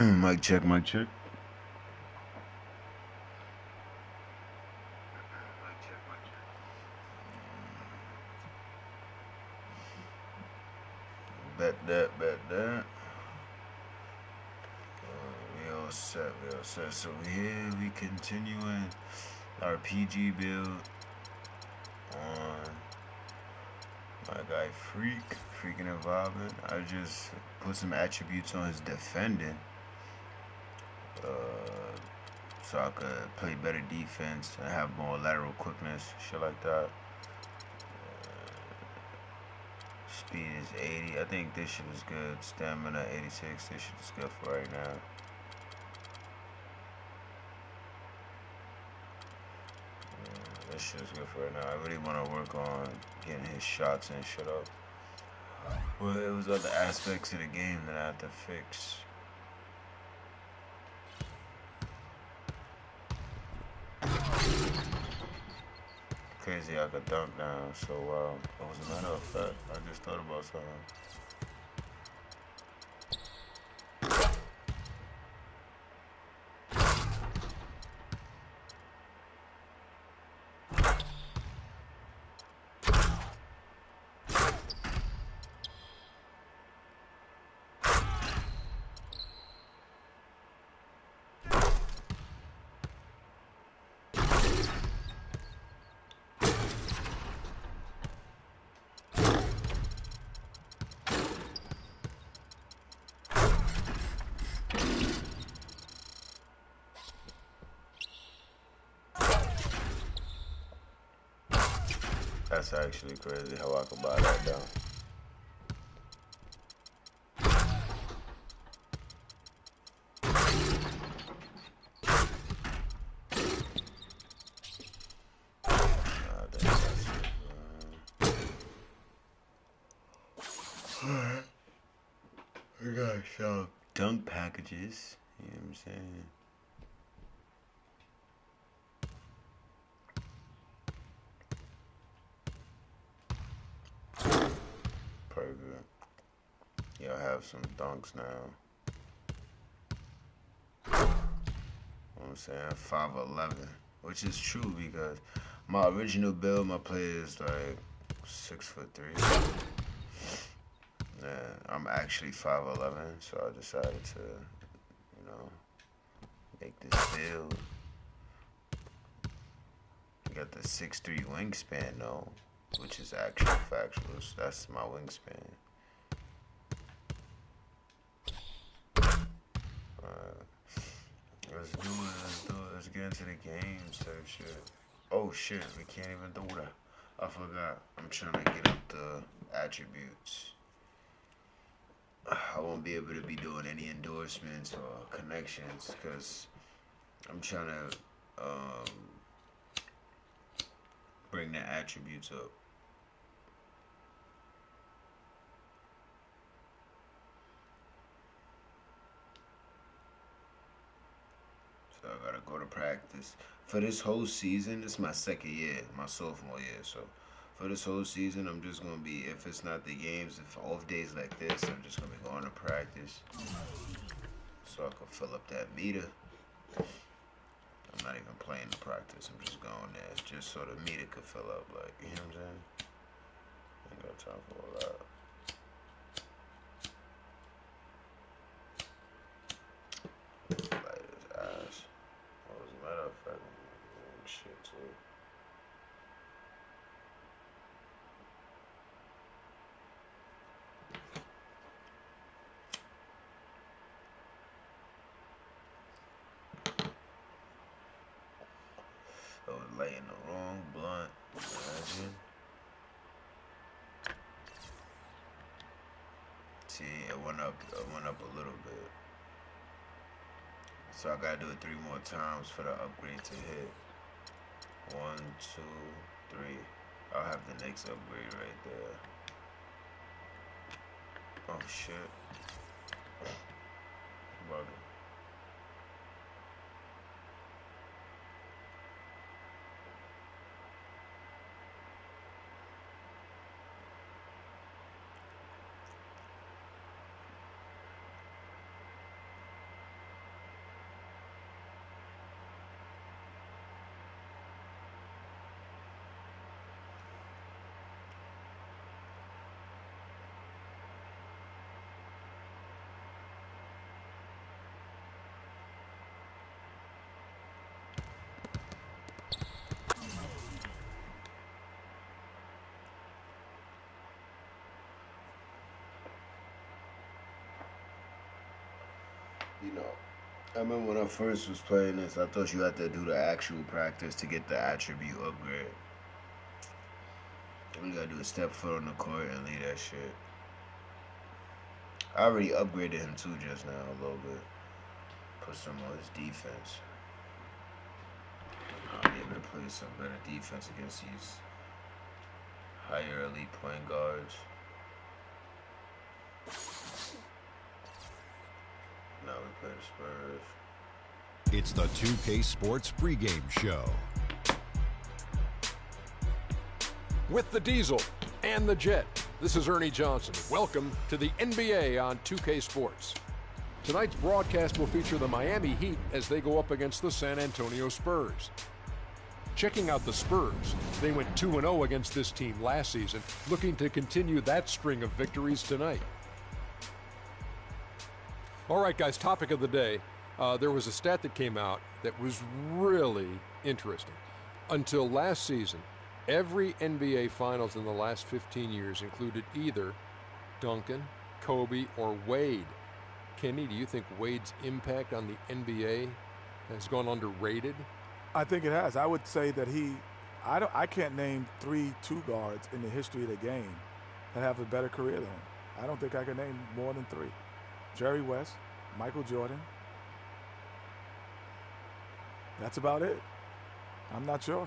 Mic check, mic check. Bet that, bet that. We all set, we all set. So here we continuing our PG build on my guy freaking and vybin. I just put some attributes on his defending, so I could play better defense and have more lateral quickness, shit like that. Speed is 80. I think this shit is good. Stamina 86. This shit is good for right now. This shit is good for right now. I really want to work on getting his shots and shit up. Well, it was other aspects of the game that I had to fix. Crazy I could dunk down so well. As a matter of fact, I just thought about something. That's actually crazy how I could buy that down. Alright. We gotta show dunk packages. You know what I'm saying? Perfect. Y'all have some dunks now. You know what I'm saying? 5'11", which is true because my original build, my player is like 6'3". Yeah, I'm actually 5'11", so I decided to, you know, make this build. Got the 6'3" wingspan though, which is actually factual. So that's my wingspan. Let's do it. Let's get into the game type shit. Oh shit, we can't even do that. I forgot. I'm trying to get up the attributes. I won't be able to be doing any endorsements or connections because I'm trying to bring the attributes up. So I gotta go to practice. For this whole season, it's my second year, my sophomore year. So for this whole season, I'm just gonna be, if it's not the games, if off days like this, I'm just gonna be going to practice. So I can fill up that meter. I'm not even playing the practice, I'm just going there. It's just so the meter could fill up, like, you know what I'm saying? Ain't got time for all that. Light his ass. Well, as a matter of fact, shit too. I was lighting the wrong blunt. Imagine. See, it went up a little bit. So I gotta do it 3 more times for the upgrade to hit. 1, 2, 3. I'll have the next upgrade right there. Oh shit. Bugging. You know, I remember when I first was playing this, I thought you had to do the actual practice to get the attribute upgrade. All you gotta do is step foot on the court and leave that shit. I already upgraded him too just now a little bit. Put some on his defense. I'll be able to play some better defense against these higher elite point guards. Now we play the Spurs. It's the 2K Sports pregame show. With the Diesel and the Jet, this is Ernie Johnson. Welcome to the NBA on 2K Sports. Tonight's broadcast will feature the Miami Heat as they go up against the San Antonio Spurs. Checking out the Spurs, they went 2-0 against this team last season, looking to continue that string of victories tonight. All right, guys, topic of the day. There was a stat that came out that was really interesting. Until last season, every NBA Finals in the last 15 years included either Duncan, Kobe, or Wade. Kenny, do you think Wade's impact on the NBA has gone underrated? I think it has. I would say that I can't name 3 two guards in the history of the game that have a better career than him. I don't think I can name more than 3. Jerry West, Michael Jordan. That's about it. I'm not sure.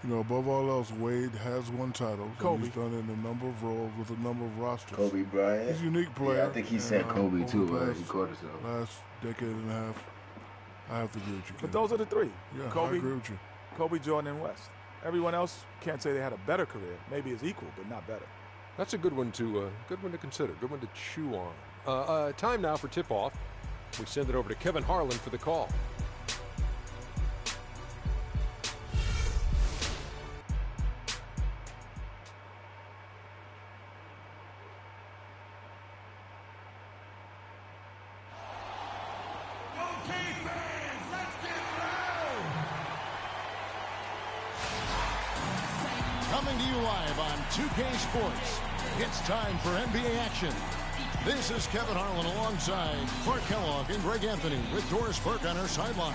You know, above all else, Wade has won titles. Kobe. He's done it in a number of roles with a number of rosters. Kobe Bryant. He's a unique player. Yeah, I think he said Kobe too, but he caught himself. Last decade and a half, I have to agree with you. But those are the 3. Yeah, Kobe, I agree with you. Kobe, Jordan, and West. Everyone else can't say they had a better career. Maybe it's equal, but not better. That's a good one to consider, good one to chew on. Time now for tip-off. We send it over to Kevin Harlan for the call. Coming to you live on 2K Sports. It's time for NBA action. This is Kevin Harlan alongside Clark Kellogg and Greg Anthony with Doris Burke on our sideline.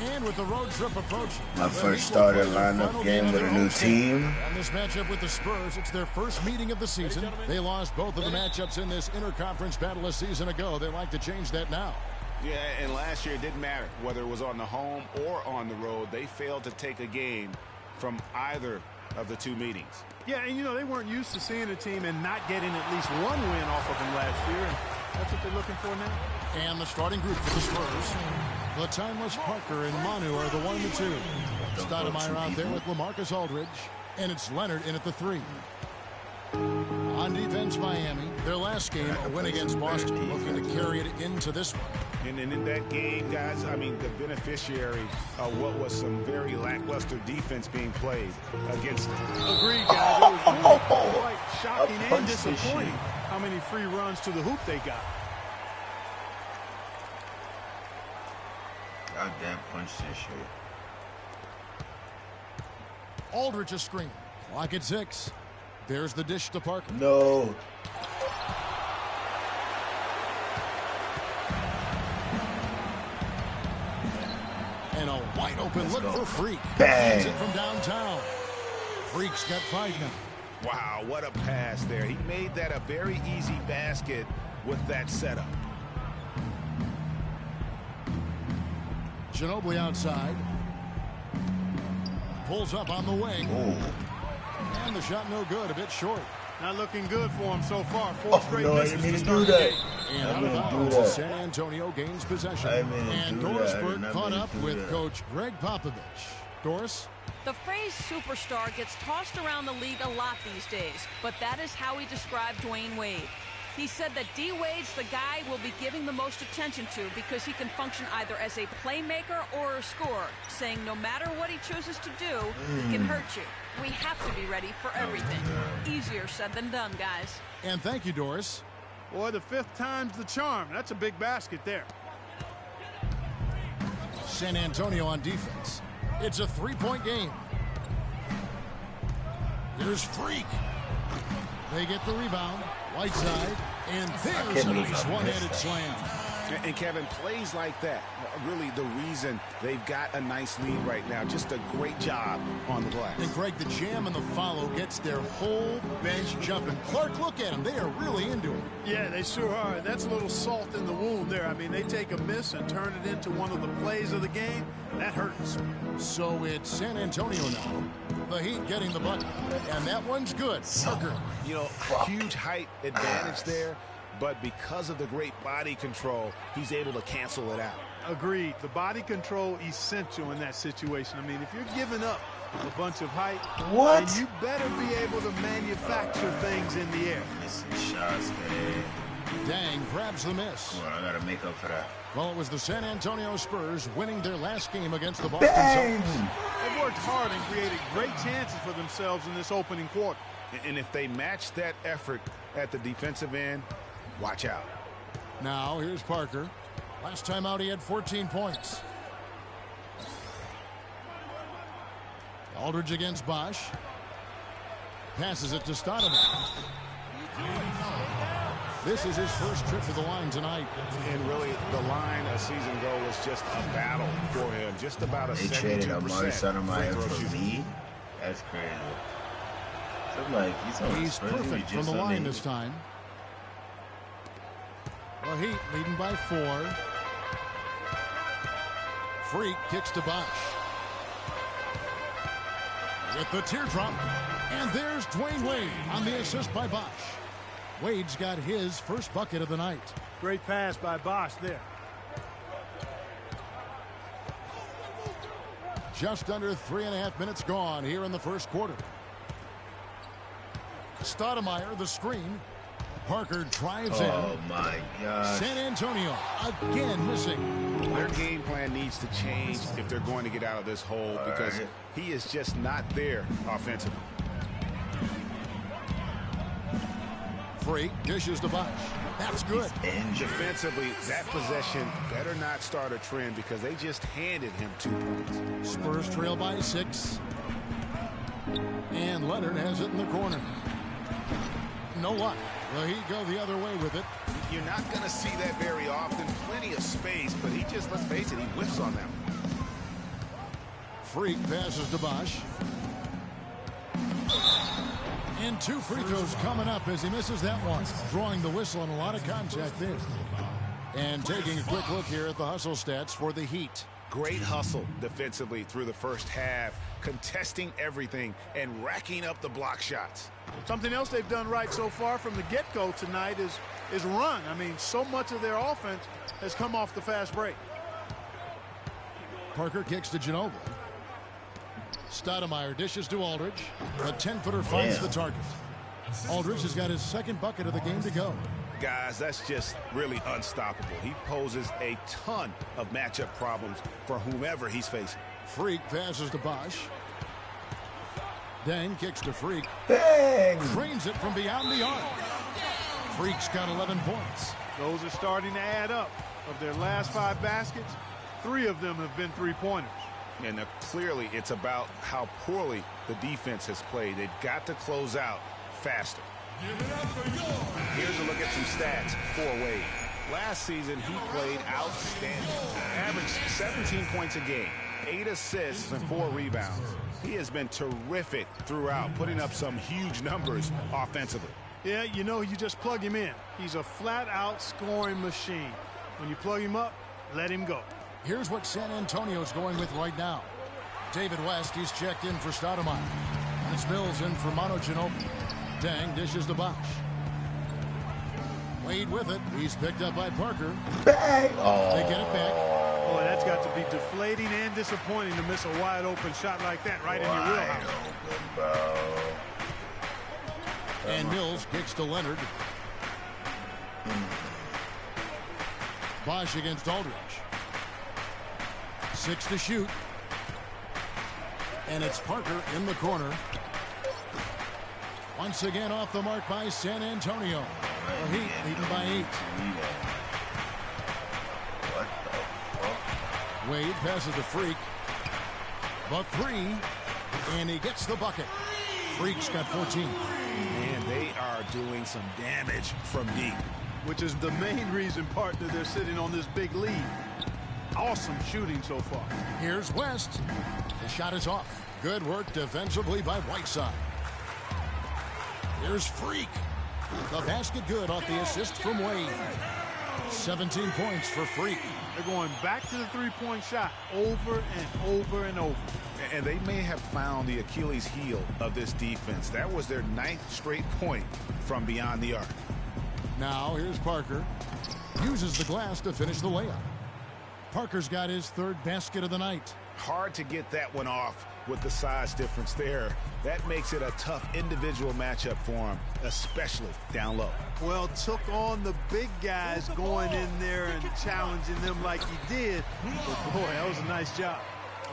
And with the road trip approaching, My first starter lineup game with a new team. And this matchup with the Spurs, it's their first meeting of the season. They lost both of the matchups in this interconference battle a season ago. They like to change that now. Yeah, and last year it didn't matter whether it was on the home or on the road. They failed to take a game from either of the 2 meetings. Yeah, and you know, they weren't used to seeing a team and not getting at least 1 win off of them last year. And that's what they're looking for now. And the starting group for the Spurs, the timeless Parker and Manu are the 1 and 2. Stoudemire out there with LaMarcus Aldridge, and it's Leonard in at the 3. On defense, Miami, their last game, a win against Boston, looking to carry it into this one. And in that game, guys, I mean, the beneficiary of what was some very lackluster defense being played against them. Agreed, guys. It was really quite shocking and disappointing how many free runs to the hoop they got. Goddamn punch this shit. Aldridge a screen. Clock at 6. There's the dish to Parker. No. And a wide open look for Freak. Bang. Gets it from downtown. Freak's got 5 now. Wow, what a pass there. He made that a very easy basket with that setup. Ginobili outside. Pulls up on the wing. And the shot no good, a bit short. Not looking good for him so far. 4 straight No, I misses didn't to mean to start do the that. game. And I out of didn't do bounds, that. San Antonio gains possession. I didn't And do Doris that. I did Burke not caught mean up to do with that. Coach Greg Popovich. Doris? The phrase superstar gets tossed around the league a lot these days, but that is how he described Dwayne Wade. He said that D. Wade's the guy we'll be giving the most attention to because he can function either as a playmaker or a scorer, saying no matter what he chooses to do, he can hurt you. We have to be ready for everything. Easier said than done, guys. And thank you, Doris. Boy, the 5th time's the charm. That's a big basket there. San Antonio on defense. It's a 3-point game. Here's Freak. They get the rebound. Whiteside. And there's a nice one-handed slam. And Kevin, plays like that are really the reason they've got a nice lead right now. Just a great job on the glass. And Greg, the jam and the follow gets their whole bench jumping. Clark, look at them. They are really into it. Yeah, they sure are. That's a little salt in the wound there. I mean, they take a miss and turn it into one of the plays of the game. That hurts. So it's San Antonio now. The Heat getting the bucket. And that one's good. Parker. You know, huge height advantage there. But because of the great body control, he's able to cancel it out. Agreed. The body control essential in that situation. I mean, if you're giving up a bunch of height, then you better be able to manufacture things in the air. Missing shots, man. Dang grabs the miss. Come on, I gotta make up for that. Well, it was the San Antonio Spurs winning their last game against the Boston Celtics. They worked hard and created great chances for themselves in this opening quarter. And if they match that effort at the defensive end, watch out. Now, here's Parker. Last time out, he had 14 points. Aldridge against Bosch. Passes it to Stoudemire. This is his first trip to the line tonight. And really, the line a season ago was just a battle for him. Just about a 72%. They traded Amari Stoudemire for me? That's crazy. So I'm like, he's perfect from the line this time. The Heat leading by 4. Freak kicks to Bosch. With the teardrop. And there's Dwayne Wade on the assist by Bosch. Wade's got his first bucket of the night. Great pass by Bosch there. Just under 3.5 minutes gone here in the first quarter. Stoudemire, the screen. Parker drives in. Oh, my God. San Antonio again missing. Their game plan needs to change if they're going to get out of this hole because he is just not there offensively. Freak dishes to Bosch. That's good. Defensively, that possession better not start a trend because they just handed him 2 points. Spurs trail by 6. And Leonard has it in the corner. No luck. The Heat go the other way with it. You're not going to see that very often. Plenty of space, but he just, let's face it, he whiffs on that one. Freak passes to Bosch. And 2 free throws coming up as he misses that one. Drawing the whistle and a lot of contact there. And taking a quick look here at the hustle stats for the Heat. Great hustle defensively through the first half, contesting everything and racking up the block shots. Something else they've done right so far from the get-go tonight is run. I mean, so much of their offense has come off the fast break. Parker kicks to Ginobili. Stoudemire dishes to Aldridge. The 10-footer finds the target. Aldridge has got his second bucket of the game to go. Guys, that's just really unstoppable. He poses a ton of matchup problems for whomever he's facing. Freak passes to Bosch. Dang kicks to Freak. Bang! Drains it from beyond the arc. Freak's got 11 points. Those are starting to add up. Of their last 5 baskets, 3 of them have been three-pointers. And clearly it's about how poorly the defense has played. They've got to close out faster. Here's a look at some stats for Wade. Last season, he played outstanding. Averaged 17 points a game, 8 assists, and 4 rebounds. He has been terrific throughout, putting up some huge numbers offensively. Yeah, you know, you just plug him in. He's a flat-out scoring machine. When you plug him up, let him go. Here's what San Antonio's going with right now. David West, he's checked in for Stoudemire. And it's Mills in for Manu Ginobili. Dang dishes to Bosch. Wade with it. He's picked up by Parker. Bang! Oh. They get it back. Boy, that's got to be deflating and disappointing to miss a wide-open shot like that right in your wheelhouse. Open, bro. And Mills kicks to Leonard. Bosch against Aldridge. 6 to shoot. And it's Parker in the corner. Once again off the mark by San Antonio. The Heat leading by 8. What the fuck? Wade passes to Freak. But 3. And he gets the bucket. Freak's got 14. And they are doing some damage from deep. which is the main reason, partner, they're sitting on this big lead. Awesome shooting so far. Here's West. The shot is off. Good work defensively by Whiteside. Here's Freak. The basket good off the assist from Wade. 17 points for Freak. They're going back to the three-point shot over and over and over. And they may have found the Achilles heel of this defense. That was their 9th straight point from beyond the arc. Now here's Parker. Uses the glass to finish the layup. Parker's got his 3rd basket of the night. Hard to get that one off with the size difference there. That makes it a tough individual matchup for him, especially down low. Well, took on the big guys going in there and challenging them like he did. But boy, that was a nice job.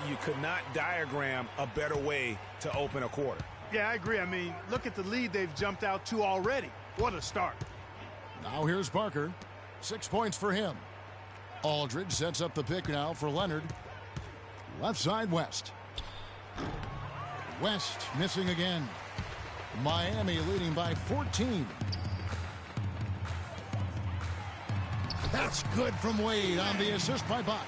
You could not diagram a better way to open a quarter. Yeah, I agree. I mean, look at the lead they've jumped out to already. What a start. Now here's Parker. 6 points for him. Aldridge sets up the pick now for Leonard. Left side, West. West missing again. Miami leading by 14. That's good from Wade on the assist by Bosch.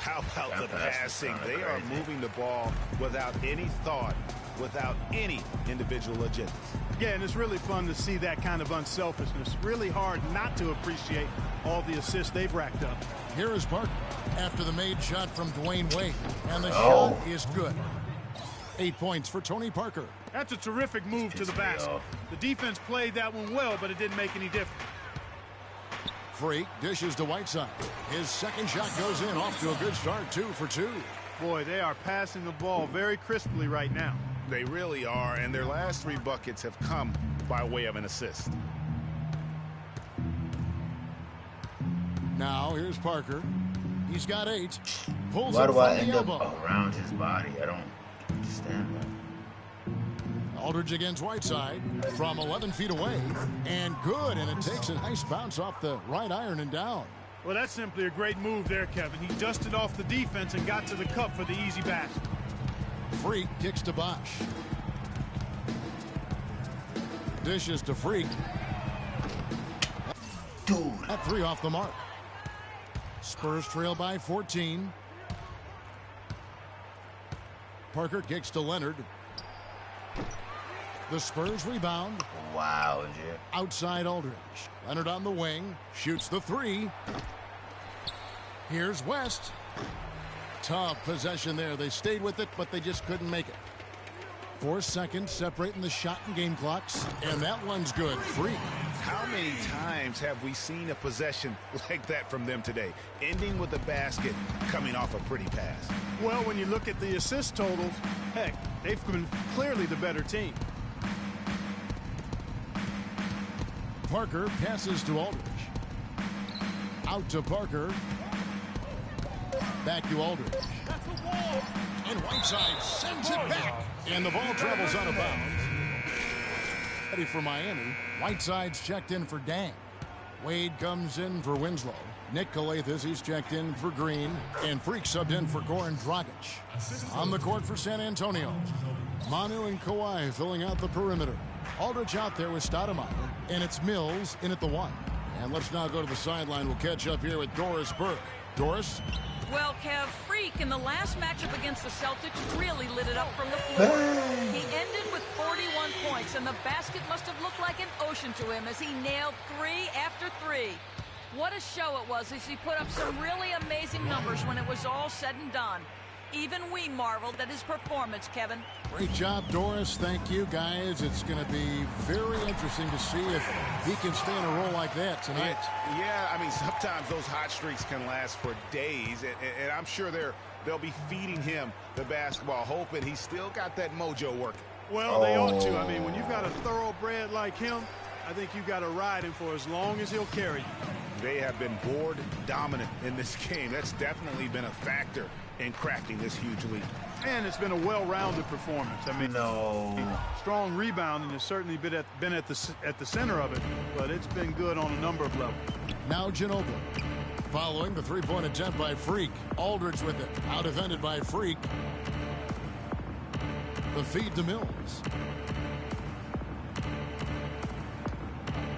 How about the passing? They are moving the ball without any thought, without any individual agendas. Yeah, and it's really fun to see that kind of unselfishness. Really hard not to appreciate all the assists they've racked up. Here is Parker after the made shot from Dwayne Wade. And the shot is good. 8 points for Tony Parker. That's a terrific move to the basket. The defense played that one well, but it didn't make any difference. Freak dishes to Whiteside. His 2nd shot goes in, off to a good start, 2 for 2. Boy, they are passing the ball very crisply right now. They really are, and their last 3 buckets have come by way of an assist. Now here's Parker. He's got 8. Pulls Why it do from I the end elbow. up around his body? I don't understand that. Aldridge against Whiteside from 11 feet away. And good, and it takes a nice bounce off the right iron and down. Well, that's simply a great move there, Kevin. He dusted off the defense and got to the cup for the easy basket. Freak kicks to Bosch. Dishes to Freak. Dude. At 3 off the mark. Spurs trail by 14. Parker kicks to Leonard. The Spurs rebound. Wow, Jay. Outside Aldridge. Leonard on the wing. Shoots the 3. Here's West. Tough possession there. They stayed with it, but they just couldn't make it. 4 seconds separating the shot and game clocks. And that one's good. Free. How many times have we seen a possession like that from them today? Ending with a basket, coming off a pretty pass. Well, when you look at the assist totals, heck, they've been clearly the better team. Parker passes to Aldridge. Out to Parker. Back to Aldridge. And Whiteside sends it back. And the ball travels out of bounds. Ready for Miami. Whiteside's checked in for Dang. Wade comes in for Winslow. Nick Calathis, he's checked in for Green. And Freak subbed in for Goran Dragic. On the court for San Antonio. Manu and Kawhi filling out the perimeter. Aldridge out there with Stoudemire. And it's Mills in at the 1. And let's now go to the sideline. We'll catch up here with Doris Burke. Doris? Well, Kev, Freak in the last matchup against the Celtics really lit it up from the floor. He ended with 41 points, and the basket must have looked like an ocean to him as he nailed 3 after 3. What a show it was as he put up some really amazing numbers when it was all said and done. Even we marveled at his performance, Kevin. Great job, Doris. Thank you, guys. It's going to be very interesting to see if he can stay in a role like that tonight. Yeah, I mean, sometimes those hot streaks can last for days, and I'm sure they'll be feeding him the basketball, hoping he's still got that mojo working. Well, they ought to. I mean, when you've got a thoroughbred like him, I think you've got to ride him for as long as he'll carry you. They have been board dominant in this game. That's definitely been a factor in cracking this huge lead. And it's been a well-rounded performance. I mean, strong rebounding has certainly been at the center of it, but it's been good on a number of levels. Now Ginobili. Following the three-point attempt by Freak. Aldridge with it. Out-defended by Freak. The feed to Mills.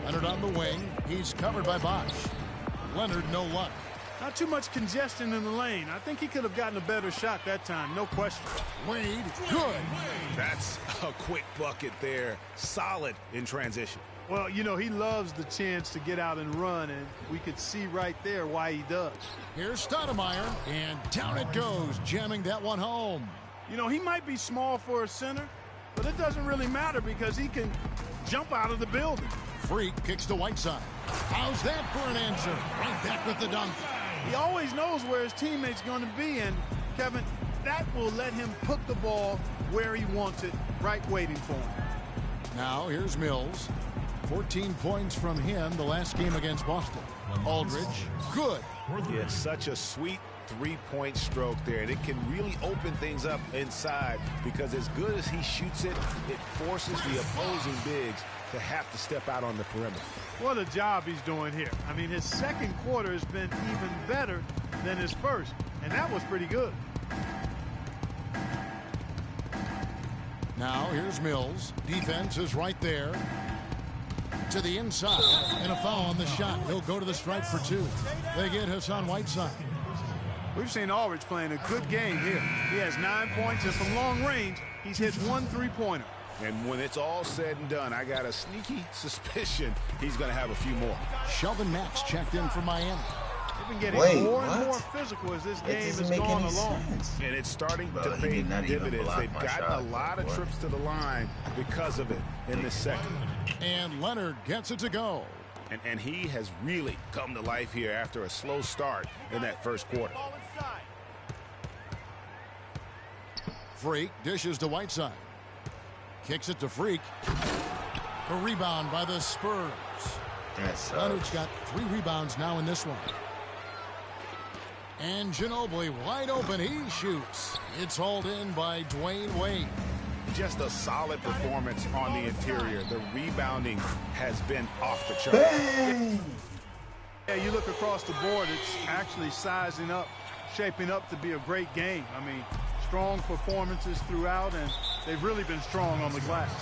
Leonard on the wing. He's covered by Bosch. Leonard, no luck. Not too much congestion in the lane. I think he could have gotten a better shot that time, no question. Wade, good. That's a quick bucket there. Solid in transition. Well, you know, he loves the chance to get out and run, and we could see right there why he does. Here's Stoudemire, and down it goes, jamming that one home. You know, he might be small for a center, but it doesn't really matter because he can jump out of the building. Freak kicks to Whiteside. How's that for an answer? Right back with the dunk. He always knows where his teammate's going to be, and, Kevin, that will let him put the ball where he wants it, right waiting for him. Now, here's Mills. 14 points from him the last game against Boston. Aldridge, good. Yeah, such a sweet three-point stroke there, and it can really open things up inside because as good as he shoots it, it forces the opposing bigs to have to step out on the perimeter. What a job he's doing here. I mean, his second quarter has been even better than his first, and that was pretty good. Now, here's Mills. Defense is right there. To the inside, and a foul on the shot. He'll go to the stripe for two. They get Hassan Whiteside. We've seen Aldridge playing a good game here. He has 9 points, and from long range, he's hit 1 three-pointer. And when it's all said and done, I got a sneaky suspicion he's going to have a few more. Sheldon Max checked in for Miami. They've been getting more and more physical as this game has gone along. And it's starting to pay dividends. They've gotten a lot of trips to the line because of it in this second. And Leonard gets it to go. And he has really come to life here after a slow start in that first quarter. Freak dishes to Whiteside. Kicks it to Freak. A rebound by the Spurs. Leonard's got 3 rebounds now in this one. And Ginobili wide open. He shoots. It's hauled in by Dwayne Wade. Just a solid performance on the interior. The rebounding has been off the charts. Yeah, you look across the board, it's actually sizing up, shaping up to be a great game. I mean, strong performances throughout, and they've really been strong on the glass.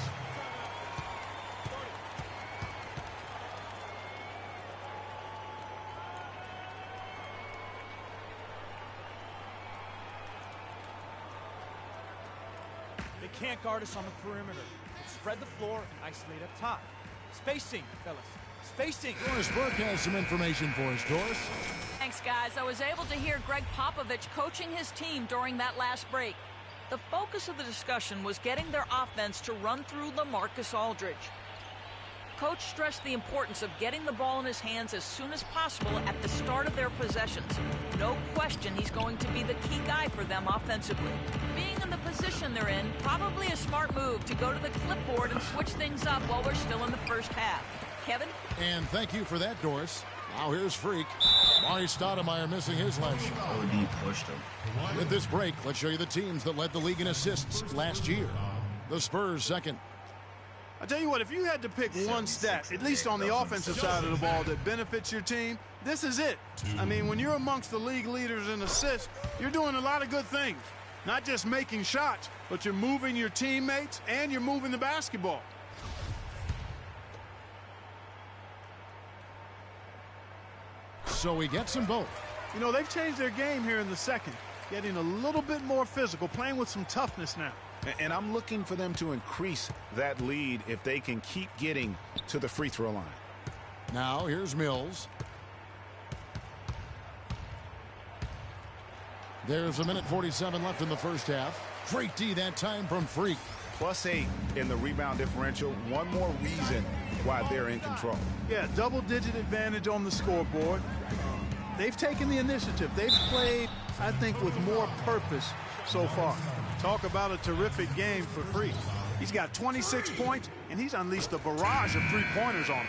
They can't guard us on the perimeter. Spread the floor and isolate up top. Spacing, fellas. Spacing. Doris Burke has some information for us, Doris. Thanks, guys. I was able to hear Greg Popovich coaching his team during that last break. The focus of the discussion was getting their offense to run through LaMarcus Aldridge. Coach stressed the importance of getting the ball in his hands as soon as possible at the start of their possessions. No question he's going to be the key guy for them offensively. Being in the position they're in, probably a smart move to go to the clipboard and switch things up while we're still in the first half. Kevin? And thank you for that, Doris. Now here's Freak. Mari Stoudemire missing his last shot. OD pushed him. With this break, let's show you the teams that led the league in assists last year. The Spurs second. I tell you what, if you had to pick one stat, at least on the offensive side of the ball, that benefits your team, this is it. I mean, when you're amongst the league leaders in assists, you're doing a lot of good things. Not just making shots, but you're moving your teammates and you're moving the basketball. So he gets them both. You know, they've changed their game here in the second, getting a little bit more physical, playing with some toughness now. And I'm looking for them to increase that lead if they can keep getting to the free throw line. Now here's Mills. There's 1:47 left in the first half. Great D that time from Freak. +8 in the rebound differential. One more reason why they're in control. Yeah, double-digit advantage on the scoreboard. They've taken the initiative. They've played, I think, with more purpose so far. Talk about a terrific game for Freak. He's got 26 points, and he's unleashed a barrage of three-pointers on him.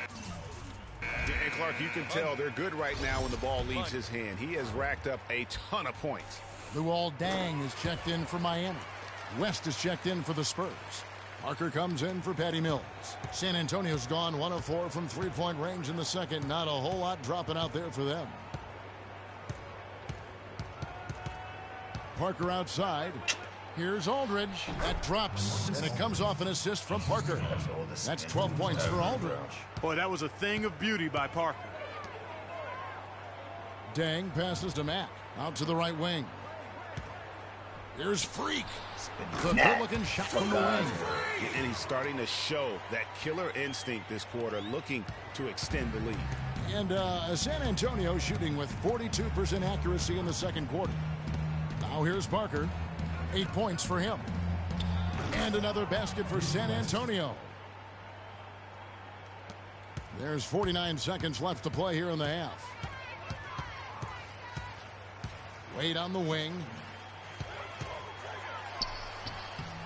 And Clark, you can tell they're good right now when the ball leaves his hand. He has racked up a ton of points. Luol Deng is checked in for Miami. West is checked in for the Spurs. Parker comes in for Patty Mills. San Antonio's gone 1 of 4 from three-point range in the second. Not a whole lot dropping out there for them. Parker outside. Here's Aldridge. That drops, and it comes off an assist from Parker. That's 12 points for Aldridge. Boy, that was a thing of beauty by Parker. Dang passes to Mack. Out to the right wing. Here's Freak. The good-looking shot from the wing. And he's starting to show that killer instinct this quarter, looking to extend the lead. And San Antonio shooting with 42% accuracy in the second quarter. Now here's Parker. 8 points for him. And another basket for San Antonio. There's 49 seconds left to play here in the half. Wade on the wing.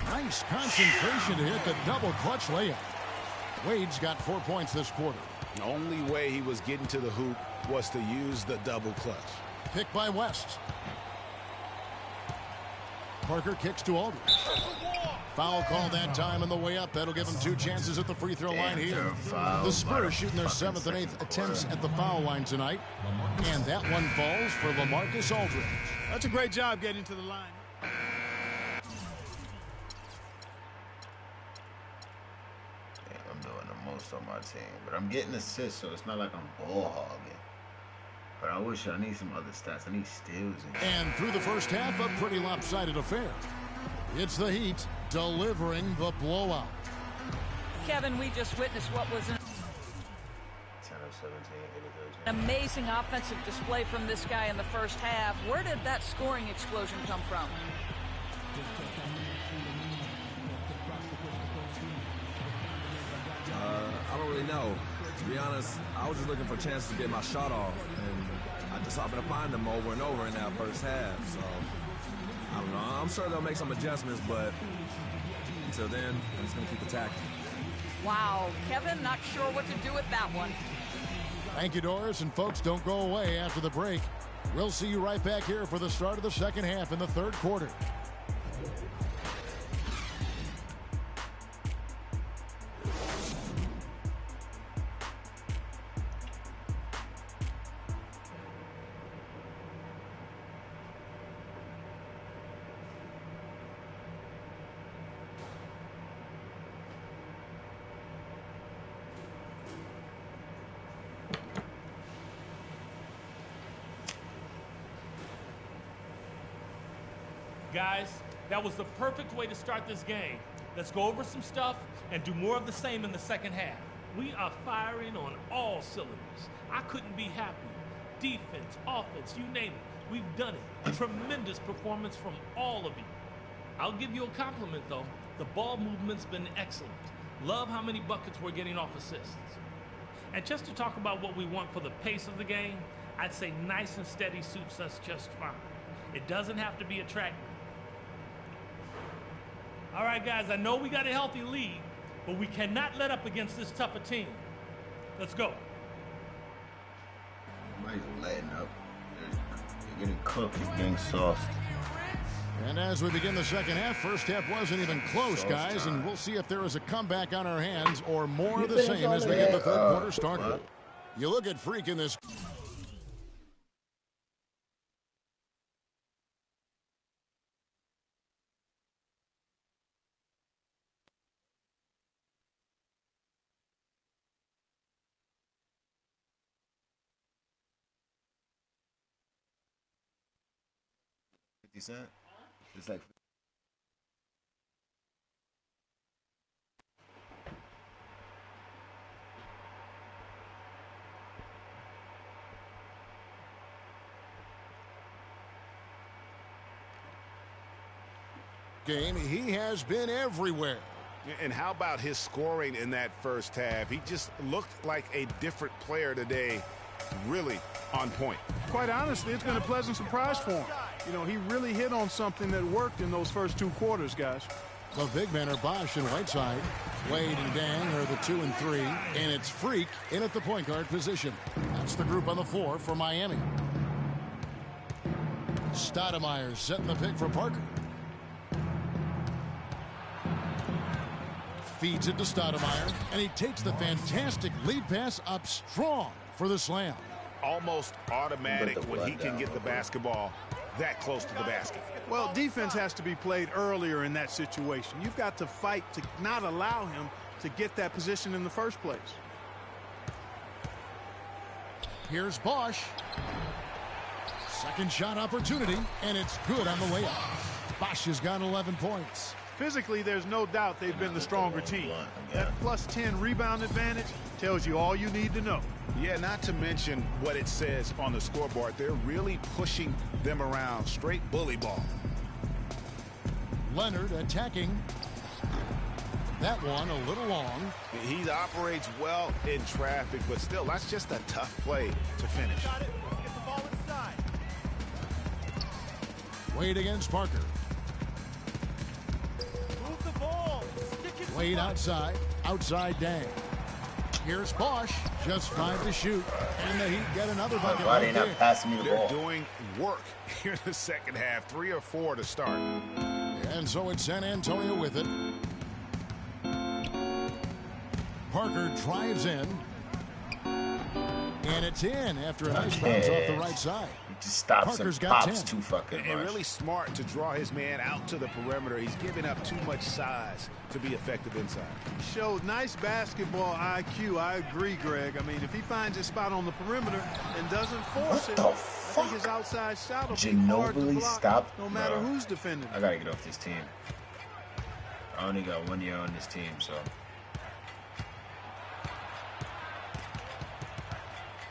Nice concentration to hit the double clutch layup. Wade's got 4 points this quarter. The only way he was getting to the hoop was to use the double clutch. Picked by West. Parker kicks to Aldridge. Foul call that time on the way up. That'll give him 2 chances at the free throw line here. The Spurs shooting their 7th and 8th attempts at the foul line tonight. And that one falls for LaMarcus Aldridge. That's a great job getting to the line. I'm doing the most on my team, but I'm getting assists, so it's not like I'm ball hogging. But I need some other stats. I need steals. And through the first half, a pretty lopsided affair. It's the Heat delivering the blowout. Kevin, we just witnessed what was an 10 of 17, 8 of 13. amazing offensive display from this guy in the first half. Where did that scoring explosion come from? I don't really know. To be honest, I was just looking for a chance to get my shot off, and I just happened to find them over and over in that first half. So, I don't know. I'm sure they'll make some adjustments, but until then, I'm just going to keep attacking. Wow, Kevin, not sure what to do with that one. Thank you, Doris, and folks, don't go away after the break. We'll see you right back here for the start of the second half in the third quarter. Guys, that was the perfect way to start this game. Let's go over some stuff and do more of the same in the second half. We are firing on all cylinders. I couldn't be happier. Defense, offense, you name it. We've done it. Tremendous performance from all of you. I'll give you a compliment, though. The ball movement's been excellent. Love how many buckets we're getting off assists. And just to talk about what we want for the pace of the game, I'd say nice and steady suits us just fine. It doesn't have to be a track meet. All right, guys, I know we got a healthy lead, but we cannot let up against this tougher team. Let's go. Nobody's letting up. They're getting cooked. It's getting soft. And as we begin the second half, first half wasn't even close, guys, and we'll see if there is a comeback on our hands or more of the same as we get the third quarter started. You look at Freak in this. Cent. It's like game, he has been everywhere. And how about his scoring in that first half? He just looked like a different player today, really on point. Quite honestly, it's been a pleasant surprise for him. You know, he really hit on something that worked in those first 2 quarters, guys. The big men are Bosch and Whiteside. Wade and Dang are the 2 and 3, and it's Freak in at the point guard position. That's the group on the floor for Miami. Stoudemire setting the pick for Parker. Feeds it to Stoudemire, and he takes the fantastic lead pass up strong for the slam. Almost automatic when he can get the basketball that close to the basket. Well, defense has to be played earlier in that situation. You've got to fight to not allow him to get that position in the first place. Here's Bosch. Second shot opportunity, and it's good on the layup. Bosch has got 11 points. Physically, there's no doubt they've been the stronger team. That plus 10 rebound advantage tells you all you need to know. Yeah, not to mention what it says on the scoreboard. They're really pushing them around. Straight bully ball. Leonard attacking. That one a little long. He operates well in traffic, but still, that's just a tough play to finish. Got it. Let's get the ball inside. Wade against Parker. Move the ball. Stick it. Wade outside. Outside Dang. Here's Bosch. Just 5 to shoot. And the Heat get another bucket. Why they not passing me the ball? They're doing work here in the second half. 3 or 4 to start. And so it's San Antonio with it. Parker drives in. And it's in after a nice bounce off the right side. He just stops Parker's and got pops 10. too fucking much. And really smart to draw his man out to the perimeter. He's giving up too much size to be effective inside. Showed nice basketball IQ. I agree, Greg. I mean, if he finds his spot on the perimeter and doesn't force it, I think his outside shot will be hard to block, no matter who's defending. I gotta get off this team. I only got 1 year on this team, so.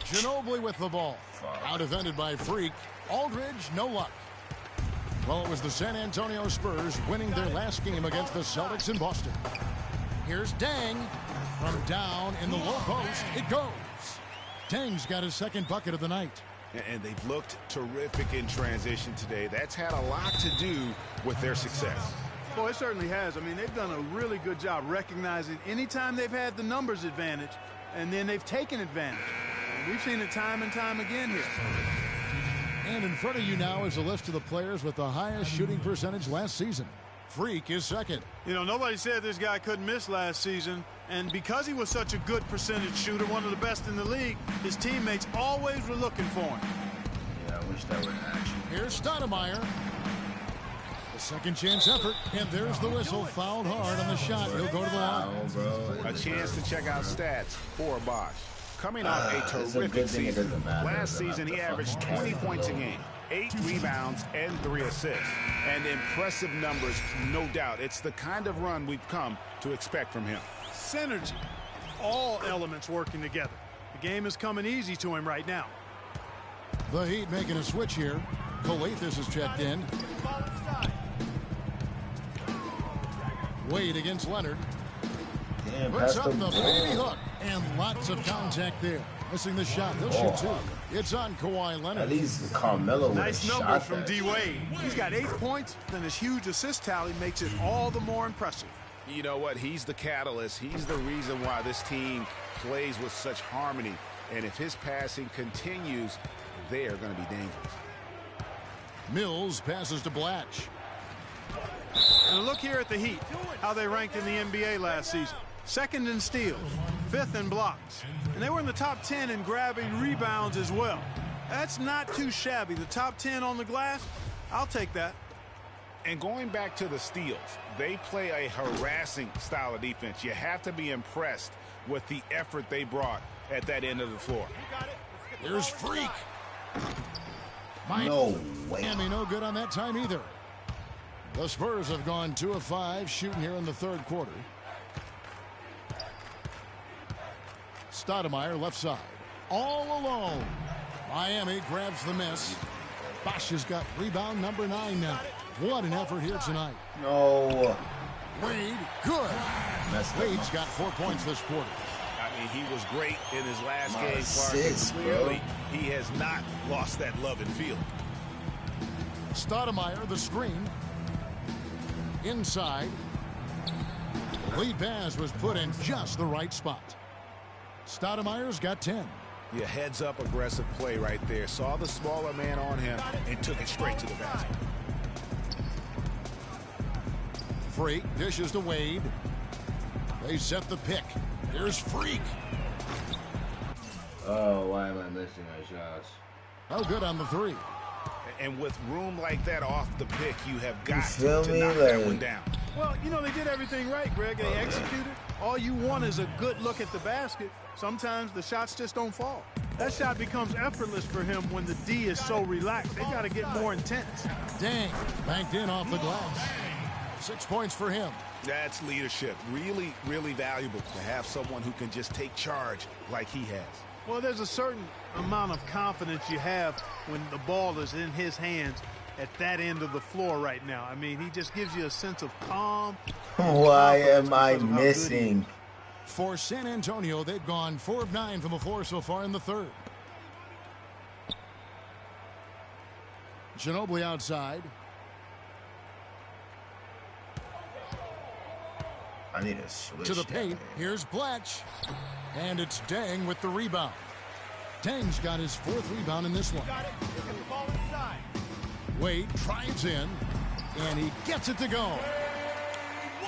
Ginobili with the ball. Out defended by Freak. Aldridge, no luck. Well, it was the San Antonio Spurs winning their last game against the Celtics in Boston. Here's Dang. From down in the low post, it goes. Dang's got his second bucket of the night. And they've looked terrific in transition today. That's had a lot to do with their success. Boy, it certainly has. I mean, they've done a really good job recognizing anytime they've had the numbers advantage, and then they've taken advantage. And we've seen it time and time again here. And in front of you now is a list of the players with the highest shooting percentage last season. Freak is second. You know, nobody said this guy couldn't miss last season, and because he was such a good percentage shooter, one of the best in the league, his teammates always were looking for him. Yeah, I wish that were in action. Here's Stoudemire. The second chance effort, and there's the whistle. Fouled hard on the shot. He'll go to the line. A chance to check out stats for Bosch. Coming off a terrific season. Last season, he averaged 20 points a game, 8 rebounds, and 3 assists. And impressive numbers, no doubt. It's the kind of run we've come to expect from him. Synergy. All elements working together. The game is coming easy to him right now. The Heat making a switch here. Coletas is checked in. Wade against Leonard. Damn, puts up the baby hook. And lots of contact there. Missing the shot. He'll shoot 2. It's on Kawhi Leonard. At least Carmelo nice numbers from D-Wade. He's got 8 points. Then his huge assist tally makes it all the more impressive. You know what? He's the catalyst. He's the reason why this team plays with such harmony. And if his passing continues, they are going to be dangerous. Mills passes to Blatch. And look here at the Heat, how they ranked in the NBA last season. Second in steals, 5th in blocks. And they were in the top 10 in grabbing rebounds as well. That's not too shabby. The top 10 on the glass, I'll take that. And going back to the steals, they play a harassing style of defense. You have to be impressed with the effort they brought at that end of the floor. Here's Freak. No way. Miami no good on that time either. The Spurs have gone 2 of 5 shooting here in the third quarter. Stoudemire left side. All alone. Miami grabs the miss. Bosch has got rebound number 9 now. What an effort here tonight. No. Wade, good. Wade's got 4 points this quarter. I mean, he was great in his last game. Assists, clearly, he has not lost that love and feeling. Stoudemire, the screen. Inside. The lead pass was put in just the right spot. Stoudemire's got 10. Yeah, heads up aggressive play right there. Saw the smaller man on him and took it straight to the basket. Freak dishes to Wade. They set the pick. Here's Freak. Oh, why am I missing our shots? Oh, good on the 3. And with room like that off the pick, you have got to me? knock that one down. Well, you know, they did everything right, Greg. They executed. All you want is a good look at the basket. Sometimes the shots just don't fall. That shot becomes effortless for him when the D is so relaxed. They got to get more intense. Dang, banked in off the glass. 6 points for him. That's leadership. Really, really valuable to have someone who can just take charge like he has. Well, there's a certain amount of confidence you have when the ball is in his hands at that end of the floor right now. I mean, he just gives you a sense of calm. Why am I missing? For San Antonio, they've gone 4 of 9 from the floor so far in the third. Ginobili outside. I need a switch. To the paint. Here's Blatch. And it's Dang with the rebound. Dang's got his 4th rebound in this one. Wade drives in, and he gets it to go.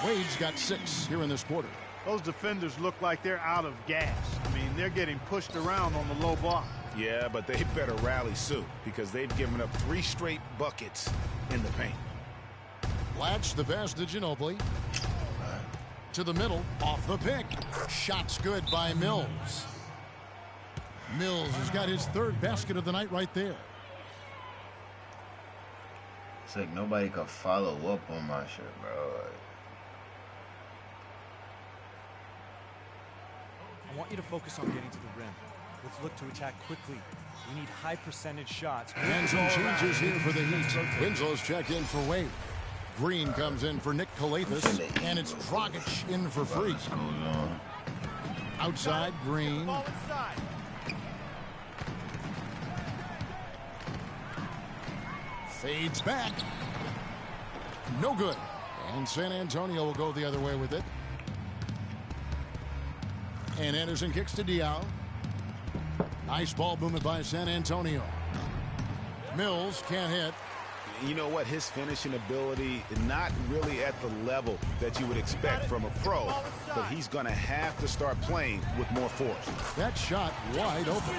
Wade's got 6 here in this quarter. Those defenders look like they're out of gas. I mean, they're getting pushed around on the low block. Yeah, but they better rally soon because they've given up 3 straight buckets in the paint. Blatch, the pass to Ginobili. To the middle, off the pick. Shot's good by Mills. Mills has got his 3rd basket of the night right there. It's like nobody can follow up on my shit, bro. I want you to focus on getting to the rim. Let's look to attack quickly. We need high percentage shots. And some changes here for the Heat. Winslow's checked in for Wade. Green comes in for Nick Kalathis, and it's Dragic in for Free. Outside, Green. Fades back. No good. And San Antonio will go the other way with it. And Anderson kicks to Diaw. Nice ball movement by San Antonio. Mills can't hit. You know what? His finishing ability is not really at the level that you would expect from a pro, but he's going to have to start playing with more force. That shot wide open.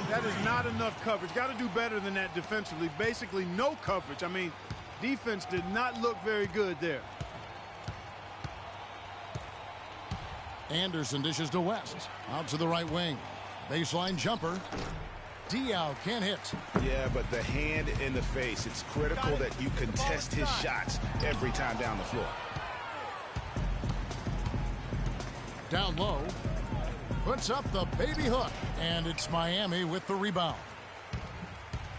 That is not enough coverage. Got to do better than that defensively. Basically no coverage. I mean, defense did not look very good there. Anderson dishes to West. Out to the right wing. Baseline jumper. Diaw can't hit. Yeah, but the hand in the face, it's critical that you contest his shots every time down the floor. Down low. Puts up the baby hook. And it's Miami with the rebound.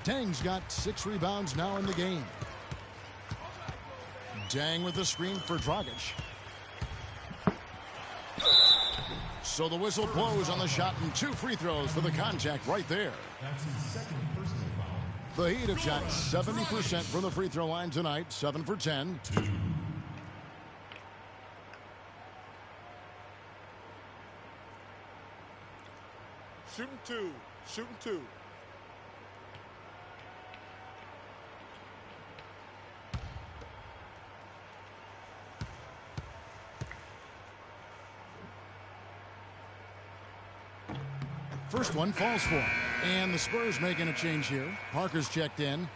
Dang's got 6 rebounds now in the game. Dang with the screen for Dragic. So the whistle blows on the shot and 2 free throws for the contact right there. The Heat have shot 70% from the free throw line tonight, 7 for 10. Shooting 2. Shooting 2. First one falls for him. And the Spurs making a change here. Parker's checked in.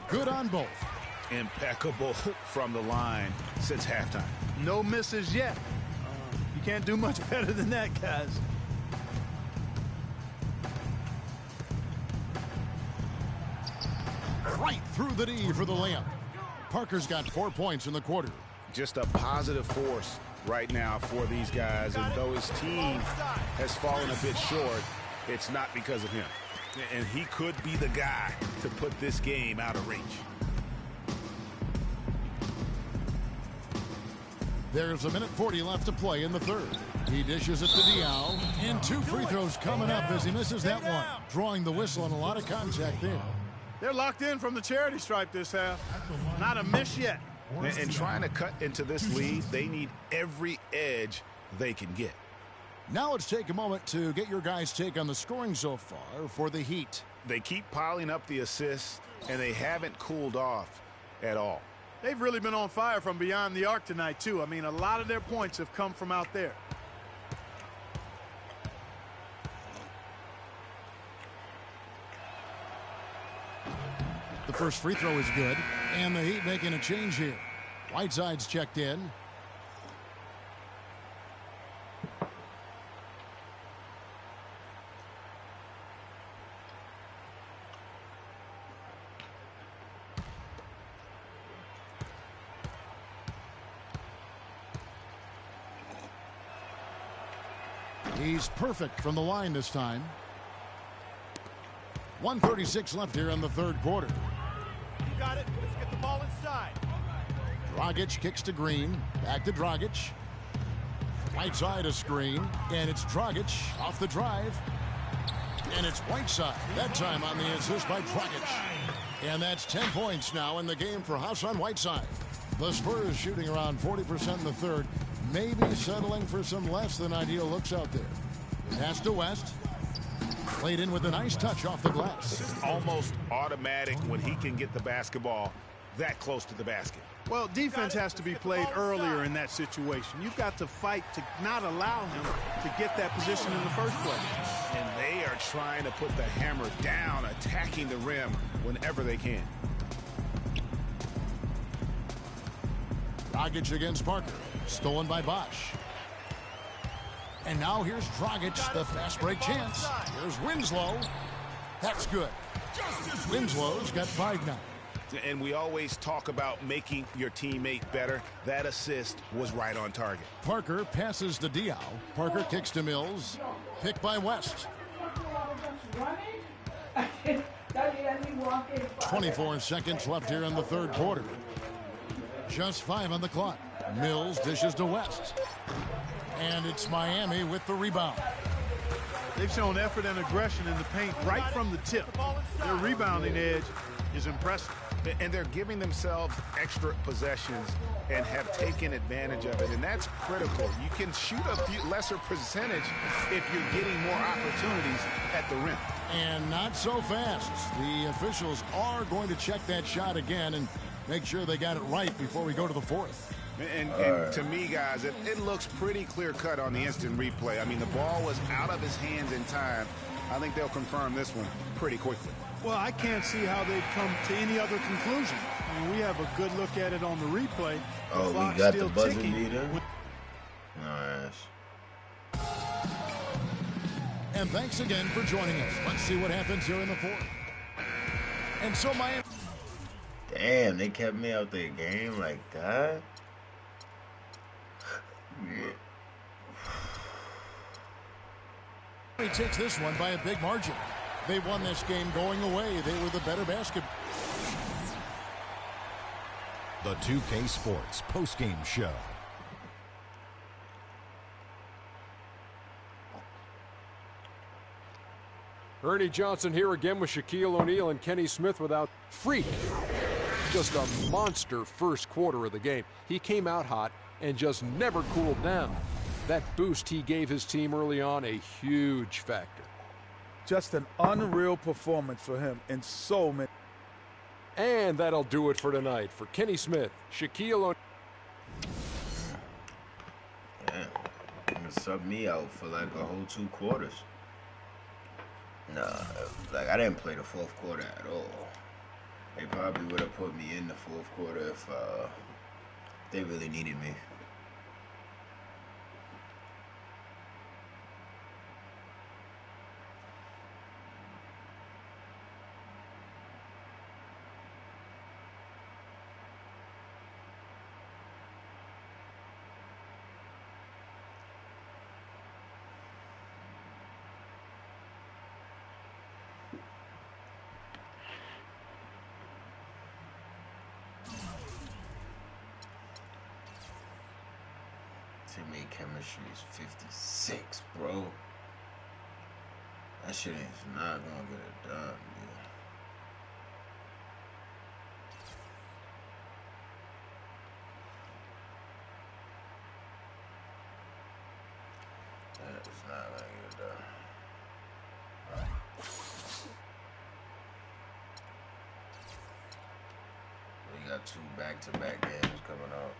Good on both. Impeccable from the line since halftime. No misses yet. You can't do much better than that, guys. Right through the D for the layup. Parker's got 4 points in the quarter. Just a positive force right now for these guys. And though his team has fallen a bit short, it's not because of him. And he could be the guy to put this game out of reach. There's 1:40 left to play in the third. He dishes it to Diaw. And 2 free throws coming up as he misses that one. Drawing the whistle and a lot of contact there. They're locked in from the charity stripe this half. Not a miss yet. And trying to cut into this lead, they need every edge they can get. Now let's take a moment to get your guys' take on the scoring so far for the Heat. They keep piling up the assists, and they haven't cooled off at all. They've really been on fire from beyond the arc tonight, too. I mean, a lot of their points have come from out there. The first free throw is good, and the Heat making a change here. Whiteside's checked in. He's perfect from the line this time. 1:36 left here in the third quarter. You got it. Let's get the ball inside. Dragic kicks to Green. Back to Dragic. Right side a screen. And it's Dragic off the drive. And it's Whiteside. That time on the assist by Dragic. And that's 10 points now in the game for Hassan Whiteside. The Spurs shooting around 40% in the third. Maybe settling for some less than ideal looks out there. Pass to West. Played in with a nice touch off the glass. It's almost automatic when he can get the basketball that close to the basket. Well, defense has to be played earlier in that situation. You've got to fight to not allow him to get that position in the first place. And they are trying to put the hammer down, attacking the rim whenever they can. Dragic against Parker. Stolen by Bosch. And now here's Dragic, the fast break chance. Here's Winslow. That's good. Winslow's got 5 now. And we always talk about making your teammate better. That assist was right on target. Parker passes to Diaw. Parker kicks to Mills. Picked by West. 24 seconds left here in the third quarter. Just 5 on the clock. Mills dishes to West. And it's Miami with the rebound. They've shown effort and aggression in the paint right from the tip. Their rebounding edge is impressive. And they're giving themselves extra possessions and have taken advantage of it. And that's critical. You can shoot a lesser percentage if you're getting more opportunities at the rim. And not so fast. The officials are going to check that shot again and make sure they got it right before we go to the fourth. And to me, guys, it looks pretty clear-cut on the instant replay. I mean, the ball was out of his hands in time. I think they'll confirm this one pretty quickly. Well, I can't see how they'd come to any other conclusion. I mean, we have a good look at it on the replay. Oh, we got the buzzer beater. Nice. And thanks again for joining us. Let's see what happens here in the fourth. And so Miami. Damn, they kept me out their game like that. He takes this one by a big margin. They won this game going away. They were the better basketball. The 2K Sports postgame show. Ernie Johnson here again with Shaquille O'Neal and Kenny Smith without Freak. Just a monster first quarter of the game. He came out hot and just never cooled down. That boost he gave his team early on, a huge factor. Just an unreal performance for him in so many. And that'll do it for tonight. For Kenny Smith, Shaquille O'Neal. Yeah, gonna sub me out for like a whole 2 quarters. Nah, like I didn't play the fourth quarter at all. They probably would have put me in the fourth quarter if they really needed me. Teammate chemistry is 56, bro. That shit is not gonna get it done, dude. That is not gonna get it done. got 2 back-to-back games coming up.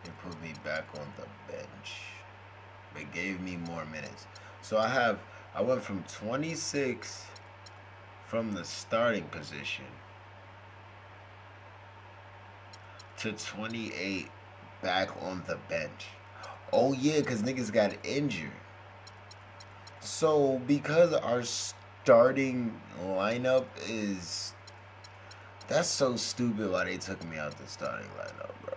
They put me back on the bench. They gave me more minutes. So I went from 26 from the starting position to 28 back on the bench. Oh yeah, because niggas got injured. So because our starting lineup is... That's so stupid why they took me out the starting lineup, bro.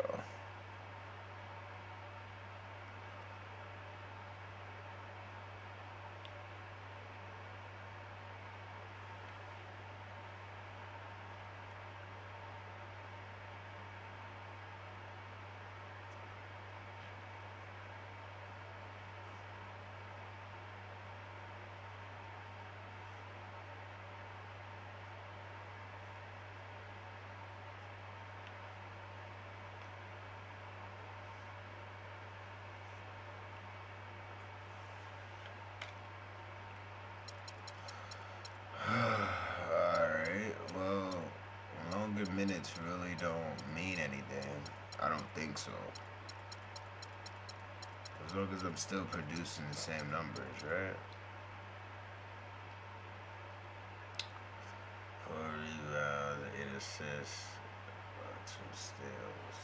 Minutes really don't mean anything. I don't think so. As long as I'm still producing the same numbers, right? 4 rebounds, 8 assists, 2 steals.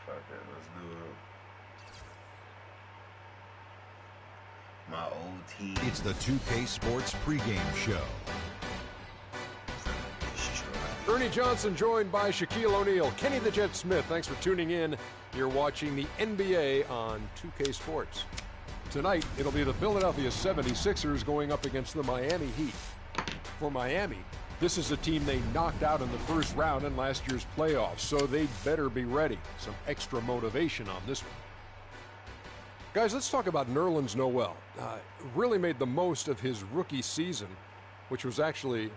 Fuck it, let's do it. My old team. It's the 2K Sports pregame show. Ernie Johnson joined by Shaquille O'Neal, Kenny the Jet Smith. Thanks for tuning in. You're watching the NBA on 2K Sports. Tonight, it'll be the Philadelphia 76ers going up against the Miami Heat. For Miami, this is a team they knocked out in the first round in last year's playoffs, so they better be ready. Some extra motivation on this one. Guys, let's talk about Nerlens Noel. Really made the most of his rookie season, which was actually,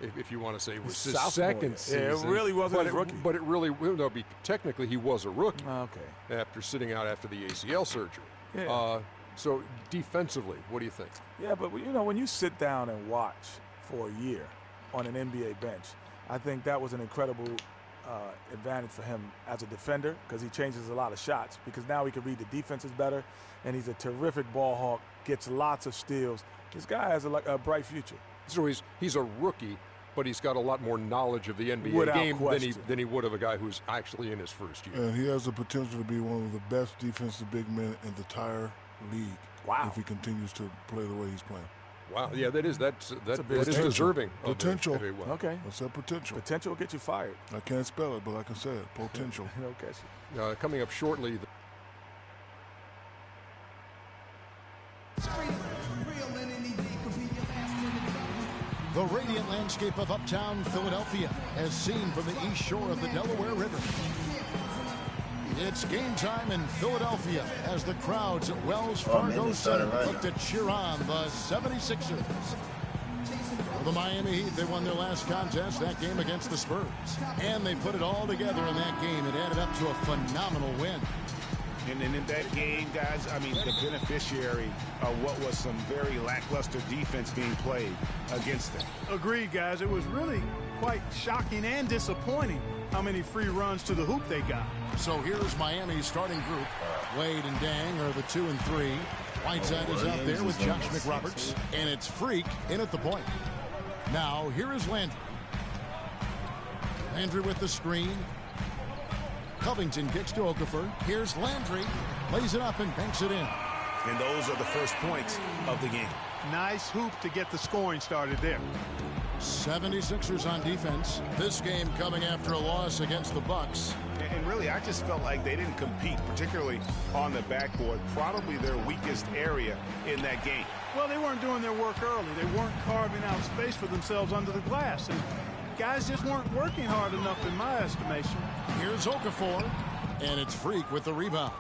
if you want to say, was his second season. Yeah, it really wasn't his rookie. But it really, no, technically he was a rookie. Okay. After sitting out after the ACL surgery. Yeah. So defensively, what do you think? Yeah, but you know, when you sit down and watch for a year on an NBA bench, I think that was an incredible advantage for him as a defender, because he changes a lot of shots, because now he can read the defenses better, and he's a terrific ball hawk, gets lots of steals. This guy has a bright future. So he's a rookie, but he's got a lot more knowledge of the NBA game than he would of a guy who's actually in his first year. And he has the potential to be one of the best defensive big men in the entire league. Wow. If he continues to play the way he's playing. Wow, yeah, that is deserving. Potential. Okay. What's that potential? Potential will get you fired. I can't spell it, but like I said, potential. Okay. Coming up shortly. The radiant landscape of uptown Philadelphia, as seen from the east shore of the Delaware River. The It's game time in Philadelphia as the crowds at Wells Fargo Center look to cheer on the 76ers. For the Miami Heat, they won their last contest, that game against the Spurs. And they put it all together in that game. It added up to a phenomenal win. And in that game, guys, I mean, the beneficiary of what was some very lackluster defense being played against them. Agreed, guys. It was really quite shocking and disappointing how many free runs to the hoop they got. So here's Miami's starting group. Wade and Dang are the 2 and 3. Whiteside is out there with Josh McRoberts. And it's Freak in at the point. Now, here is Landry. Landry with the screen. Covington kicks to Okafor. Here's Landry. Lays it up and banks it in. And those are the first points of the game. Nice hoop to get the scoring started there. 76ers on defense. This game coming after a loss against the Bucks. And really, I just felt like they didn't compete, particularly on the backboard. Probably their weakest area in that game. Well, they weren't doing their work early. They weren't carving out space for themselves under the glass. And guys just weren't working hard enough in my estimation. Here's Okafor. And it's Freak with the rebound.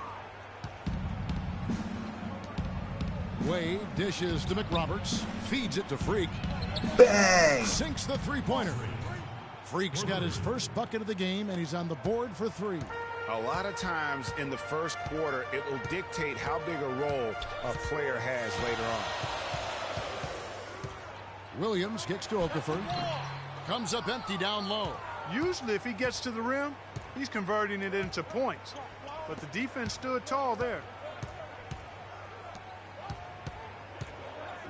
Wade dishes to McRoberts. Feeds it to Freak. Bang! Sinks the three-pointer. Freak's got his first bucket of the game, and he's on the board for 3. A lot of times in the first quarter, it will dictate how big a role a player has later on. Williams kicks to Okafor. Comes up empty down low. Usually if he gets to the rim, he's converting it into points. But the defense stood tall there.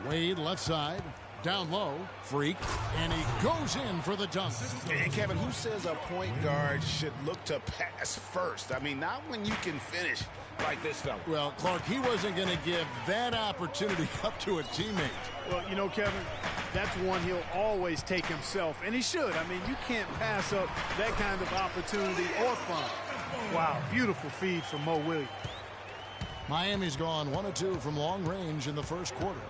Wade left side. Down low. Freak. And he goes in for the dunk. And Kevin, who says a point guard should look to pass first? I mean, not when you can finish like this fella. Well, Clark, he wasn't going to give that opportunity up to a teammate. Well, you know, Kevin, that's one he'll always take himself. And he should. I mean, you can't pass up that kind of opportunity or fun. Wow, beautiful feed from Mo Williams. Miami's gone 1 of 2 from long range in the first quarter.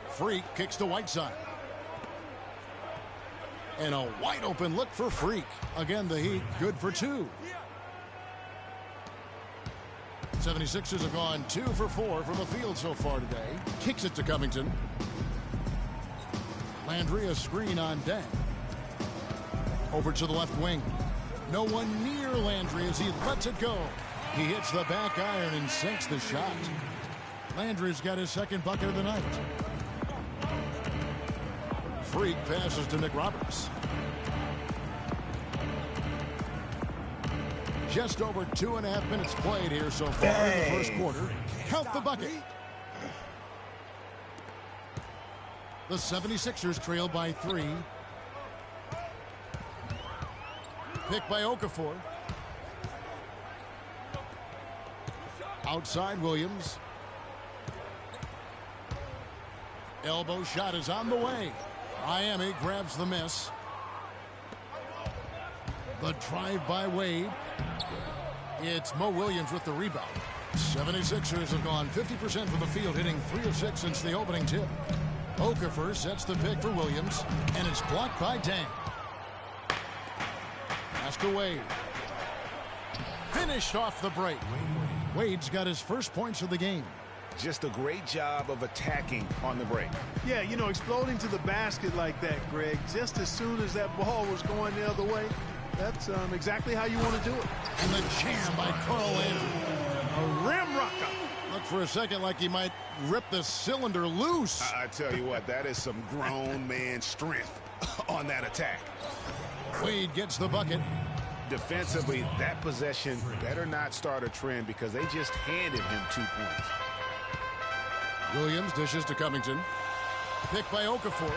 Freak kicks to Whiteside. And a wide open look for Freak. Again, the Heat good for 2. 76ers have gone 2 for 4 from the field so far today. Kicks it to Covington. Landry a screen on Dang. Over to the left wing. No one near Landry as he lets it go. He hits the back iron and sinks the shot. Landry's got his second bucket of the night. Freak passes to McRoberts. Just over 2.5 minutes played here so far in the first quarter. Count the bucket. The 76ers trail by 3. Pick by Okafor. Outside Williams. Elbow shot is on the way. Miami grabs the miss. The drive by Wade. It's Mo Williams with the rebound. 76ers have gone 50% from the field, hitting 3 of 6 since the opening tip. Okafor sets the pick for Williams, and it's blocked by Dang. Pass to Wade. Finished off the break. Wade's got his first points of the game. Just a great job of attacking on the break. Yeah, you know, exploding to the basket like that, Greg, just as soon as that ball was going the other way, that's exactly how you want to do it. And the jam by Carl Landry. A rim rocker. Looked for a second like he might rip the cylinder loose. I tell you what, that is some grown man strength on that attack. Wade gets the bucket. Defensively, that possession better not start a trend because they just handed him 2 points. Williams dishes to Covington. Pick by Okafor.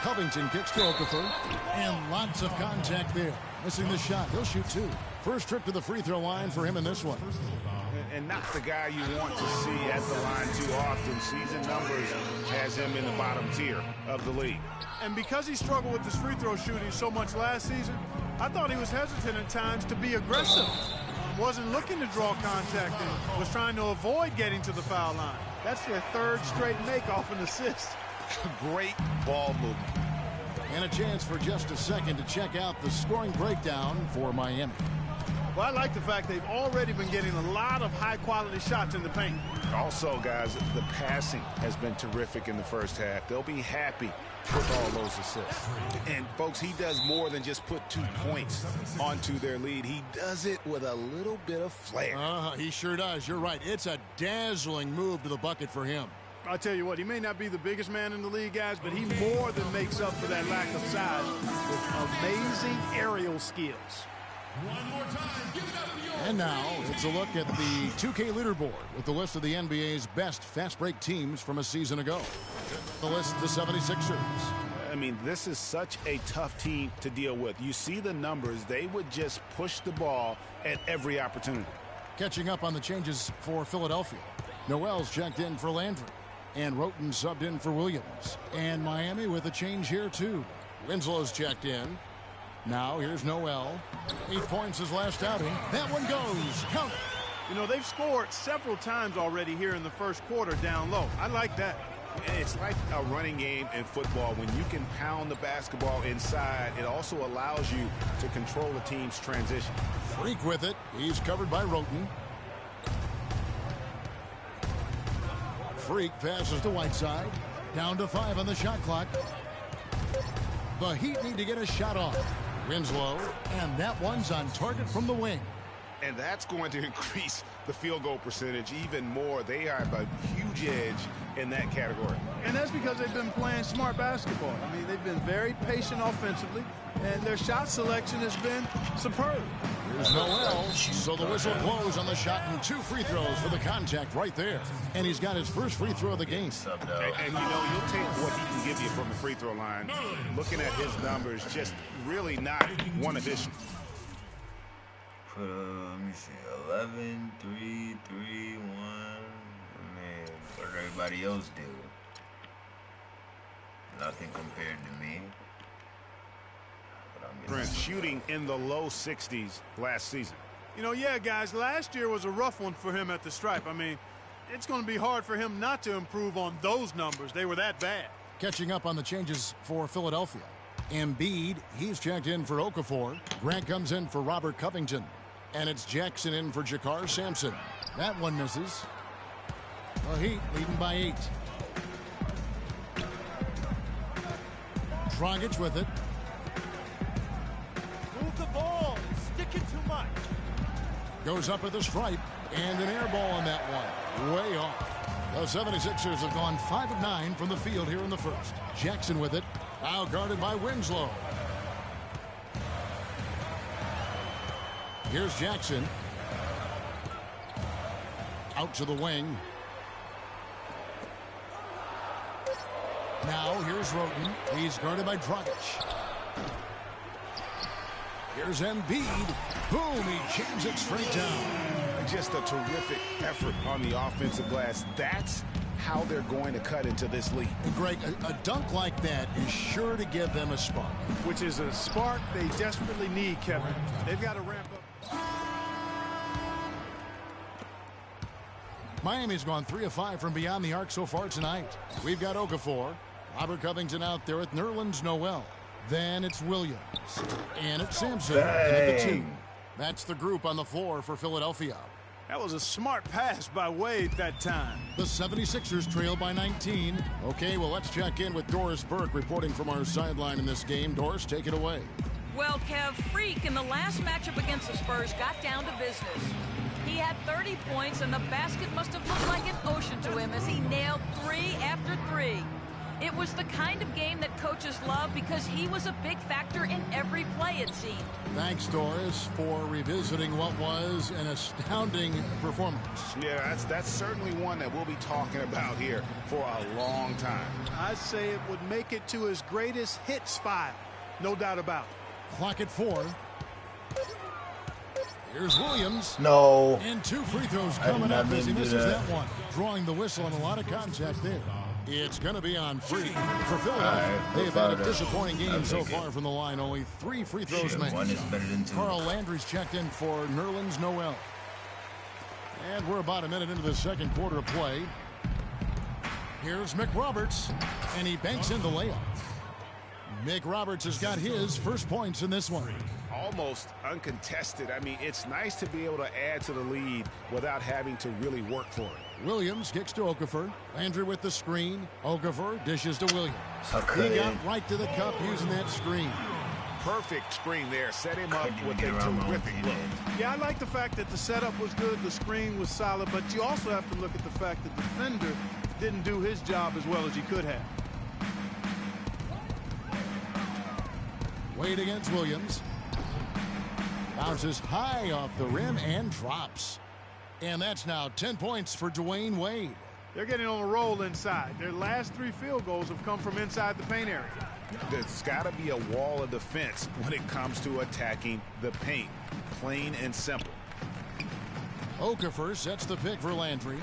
Covington kicks to Okafor. And lots of contact there. Missing the shot. He'll shoot 2. First trip to the free throw line for him in this one. And not the guy you want to see at the line too often. Season numbers has him in the bottom tier of the league. And because he struggled with his free throw shooting so much last season, I thought he was hesitant at times to be aggressive. Wasn't looking to draw contact and was trying to avoid getting to the foul line. That's their 3rd straight make off an assist. Great ball movement. And a chance for just a second to check out the scoring breakdown for Miami. Well, I like the fact they've already been getting a lot of high-quality shots in the paint. Also, guys, the passing has been terrific in the first half. They'll be happy with all those assists. And, folks, he does more than just put 2 points onto their lead. He does it with a little bit of flair. He sure does. You're right. It's a dazzling move to the bucket for him. I'll tell you what, he may not be the biggest man in the league, guys, but he more than makes up for that lack of size with amazing aerial skills. One more time, give it up for yours. And now it's a look at the 2K leaderboard with the list of the NBA's best fast break teams from a season ago. The list, the 76ers. I mean, this is such a tough team to deal with. You see the numbers. They would just push the ball at every opportunity. Catching up on the changes for Philadelphia. Noel's checked in for Landry. And Roten subbed in for Williams. And Miami with a change here, too. Winslow's checked in. Now here's Noel. 8 points his last outing. That one goes. Count it. You know, they've scored several times already here in the first quarter down low. I like that. It's like a running game in football. When you can pound the basketball inside, it also allows you to control the team's transition. Freak with it. He's covered by Roten. Freak passes to Whiteside. Down to 5 on the shot clock. The Heat need to get a shot off. Winslow, and that one's on target from the wing. And that's going to increase the field goal percentage even more. They have a huge edge in that category. And that's because they've been playing smart basketball. I mean, they've been very patient offensively, and their shot selection has been superb. Here's Noel. So the whistle blows on the shot and 2 free throws for the contact right there. And he's got his first free throw of the game. And you know, you'll take what he can give you from the free throw line. Looking at his numbers, just really not one addition. Let me see, 11, 3, 3, 1. Man, what did everybody else do? Nothing compared to me. Prince shooting in the low 60s last season. You know, yeah, guys, last year was a rough one for him at the stripe. I mean, it's going to be hard for him not to improve on those numbers. They were that bad. Catching up on the changes for Philadelphia. Embiid, he's checked in for Okafor. Grant comes in for Robert Covington. And it's Jackson in for Jakar Sampson. That one misses. The Heat leading by 8. Dragic with it. Move the ball. Stick it too much. Goes up at the stripe. And an air ball on that one. Way off. The 76ers have gone 5 of 9 from the field here in the first. Jackson with it. Now guarded by Winslow. Here's Jackson. Out to the wing. Now here's Roten. He's guarded by Dragic. Here's Embiid. Boom, he jams it straight down. Just a terrific effort on the offensive glass. That's how they're going to cut into this league. And Greg, a dunk like that is sure to give them a spark. Which is a spark they desperately need, Kevin. They've got to ramp up. Miami's gone 3 of 5 from beyond the arc so far tonight. We've got Okafor. Robert Covington out there with Nerlens Noel. Then it's Williams. And it's Sampson at the 2. That's the group on the floor for Philadelphia. That was a smart pass by Wade that time. The 76ers trail by 19. Okay, well, let's check in with Doris Burke reporting from our sideline in this game. Doris, take it away. Well, Kev, Freak in the last matchup against the Spurs got down to business. He had 30 points, and the basket must have looked like an ocean to him as he nailed 3 after 3. It was the kind of game that coaches love because he was a big factor in every play, it seemed. Thanks, Doris, for revisiting what was an astounding performance. Yeah, that's certainly one that we'll be talking about here for a long time. I'd say it would make it to his greatest hits file. No doubt about it. Clock at 4. Here's Williams. No. And 2 free throws coming up as he misses that one. Drawing the whistle and a lot of contact there. It's going to be on Freak for Philadelphia. They've had a disappointing game so far from the line. Only 3 free throws made. One is better than 2. Carl Landry's checked in for Nerlens Noel. And we're about a minute into the second quarter of play. Here's McRoberts. And he banks in the layup. Mick Roberts has got his first points in this one. Almost uncontested. I mean, it's nice to be able to add to the lead without having to really work for it. Williams kicks to Okafor. Landry with the screen. Okafor dishes to Williams. Okay. He got right to the cup using that screen. Perfect screen there. Set him up with a terrific look. Yeah, I like the fact that the setup was good, the screen was solid, but you also have to look at the fact that the defender didn't do his job as well as he could have. Wade against Williams. Bounces high off the rim and drops. And that's now 10 points for Dwayne Wade. They're getting on a roll inside. Their last 3 field goals have come from inside the paint area. There's got to be a wall of defense when it comes to attacking the paint. Plain and simple. Okafor sets the pick for Landry.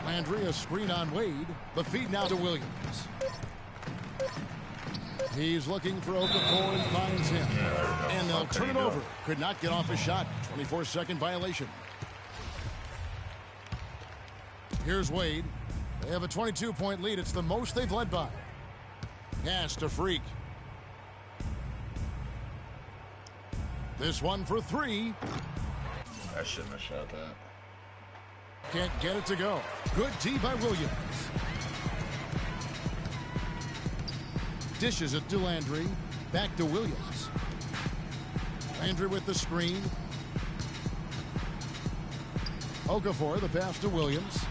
Landry, a screen on Wade. The feed now to Williams. He's looking for Okafor and finds him. And they'll turn it over. Could not get off a shot. 24-second violation. Here's Wade. They have a 22-point lead. It's the most they've led by. Pass to Freak. This one for 3. I shouldn't have shot that. Can't get it to go. Good D by Williams. Dishes it to Landry. Back to Williams. Landry with the screen. Okafor, the pass to Williams.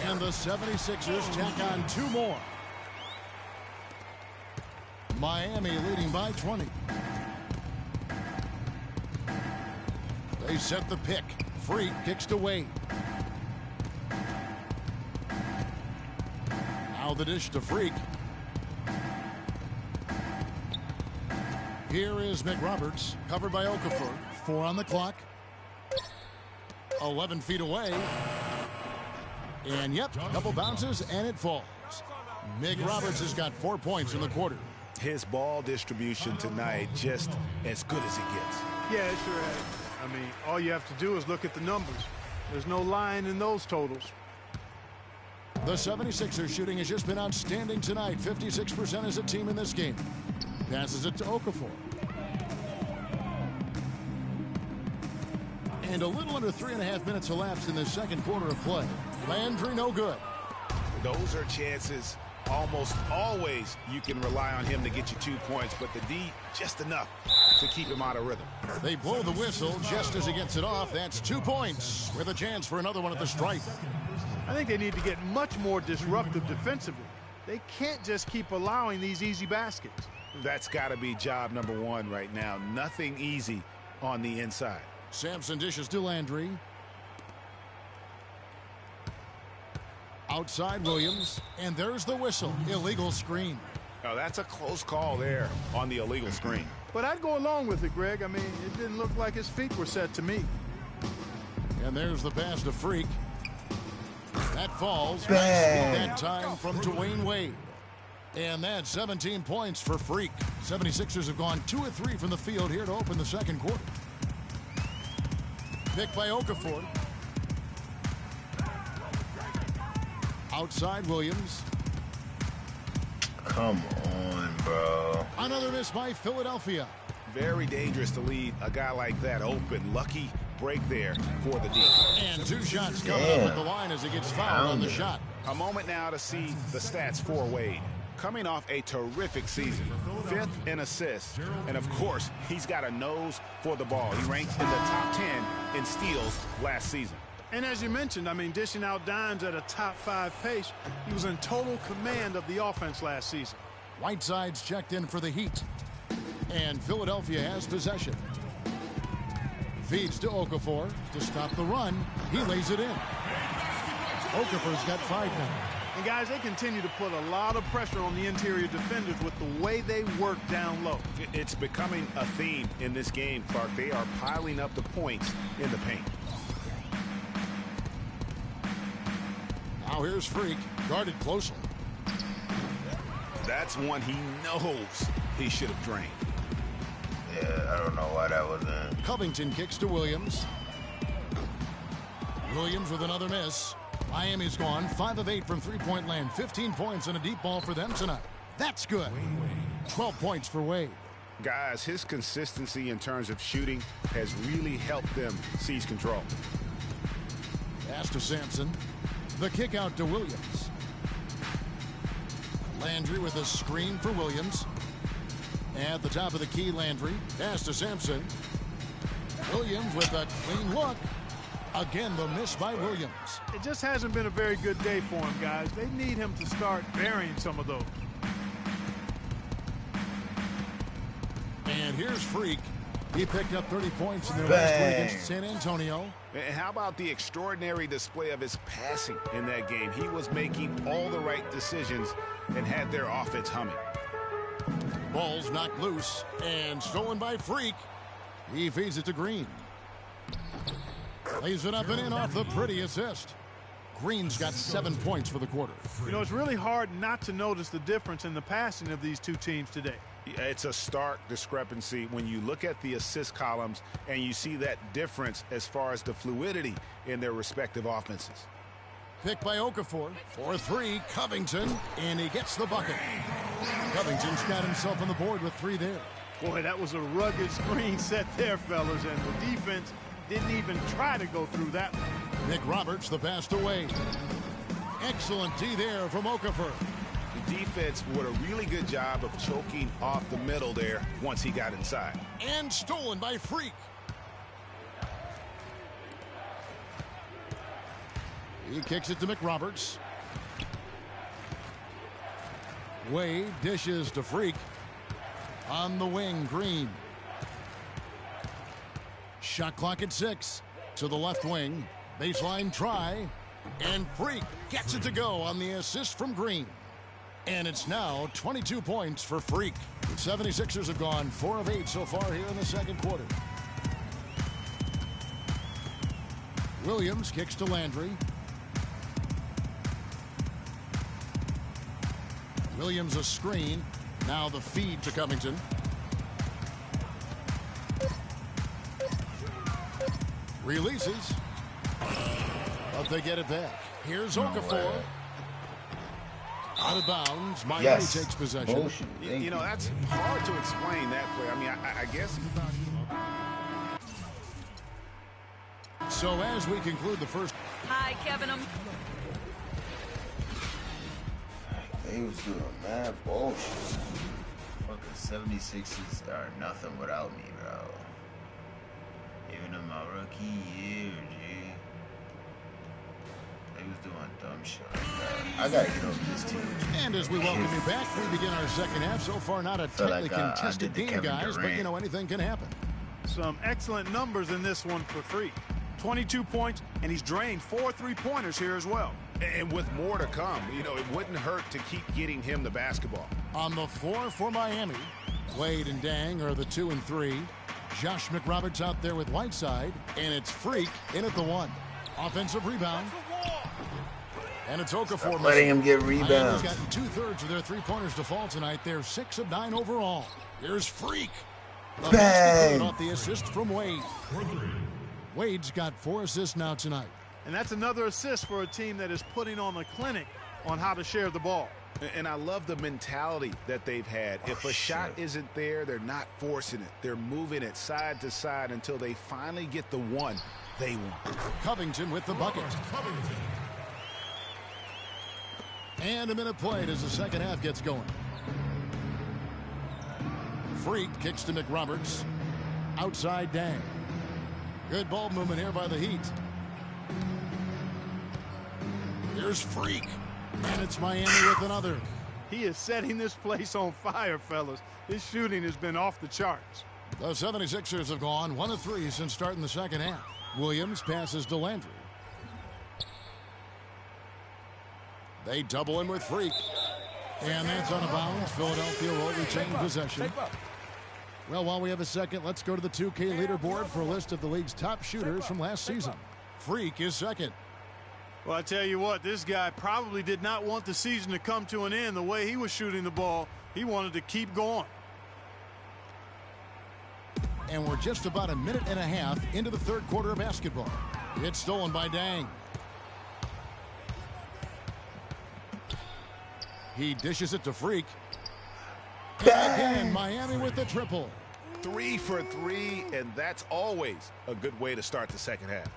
And the 76ers tack on 2 more. Miami leading by 20. They set the pick. Freak kicks to Wade. Now the dish to Freak. Here is Mick Roberts, covered by Okafor. 4 on the clock. 11 feet away. And yep, a couple bounces and it falls. Mick Roberts has got 4 points in the quarter. His ball distribution tonight just as good as it gets. Yeah, it sure has. I mean, all you have to do is look at the numbers. There's no line in those totals. The 76ers shooting has just been outstanding tonight. 56% as a team in this game. Passes it to Okafor. And a little under 3.5 minutes elapsed in the second quarter of play. Landry no good. Those are chances. Almost always you can rely on him to get you 2 points, but the D just enough to keep him out of rhythm. They blow the whistle just as he gets it off. That's 2 points with a chance for another one at the stripe. I think they need to get much more disruptive defensively. They can't just keep allowing these easy baskets. That's got to be job number 1 right now. Nothing easy on the inside. Sampson dishes to Landry. Outside Williams, and there's the whistle. Illegal screen. Oh, that's a close call there on the illegal screen. But I'd go along with it, Greg. I mean, it didn't look like his feet were set to me. And there's the pass to Freak. That falls. That time from Dwayne Wade. And that's 17 points for Freak. 76ers have gone 2 of 3 from the field here to open the second quarter. Pick by Okafor. Outside Williams. Come on, bro. Another miss by Philadelphia. Very dangerous to leave a guy like that open. Lucky break there for the D. And 2 shots coming up at the line as he gets fouled on the shot. A moment now to see the stats for Wade. Coming off a terrific season. 5th in assists. And of course, he's got a nose for the ball. He ranked in the top 10 in steals last season. And as you mentioned, I mean, dishing out dimes at a top 5 pace, he was in total command of the offense last season. Whiteside's checked in for the Heat. And Philadelphia has possession. Feeds to Okafor to stop the run. He lays it in. Okafor's got 5 now. And guys, they continue to put a lot of pressure on the interior defenders with the way they work down low. It's becoming a theme in this game, Clark. They are piling up the points in the paint. Now here's Freak, guarded closely. That's one he knows he should have drained. Yeah, I don't know why that was in. Covington kicks to Williams. Williams with another miss. Miami's gone 5 of 8 from three-point land. 15 points and a deep ball for them tonight. That's good. 12 points for Wade. Guys, his consistency in terms of shooting has really helped them seize control. Pass to Sampson. The kick out to Williams. Landry with a screen for Williams. At the top of the key, Landry. Pass to Sampson. Williams with a clean look. Again, the miss by Williams. It just hasn't been a very good day for him, guys. They need him to start burying some of those. And here's Freak. He picked up 30 points in their last win against San Antonio. And how about the extraordinary display of his passing in that game? He was making all the right decisions and had their offense humming. Ball's knocked loose and stolen by Freak. He feeds it to Green. Lays it up and in off the pretty assist. Green's got 7 points for the quarter. You know, it's really hard not to notice the difference in the passing of these two teams today. It's a stark discrepancy when you look at the assist columns and you see that difference as far as the fluidity in their respective offenses. Picked by Okafor for 3, Covington, and he gets the bucket. Covington's got himself on the board with 3 there. Boy, that was a rugged screen set there, fellas, and the defense didn't even try to go through that one. Nick Roberts, the pass to Wade. Excellent D there from Okafor. The defense did a really good job of choking off the middle there once he got inside. And stolen by Freak. He kicks it to McRoberts. Wade dishes to Freak. On the wing, Green. Shot clock at 6. To the left wing. Baseline try. And Freak gets it to go on the assist from Green. And it's now 22 points for Freak. The 76ers have gone 4 of 8 so far here in the second quarter. Williams kicks to Landry. Williams a screen. Now the feed to Covington. Releases. But they get it back. Here's Okafor. Out of bounds. Miami takes possession. You know, that's hard to explain that play. I mean, I guess. So as we conclude the first. Hi, Kevin. They was doing mad bullshit. Fucking 76ers are nothing without me, bro. Even in my rookie year, G. They was doing dumb shit like that. I gotta get over this team. And as we welcome you back, we begin our second half. So far, not a tightly contested game, guys, but you know, anything can happen. Some excellent numbers in this one for Freak. 22 points, and he's drained 4 3-pointers here as well. And with more to come, you know, it wouldn't hurt to keep getting him the basketball. On the floor for Miami, Wade and Dang are the 2 and 3. Josh McRoberts out there with Whiteside, and it's Freak in at the 1. Offensive rebound. And it's Okafor. Letting him get rebounds. Miami's gotten 2/3 of their 3-pointers to fall tonight. They're 6 of 9 overall. Here's Freak. Bang! Off the assist from Wade. Wade's got 4 assists now tonight. And that's another assist for a team that is putting on a clinic on how to share the ball. And I love the mentality that they've had. If a shot isn't there, they're not forcing it. They're moving it side to side until they finally get the one they want. Covington with the bucket. And a minute played as the second half gets going. Freak kicks to McRoberts. Outside Dang. Good ball movement here by the Heat. Here's Freak. And it's Miami with another. He is setting this place on fire, fellas. His shooting has been off the charts. The 76ers have gone 1 of 3 since starting the second half. Williams passes to Landry. They double him with Freak. And that's out of bounds. Philadelphia will retain possession. Well, while we have a second, let's go to the 2K leaderboard for a list of the league's top shooters from last season. Freak is second. Well, I tell you what, this guy probably did not want the season to come to an end the way he was shooting the ball. He wanted to keep going. And we're just about a minute and a half into the third quarter of basketball. It's stolen by Dang. He dishes it to Freak. And again, Miami with the triple. 3 for 3, and that's always a good way to start the second half.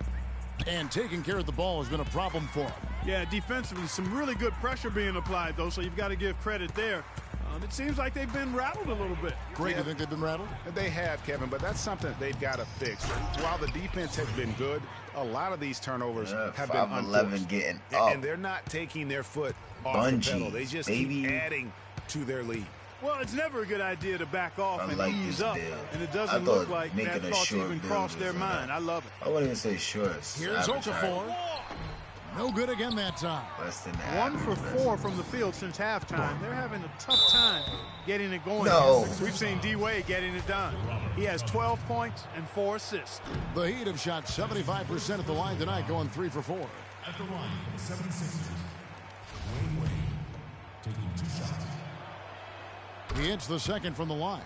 And taking care of the ball has been a problem for him. Yeah, defensively, some really good pressure being applied, though, so you've got to give credit there. It seems like they've been rattled a little bit. Greg, you think they've been rattled? They have, Kevin, but that's something they've got to fix. While the defense has been good, a lot of these turnovers have been unforced. Getting up. And they're not taking their foot off the pedal. They just keep adding to their lead. Well, it's never a good idea to back off and like ease up, build. and it doesn't look like that thought even crossed their mind. I love it. I wouldn't even say short. Here's Okafor. No good again that time. Less than 1 for 4 from the field since halftime. They're having a tough time getting it going. No. We've seen D-Wade getting it done. He has 12 points and 4 assists. The Heat have shot 75% at the line tonight, going 3 for 4. At the line, 76ers. Dwayne Wade taking 2 shots. He hits the second from the line.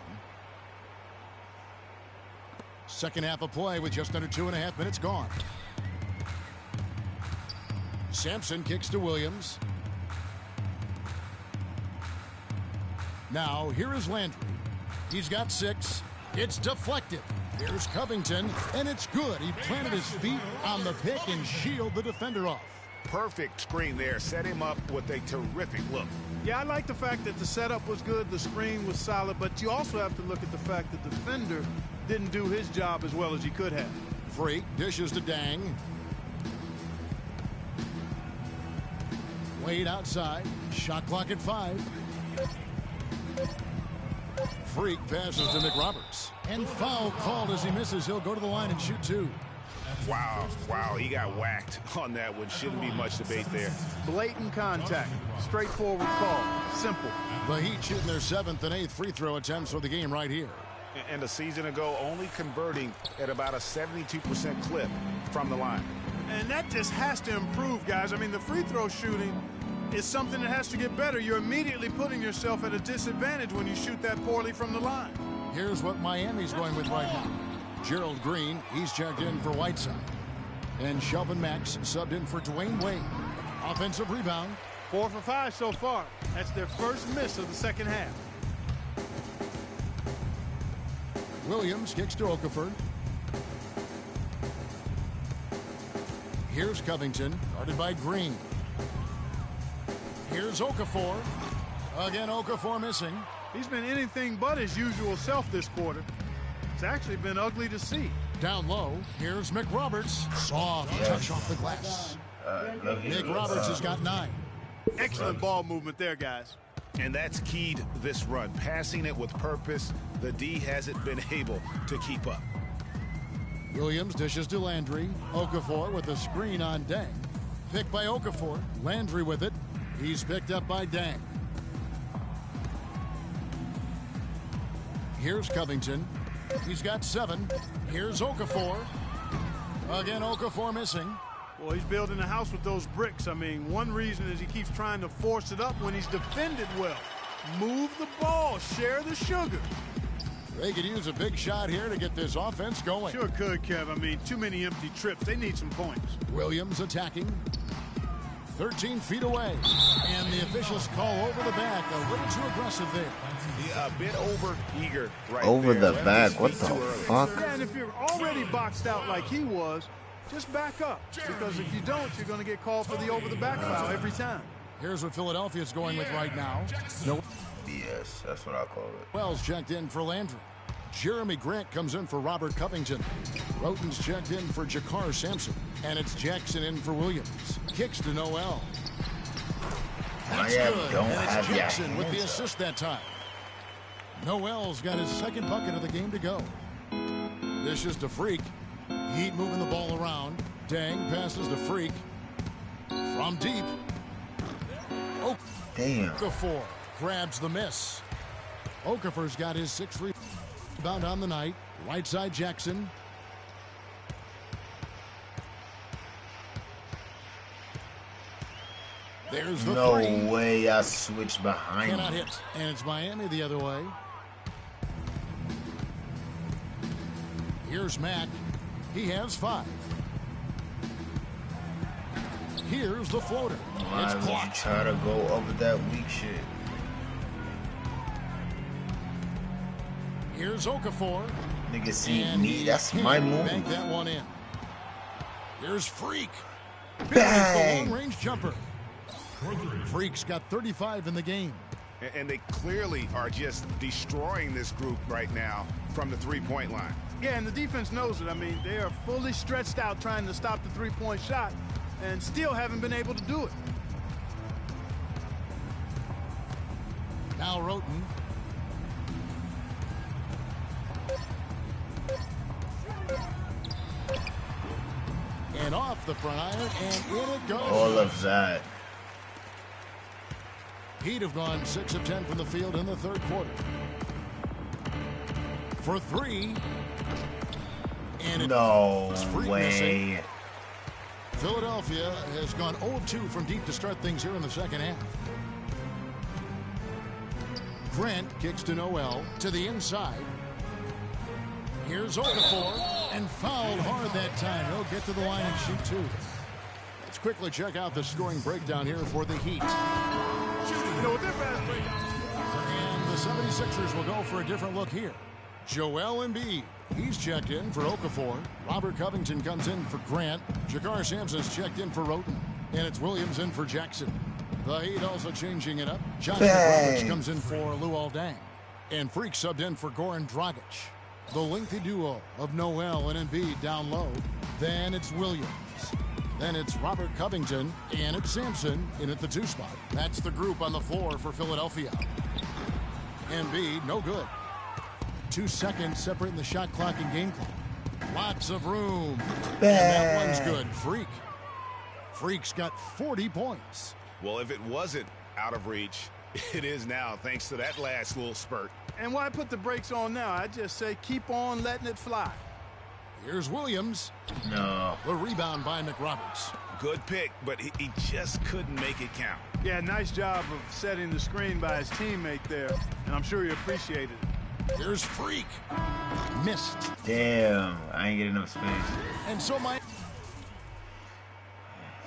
Second half of play with just under 2.5 minutes gone. Sampson kicks to Williams. Now, here is Landry. He's got 6. It's deflected. Here's Covington, and it's good. He planted his feet on the pick and shielded the defender off. Perfect screen there. Set him up with a terrific look. Yeah, I like the fact that the setup was good, the screen was solid, but you also have to look at the fact that the defender didn't do his job as well as he could have. Freak dishes to Dang. Wade outside. Shot clock at 5. Freak passes to McRoberts. And foul called as he misses. He'll go to the line and shoot 2. Wow, he got whacked on that one. Shouldn't be much debate there. Blatant contact. Straightforward call. Simple. The Heat shooting their 7th and 8th free throw attempts for the game right here. And a season ago, only converting at about a 72% clip from the line. And that just has to improve, guys. I mean, the free throw shooting is something that has to get better. You're immediately putting yourself at a disadvantage when you shoot that poorly from the line. Here's what Miami's going with right now. Gerald Green, he's checked in for Whiteside. And Shelvin Max subbed in for Dwayne Wade. Offensive rebound. 4 for 5 so far. That's their first miss of the second half. Williams kicks to Okafor. Here's Covington, guarded by Green. Here's Okafor. Again, Okafor missing. He's been anything but his usual self this quarter. It's actually been ugly to see. Down low, here's McRoberts. Soft touch off the glass. McRoberts has got 9. Excellent ball movement there, guys. And that's keyed this run. Passing it with purpose. The D hasn't been able to keep up. Williams dishes to Landry. Okafor with a screen on Dang. Picked by Okafor. Landry with it. He's picked up by Dang. Here's Covington. He's got 7. Here's Okafor. Again, Okafor missing. Well, he's building a house with those bricks. I mean, one reason is he keeps trying to force it up when he's defended well. Move the ball. Share the sugar. They could use a big shot here to get this offense going. Sure could, Kev. I mean, too many empty trips. They need some points. Williams attacking. 13 feet away. And the officials call over the back. A little too aggressive there. Yeah, a bit over-eager right over there. The back? What the fuck? Yeah, and if you're already boxed out like he was, just back up. Because if you don't, you're going to get called for the over-the-back foul every time. Here's what Philadelphia's going with right now. No. BS. That's what I call it. Wells checked in for Landry. Jeremy Grant comes in for Robert Covington. Roten's checked in for Jakar Sampson. And it's Jackson in for Williams. Kicks to Noel. That's good. And it's Jackson with the assist that time. Noel's got his second bucket of the game to go. This is to Freak. Heat moving the ball around. Dang passes to Freak. From deep. Oh, damn. Okafor grabs the miss. Okafor's got his 6th rebound on the night. Right side Jackson. There's the 3. No way I switched behind. Cannot hit. And it's Miami the other way. Here's Mack. He has 5. Here's the floater. Why It's would you blocked. try to go up with that weak shit? Here's Okafor. Nigga, see And me, he that's can't my move. bank that one in. Here's Freak. Bang! The long-range jumper. Freak's got 35 in the game. And they clearly are just destroying this group right now from the three-point line. Yeah, and the defense knows it. I mean, they are fully stretched out trying to stop the three-point shot and still haven't been able to do it. Now Roten. And off the front iron, and in it goes. All of that. Heat have gone 6 of 10 from the field in the third quarter. For 3. And No it's Freak way. missing. Philadelphia has gone 0 of 2 from deep to start things here in the second half. Grant kicks to Noel to the inside. Here's Okafor, and fouled hard that time. He'll get to the line and shoot 2. Let's quickly check out the scoring breakdown here for the Heat. You know, with their fast breakdown. And the 76ers will go for a different look here. Joel Embiid. He's checked in for Okafor. Robert Covington comes in for Grant. Jakar Sampson's checked in for Roten. And it's Williams in for Jackson. The Heat also changing it up. Josh Roberts comes in for Luol Deng. And Freak subbed in for Goran Dragic. The lengthy duo of Noel and Embiid down low. Then it's Williams. Then it's Robert Covington, and it's Sampson in at the 2 spot. That's the group on the floor for Philadelphia. Embiid, no good. 2 seconds separating the shot clock and game clock. Lots of room. And that one's good. Freak. Freak's got 40 points. Well, if it wasn't out of reach, it is now, thanks to that last little spurt. And why put the brakes on now? I just say keep on letting it fly. Here's Williams. No. The rebound by McRoberts. Good pick, but he just couldn't make it count. Yeah, nice job of setting the screen by his teammate there, and I'm sure he appreciated it. Here's Freak. Missed. Damn, I ain't getting enough space. And so my...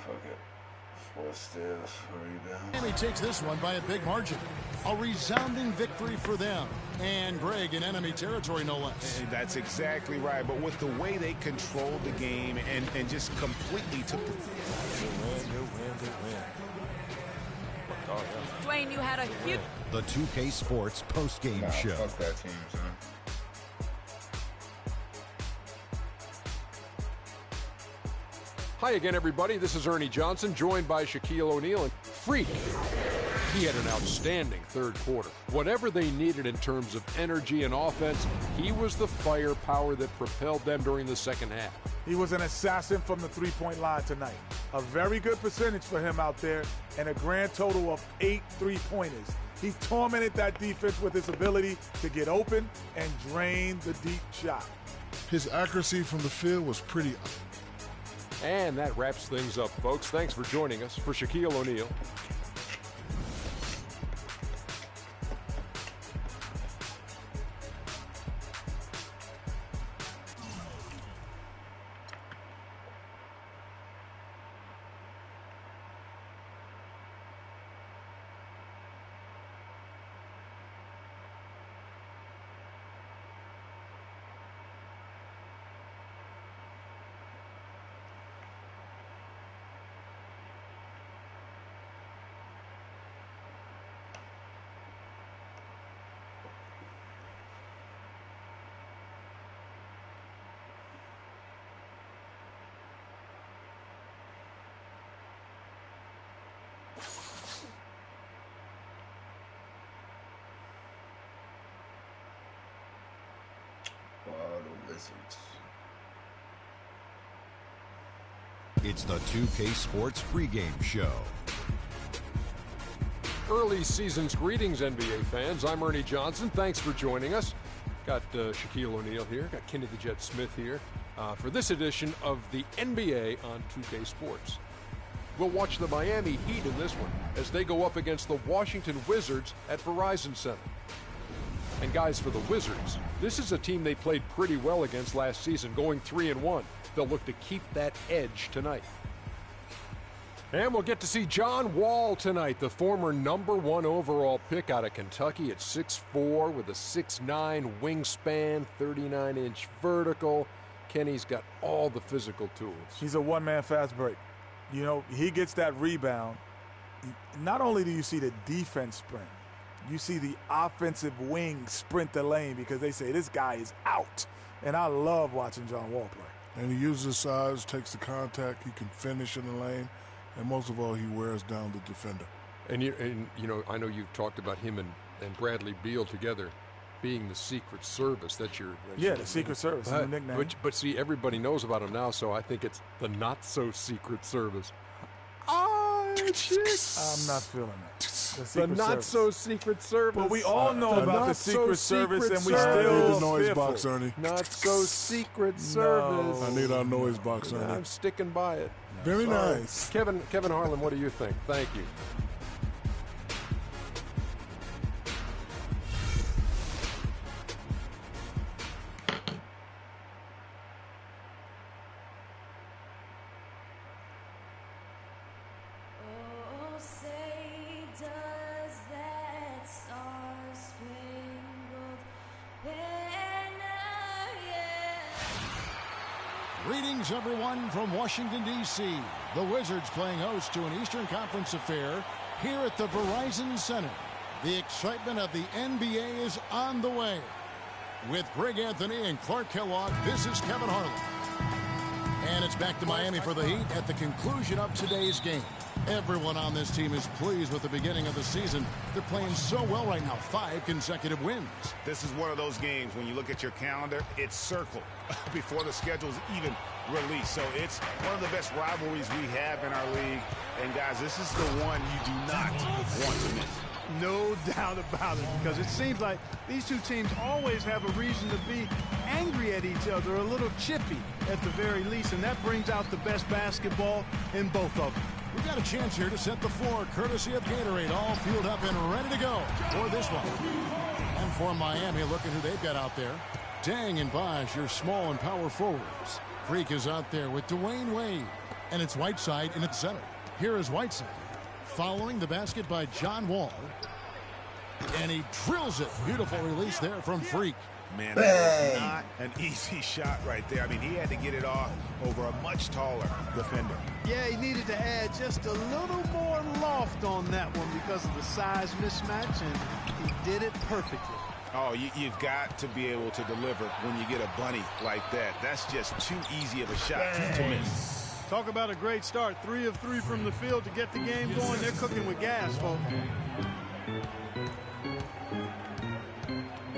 Fuck it. 4 steals, 4 rebounds. Miami takes this one by a big margin. A resounding victory for them. And Greg in enemy territory, no less. And that's exactly right. But with the way they controlled the game and just completely took the... Dwayne, you had a huge... The 2K Sports post-game show. Fuck that team, son. Hi again, everybody. This is Ernie Johnson, joined by Shaquille O'Neal and Freak. He had an outstanding third quarter. Whatever they needed in terms of energy and offense, he was the firepower that propelled them during the second half. He was an assassin from the three-point line tonight. A very good percentage for him out there, and a grand total of 8 3-pointers. He tormented that defense with his ability to get open and drain the deep shot. His accuracy from the field was pretty. And that wraps things up, folks. Thanks for joining us. For Shaquille O'Neal, The Wizards. It's the 2K Sports pregame show. early season's greetings, NBA fans. I'm Ernie Johnson. Thanks for joining us. Got Shaquille O'Neal here. Got Kenny the Jet Smith here for this edition of the NBA on 2K Sports. We'll watch the Miami Heat in this one as they go up against the Washington Wizards at Verizon Center. And guys, for the Wizards, this is a team they played pretty well against last season, going 3-1. They'll look to keep that edge tonight. And we'll get to see John Wall tonight, the former #1 overall pick out of Kentucky at 6'4", with a 6'9" wingspan, 39-inch vertical. Kenny's got all the physical tools. He's a one-man fast break. You know, he gets that rebound. Not only do you see the defense sprint, you see the offensive wing sprint the lane because they say this guy is out. And I love watching John Wall play. And he uses his size, takes the contact, he can finish in the lane, and most of all, he wears down the defender. And you know, I know you've talked about him and Bradley Beal together being the Secret Service. That's your the Secret Service, the nickname. But see, everybody knows about him now, so I think it's the not-so-Secret Service. I'm not feeling that. The not-so-Secret Service. But we all know about the Secret Service, and we still need the noise box, Ernie. Not-so-Secret Service. I need our noise box, Ernie. I'm sticking by it. Very nice. Kevin Harlan, what do you think? Thank you. Greetings, everyone, from Washington, D.C. The Wizards playing host to an Eastern Conference affair here at the Verizon Center. The excitement of the NBA is on the way. With Greg Anthony and Clark Kellogg, this is Kevin Harlan. And it's back to Miami for the Heat at the conclusion of today's game. Everyone on this team is pleased with the beginning of the season. They're playing so well right now, 5 consecutive wins. This is one of those games, when you look at your calendar, it's circled before the schedule's even released. So it's one of the best rivalries we have in our league. And, guys, this is the one you do not want to miss. No doubt about it, because it seems like these two teams always have a reason to be angry at each other, a little chippy at the very least, and that brings out the best basketball in both of them. We've got a chance here to set the floor, courtesy of Gatorade, all fueled up and ready to go for this one. And for Miami, look at who they've got out there. Dang and Bosh, your small and power forwards. Freak is out there with Dwayne Wade, and it's Whiteside in its center. Here is Whiteside, following the basket by John Wall. And he drills it. Beautiful release there from Freak. Man, that was not an easy shot right there. I mean, he had to get it off over a much taller defender. Yeah, he needed to add just a little more loft on that one because of the size mismatch, and he did it perfectly. Oh, you've got to be able to deliver when you get a bunny like that. That's just too easy of a shot to miss. Talk about a great start. 3 of 3 from the field to get the game going. They're cooking with gas, folks.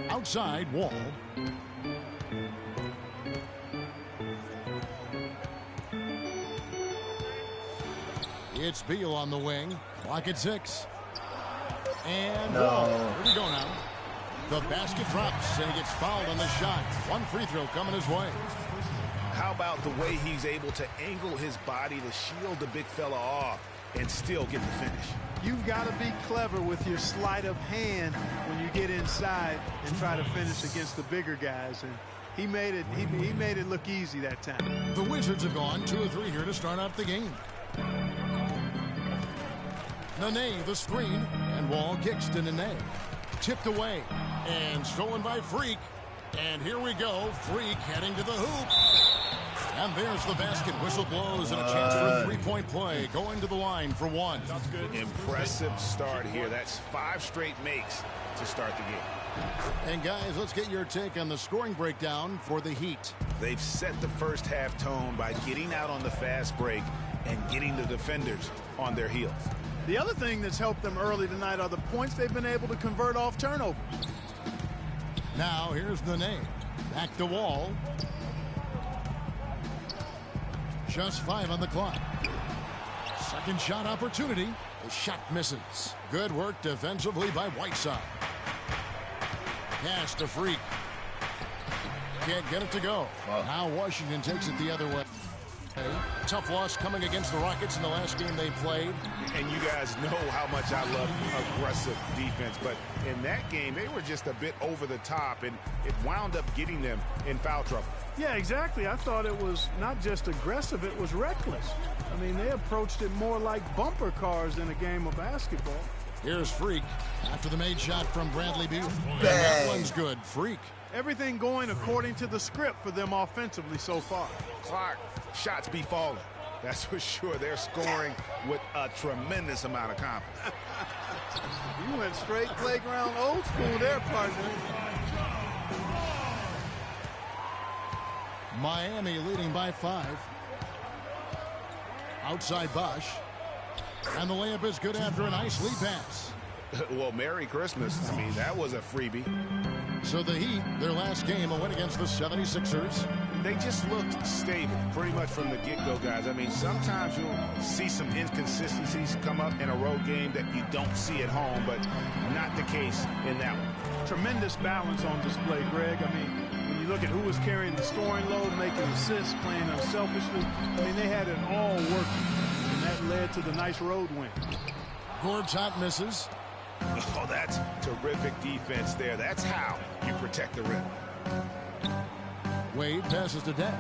Outside, Wall. It's Beal on the wing. Clock at 6. And Wall. Here we go now. The basket drops, and he gets fouled on the shot. One free throw coming his way. How about the way he's able to angle his body to shield the big fella off and still get the finish? You've got to be clever with your sleight of hand when you get inside and try to finish against the bigger guys. And he made it look easy that time. The Wizards have gone 2 of 3 here to start out the game. Nene, the screen, and Wall kicks to Nene. Tipped away and stolen by Freak. And here we go. Freak heading to the hoop. And there's the basket. Whistle blows and a chance for a three-point play. Going to the line for 1. That's good. Impressive start here. That's 5 straight makes to start the game. And guys, let's get your take on the scoring breakdown for the Heat. They've set the first half tone by getting out on the fast break and getting the defenders on their heels. The other thing that's helped them early tonight are the points they've been able to convert off turnovers. Now here's Nene. Back to Wall. Just 5 on the clock. Second shot opportunity. The shot misses. Good work defensively by Whiteside. Pass to Freak. Can't get it to go. Now Washington takes it the other way. Tough loss coming against the Rockets in the last game they played. And you guys know how much I love aggressive defense, but in that game, they were just a bit over the top, and it wound up getting them in foul trouble. Yeah, exactly. I thought it was not just aggressive, it was reckless. I mean, they approached it more like bumper cars in a game of basketball. Here's Freak after the made shot from Bradley Beal. And that one's good. Freak. Everything going according to the script for them offensively so far. Clark, shots be falling. That's for sure. They're scoring with a tremendous amount of confidence. You went straight playground old school there, partner. Miami leading by 5. Outside Bosch. And the layup is good after a nice lead pass. Well, Merry Christmas. I mean, that was a freebie. So the Heat, their last game, a win against the 76ers. They just looked stable pretty much from the get-go, guys. I mean, sometimes you'll see some inconsistencies come up in a road game that you don't see at home, but not the case in that one. Tremendous balance on display, Greg. I mean, when you look at who was carrying the scoring load, making assists, playing unselfishly, I mean, they had it all working, and that led to the nice road win. Gortat misses. Oh, that's terrific defense there. That's how you protect the rim. Wade passes to Deng.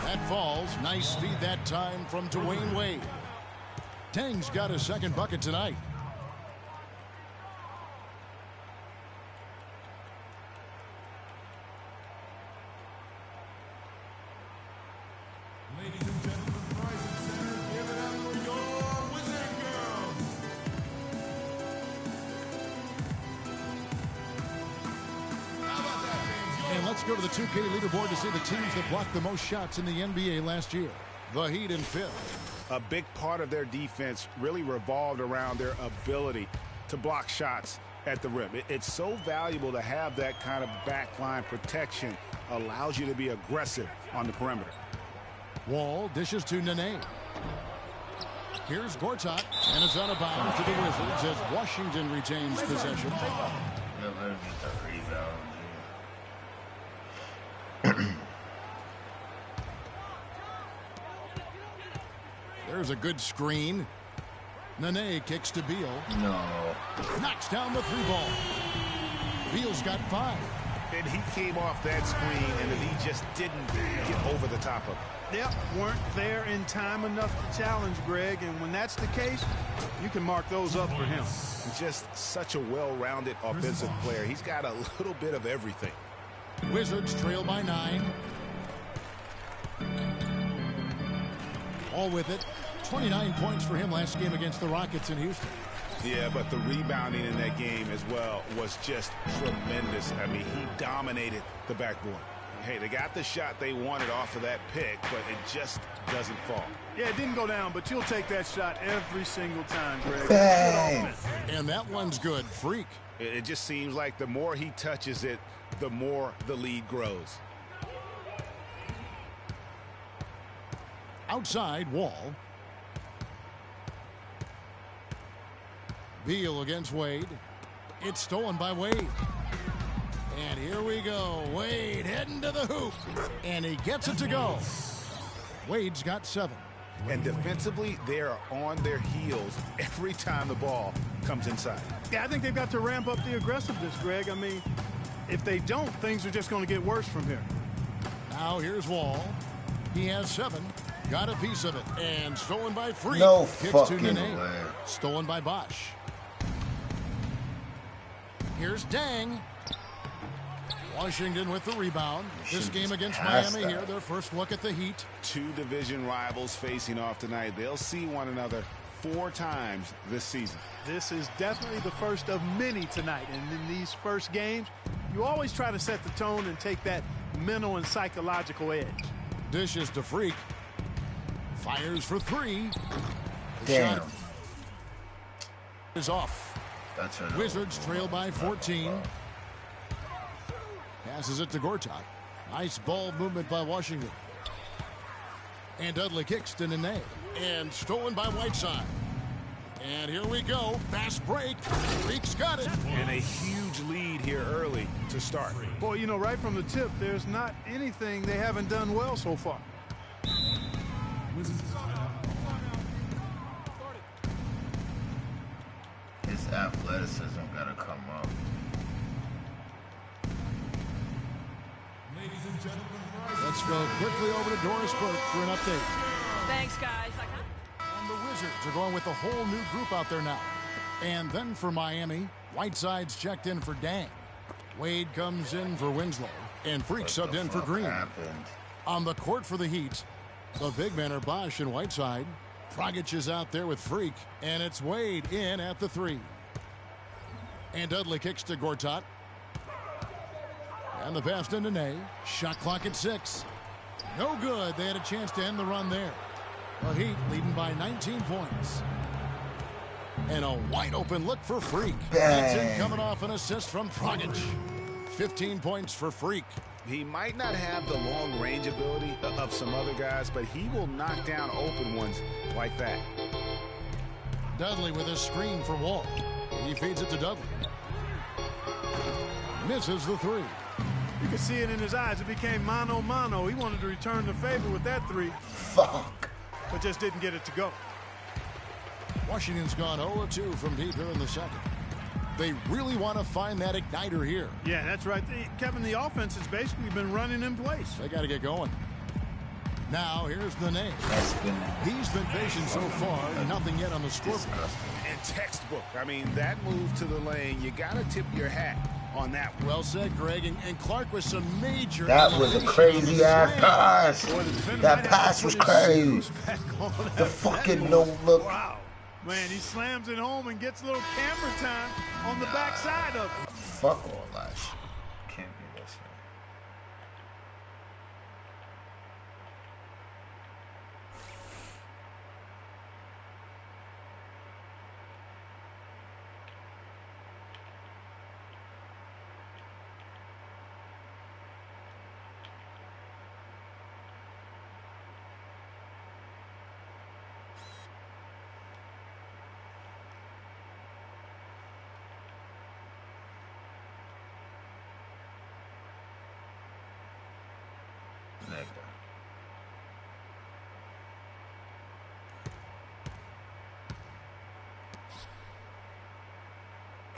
That falls. Nice feed that time from Dwayne Wade. Deng's got his second bucket tonight. Ladies and gentlemen, Verizon Center, give it up for your Wizard Girls. How about that, And let's go to the 2K leaderboard to see the teams that blocked the most shots in the NBA last year. The Heat in 5th. A big part of their defense really revolved around their ability to block shots at the rim. It's so valuable to have that kind of backline protection. Allows you to be aggressive on the perimeter. Wall dishes to Nene. Here's Gortat, and it's out of bounds to the Wizards as Washington retains possession. There's a good screen. Nene kicks to Beal. No. Knocks down the 3-ball. Beal's got 5. And he came off that screen, and he just didn't get over the top of it. Yep, weren't there in time enough to challenge Greg, and when that's the case, you can mark those up for him. Just such a well-rounded offensive player. He's got a little bit of everything. Wizards trail by 9. All with it. 29 points for him last game against the Rockets in Houston. Yeah, but the rebounding in that game as well was just tremendous. I mean, he dominated the backboard. Hey, they got the shot they wanted off of that pick, but it just doesn't fall. Yeah, it didn't go down, but you'll take that shot every single time, Greg. Bang. And that one's good. Freak. It just seems like the more he touches it, the more the lead grows. Outside, Wall. Beal against Wade. It's stolen by Wade. And here we go. Wade heading to the hoop. And he gets it to go. Wade's got 7. And defensively, they are on their heels every time the ball comes inside. Yeah, I think they've got to ramp up the aggressiveness, Greg. I mean, if they don't, things are just going to get worse from here. Now here's Wall. He has 7. Got a piece of it. And stolen by Freak. No Kicks fucking to Nene. way. Stolen by Bosch. Here's Deng. Washington with the rebound. This game against Miami here, their first look at the Heat. 2 division rivals facing off tonight. They'll see one another 4 times this season. This is definitely the first of many tonight. And in these first games, you always try to set the tone and take that mental and psychological edge. Dishes to Freak. Fires for 3. The Damn. shot is off. That's an Wizards trail by 14. Passes it to Gortat. Nice ball movement by Washington. And Dudley kicks to Nene. And stolen by Whiteside. And here we go. Fast break. Freak's got it. And a huge lead here early to start. Boy, you know, right from the tip, there's not anything they haven't done well so far. Wizards. His athleticism gotta come up. Ladies and gentlemen, Let's go quickly over to Doris Burke for an update. Thanks, guys. And the Wizards are going with a whole new group out there now. And then for Miami, Whiteside's checked in for Dang. Wade comes in for Winslow. And Freak subbed in for Green. On the court for the Heat, the big men are Bosch and Whiteside. Dragic is out there with Freak. And it's Wade in at the 3. And Dudley kicks to Gortat. And the pass to Nene. Shot clock at 6. No good. They had a chance to end the run there. The Heat leading by 19 points. And a wide open look for Freak. That's it, coming off an assist from Dragic. 15 points for Freak. He might not have the long range ability of some other guys, but he will knock down open ones like that. Dudley with a screen for Wall. He feeds it to Dudley. Misses the 3. You could see it in his eyes. It became mano-mano. He wanted to return the favor with that 3. Fuck. But just didn't get it to go. Washington's gone 0-2 from deep here in the second. They really want to find that igniter here. Yeah, that's right. Kevin, the offense has basically been running in place. They got to get going. Now, here's the name. He's been patient so far. Nothing yet on the scoreboard. And textbook. I mean, that move to the lane, you got to tip your hat on that one. Well said, Greg. And Clark with some major... That was a crazy-ass pass. That pass was crazy. The fucking no-look. Wow. Man, he slams it home and gets a little camera time on the backside of it. Fuck all that shit. Can't be this shit.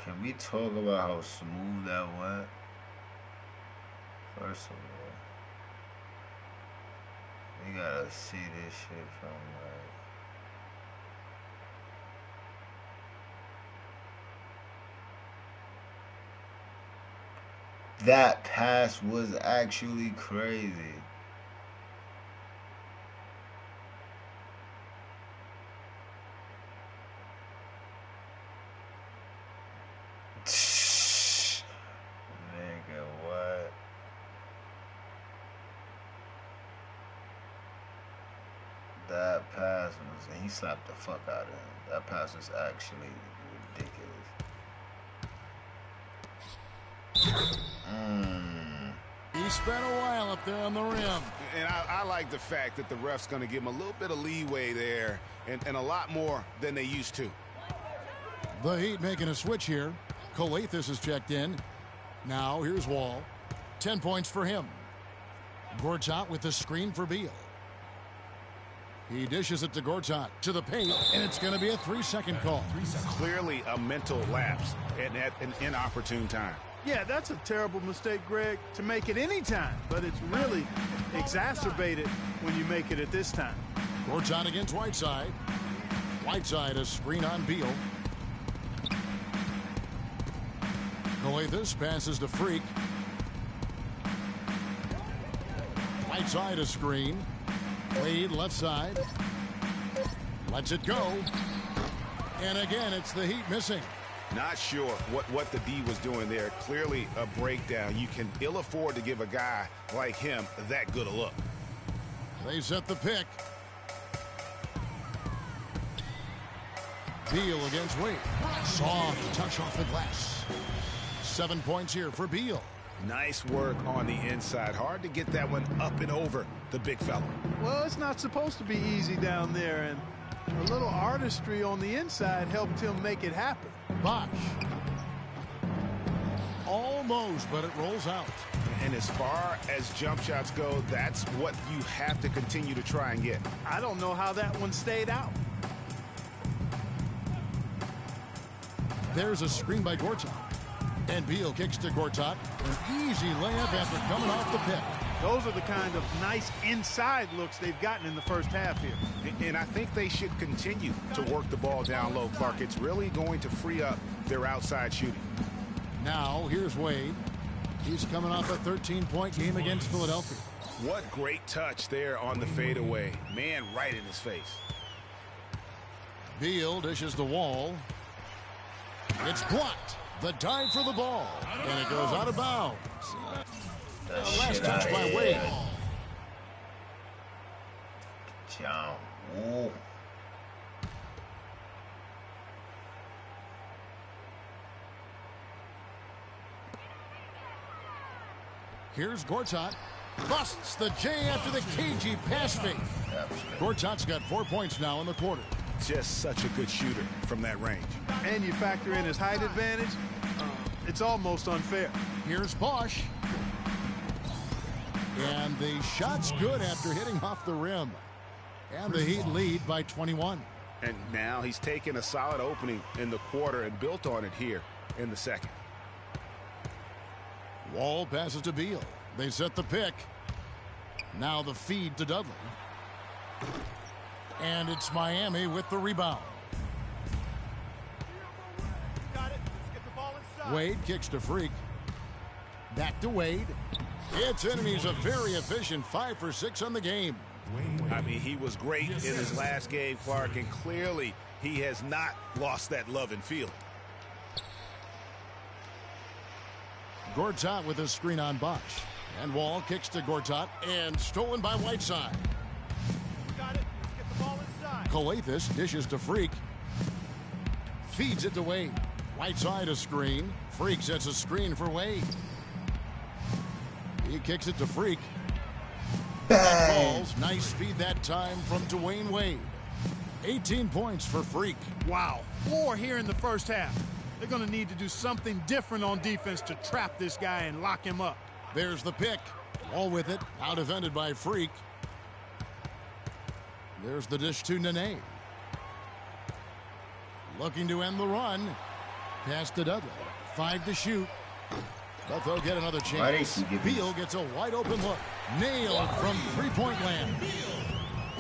Can we talk about how smooth that went? First of all, we gotta see this shit from like... That pass was actually crazy. Nigga, what? That pass was, and he slapped the fuck out of him. That pass was actually ridiculous. He spent a while up there on the rim. And I like the fact that the ref's going to give him a little bit of leeway there and a lot more than they used to. The Heat making a switch here. Coathis is checked in. Now here's Wall. 10 points for him. Gortat with the screen for Beal. He dishes it to Gortat to the paint, and it's going to be a 3-second call. Clearly a mental lapse at an inopportune time. Yeah, that's a terrible mistake, Greg, to make it any time, but it's really exacerbated when you make it at this time. Gortat against Whiteside. Whiteside a screen on Beal. Coathis passes to Freak. Whiteside a screen. Wade left side. Lets it go. And again, it's the Heat missing. Not sure what the D was doing there. Clearly a breakdown. You can ill afford to give a guy like him that good a look. They set the pick. Beal against Wade. Soft touch off the glass. 7 points here for Beal. Nice work on the inside. Hard to get that one up and over the big fella. Well, it's not supposed to be easy down there, and a little artistry on the inside helped him make it happen. Bosch. Almost, but it rolls out. And as far as jump shots go, that's what you have to continue to try and get. I don't know how that one stayed out. There's a screen by Gortat. And Beal kicks to Gortat. An easy layup after coming off the pick. Those are the kind of nice inside looks they've gotten in the first half here. And I think they should continue to work the ball down low, Clark. It's really going to free up their outside shooting. Now, here's Wade. He's coming off a 13-point game against Philadelphia. What great touch there on the fadeaway. Man, right in his face. Beal dishes the Wall. It's blocked. The dive for the ball. And it goes out of bounds. Last touch by Wade. Ooh. Here's Gortat. Busts the J after the cagey pass fake. Gortat's got 4 points now in the quarter. Just such a good shooter from that range. And you factor in his height advantage, it's almost unfair. Here's Bosch. And the shot's good after hitting off the rim. And the Heat lead by 21. And now he's taken a solid opening in the quarter and built on it here in the second. Wall passes to Beal. They set the pick. Now the feed to Dudley. And it's Miami with the rebound. Got it. Let's get the ball inside. Wade kicks to Freak. Back to Wade. It's in, and he's a very efficient 5 for 6 on the game. I mean, he was great in his last game, Clark, and clearly he has not lost that love and feeling. Gortat with a screen on Bosch. And Wall kicks to Gortat, and stolen by Whiteside. Got it. Let's get the ball inside. Calathis dishes to Freak. Feeds it to Wade. Whiteside a screen. Freak sets a screen for Wade. He kicks it to Freak. Balls. Nice speed that time from Dwayne Wade. 18 points for Freak. Wow. 4 here in the first half. They're going to need to do something different on defense to trap this guy and lock him up. There's the pick. Wall with it. Out defended by Freak. There's the dish to Nene. Looking to end the run. Pass to Dudley. 5 to shoot. But they'll get another chance. Beal gets a wide open look. Nailed from three-point land.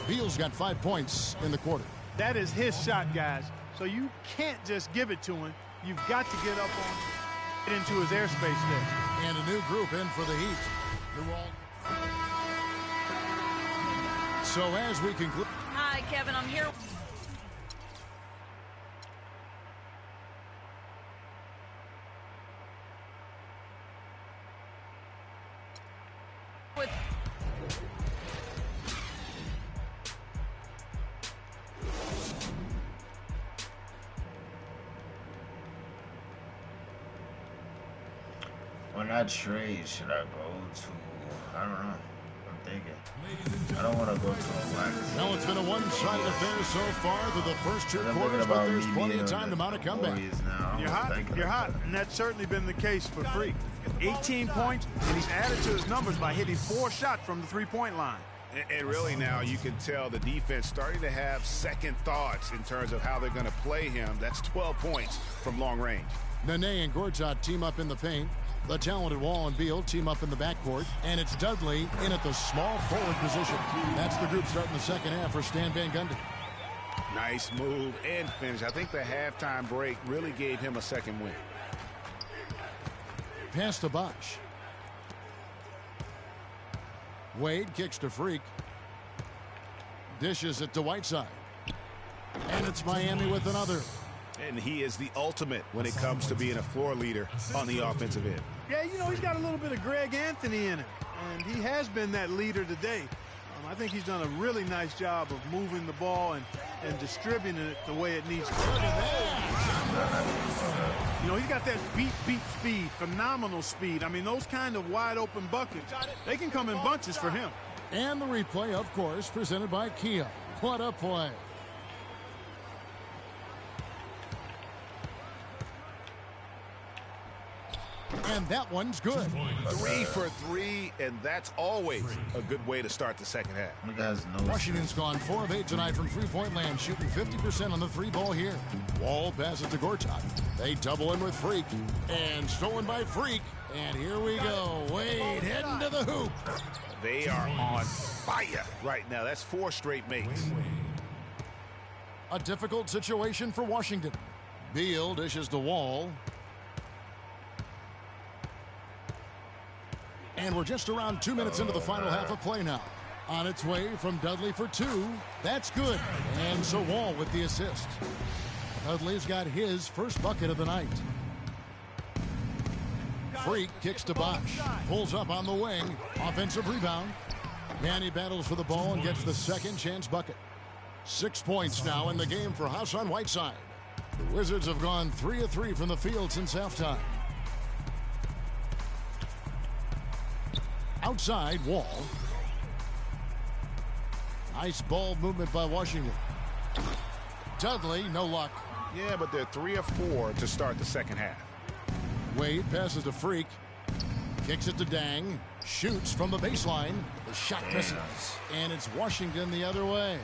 Beal's got 5 points in the quarter. That is his shot, guys. So you can't just give it to him. You've got to get up on into his airspace there. And a new group in for the Heat. So as we conclude. Hi, Kevin. I'm here. With when I trade, should I go to? I don't know. I'm thinking. I don't want to go to a wax. Well, it's been a one-sided affair so far through the first 2 quarters, but there's plenty of time to mount a comeback. You're hot, and that's certainly been the case for Freak. 18 points, and he's added to his numbers by hitting 4 shots from the three-point line. And really now you can tell the defense starting to have second thoughts in terms of how they're going to play him. That's 12 points from long range. Nene and Gortat team up in the paint. The talented Wall and Beal team up in the backcourt. And it's Dudley in at the small forward position. That's the group starting the second half for Stan Van Gundy. Nice move and finish. I think the halftime break really gave him a second win. Pass to Bosch. Wade kicks to Freak. Dishes it to Whiteside. And it's Miami with another. And he is the ultimate when it comes to being a floor leader on the offensive end. Yeah, you know, he's got a little bit of Greg Anthony in him, and he has been that leader today. I think he's done a really nice job of moving the ball and distributing it the way it needs to. You know, he's got that beat speed, phenomenal speed. I mean, those kind of wide-open buckets, they can come in bunches for him. And the replay, of course, presented by Kia. What a play. And that one's good. 3 for 3, and that's always a good way to start the second half. Washington's gone 4 of 8 tonight from three-point land, shooting 50% on the 3-ball here. Wall passes to Gortat. They double in with Freak, and stolen by Freak. And here we go. Wade heading to the hoop. They are on fire right now. That's 4 straight makes. A difficult situation for Washington. Beal dishes to Wall. And we're just around 2 minutes into the final half of play now. On its way from Dudley for 2. That's good. And so Wall with the assist. Dudley's got his first bucket of the night. Freak kicks to Bosch. Pulls up on the wing. Offensive rebound. And he battles for the ball and gets the second chance bucket. 6 points now in the game for Hassan Whiteside. The Wizards have gone 3 of 3 from the field since halftime. Outside, Wall. Nice ball movement by Washington. Dudley, no luck. Yeah, but they're 3 of 4 to start the second half. Wade passes to Freak. Kicks it to Dang. Shoots from the baseline. The shot misses. And it's Washington the other way.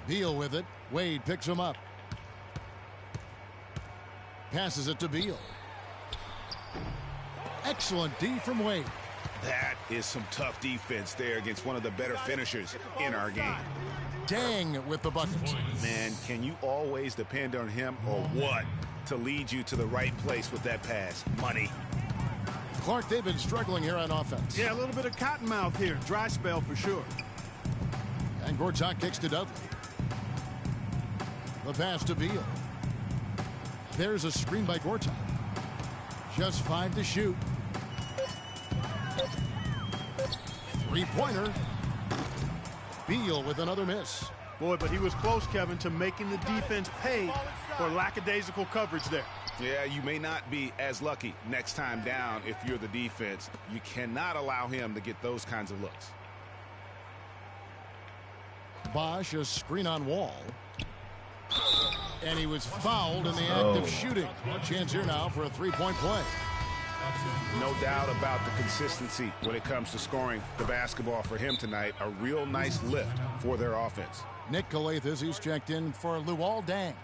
Beal with it. Wade picks him up. Passes it to Beal. Excellent D from Wade. That is some tough defense there against one of the better finishers in our game. Dang with the bucket. Man, can you always depend on him or what to lead you to the right place with that pass? Money. Clark, they've been struggling here on offense. Yeah, a little bit of cottonmouth here. Dry spell for sure. And Gortat kicks to Dudley. The pass to Beal. There's a screen by Gortat. Just 5 to shoot. 3-pointer. Beal with another miss. Boy, but he was close, Kevin, to making the defense pay for lackadaisical coverage there. Yeah, you may not be as lucky next time down if you're the defense. You cannot allow him to get those kinds of looks. Bosch, a screen on Wall. And he was fouled in the act of shooting. A chance here now for a 3-point play. No doubt about the consistency when it comes to scoring the basketball for him tonight. A real nice lift for their offense. Nick Calathis, he's checked in for Luol Deng.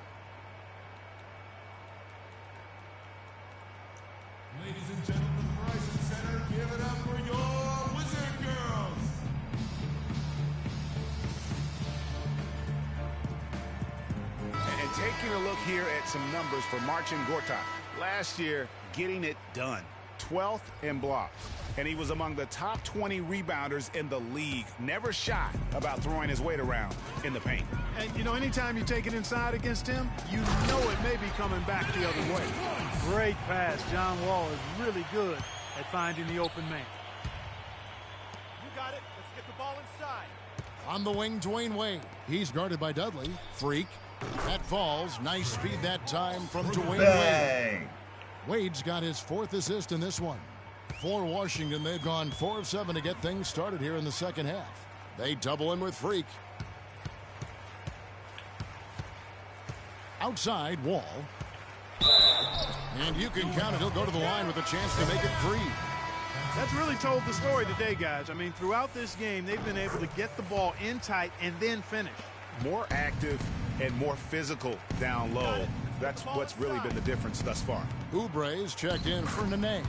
Ladies and gentlemen, Verizon Center, give it up for your Wizard Girls. And taking a look here at some numbers for Marcin Gortat. Last year, getting it done. 12th in blocks. And he was among the top 20 rebounders in the league. Never shy about throwing his weight around in the paint. And, you know, anytime you take it inside against him, you know it may be coming back the other way. Great pass. John Wall is really good at finding the open man. You got it. Let's get the ball inside. On the wing, Dwayne Wade. He's guarded by Dudley. Freak. That falls. Nice speed that time from Dwayne Wade. Wade's got his 4th assist in this one. For Washington, they've gone 4 of 7 to get things started here in the second half. They double in with Freak. Outside, Wall. And you can count it. He'll go to the line with a chance to make it 3. That's really told the story today, guys. I mean, throughout this game, they've been able to get the ball in tight and then finish. More active and more physical down low. That's what's really been the difference thus far. Oubre's checked in for Nene.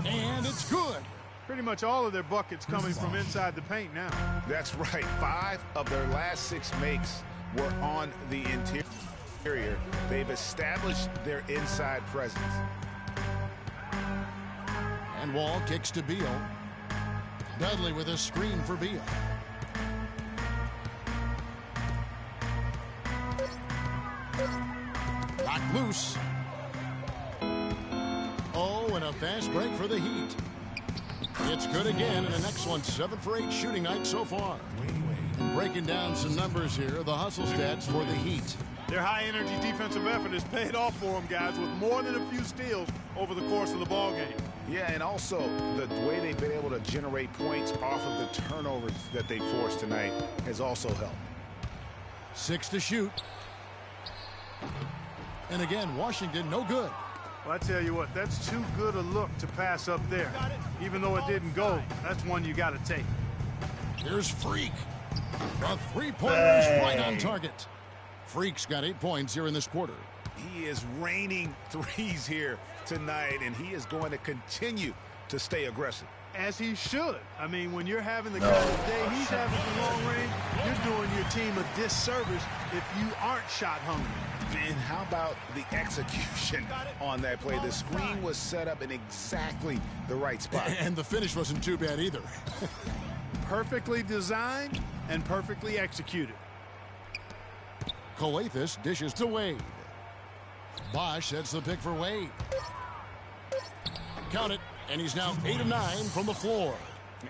And it's good. Pretty much all of their buckets coming from inside the paint now. That's right. 5 of their last 6 makes were on the interior. They've established their inside presence. And Wall kicks to Beal. Dudley with a screen for Beal. Knocked loose. Oh, and a fast break for the Heat. It's good again, and an excellent 7 for 8 shooting night so far. And breaking down some numbers here, the hustle stats for the Heat. Their high-energy defensive effort has paid off for them, guys, with more than a few steals over the course of the ballgame. Yeah, and also the way they've been able to generate points off of the turnovers that they forced tonight has also helped. 6 to shoot. And again, Washington no good. Well, I tell you what, that's too good a look to pass up there. Even though it didn't go, that's one you got to take. Here's Freak. The three-pointer is right on target. Freak's got 8 points here in this quarter. He is raining threes here tonight, and he is going to continue to stay aggressive. As he should. I mean, when you're having the kind of day he's having from long range, you're doing your team a disservice if you aren't shot hungry. And how about the execution on that play? The screen was set up in exactly the right spot. And the finish wasn't too bad either. Perfectly designed and perfectly executed. Coathis dishes to Wade. Bosch sets the pick for Wade. Count it, and he's now 8 of 9 from the floor.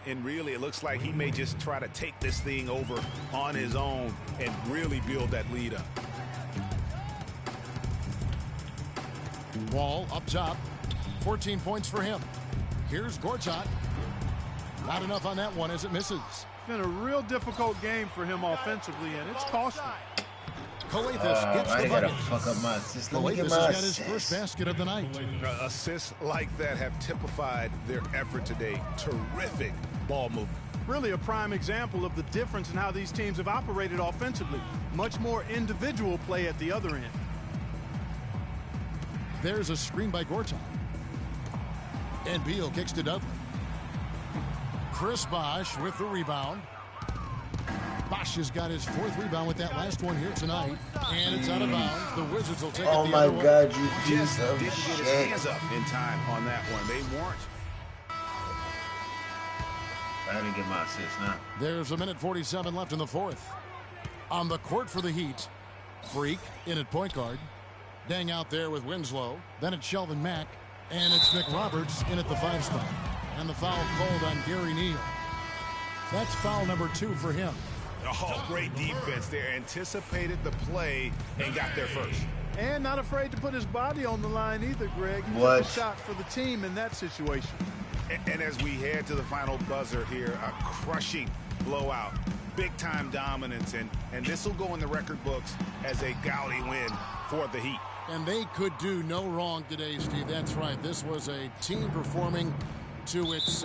And really, it looks like he may just try to take this thing over on his own and really build that lead up. Wall up top. 14 points for him. Here's Gortat. Not enough on that one as it misses. It's been a real difficult game for him offensively, and it's costing. Coathis gets I the gotta bucket. fuck up my assist. Let me Coathis get has my got his assist. first basket of the night. Assists like that have typified their effort today. Terrific ball movement. Really a prime example of the difference in how these teams have operated offensively. Much more individual play at the other end. There's a screen by Gortat. And Beal kicks to Dudley. Chris Bosch with the rebound. Bosch has got his 4th rebound with that last one here tonight. And it's out of bounds. The Wizards will take it the other way. Oh, my God, you piece Just of didn't get his shit. hands up in time on that one. They weren't. I had to get my assist now. There's 1:47 left in the 4th. On the court for the Heat, Freak in at point guard. Dang out there with Winslow. Then it's Shelvin Mack. And it's McRoberts in at the 5 spot. And the foul called on Gary Neal. That's foul number 2 for him. Oh, great defense there. Anticipated the play and got there first. And not afraid to put his body on the line either, Greg. He What? took a shot for the team in that situation. And as we head to the final buzzer here, a crushing blowout. Big-time dominance, and this will go in the record books as a gaudy win for the Heat. And they could do no wrong today, Steve. That's right. This was a team performing to its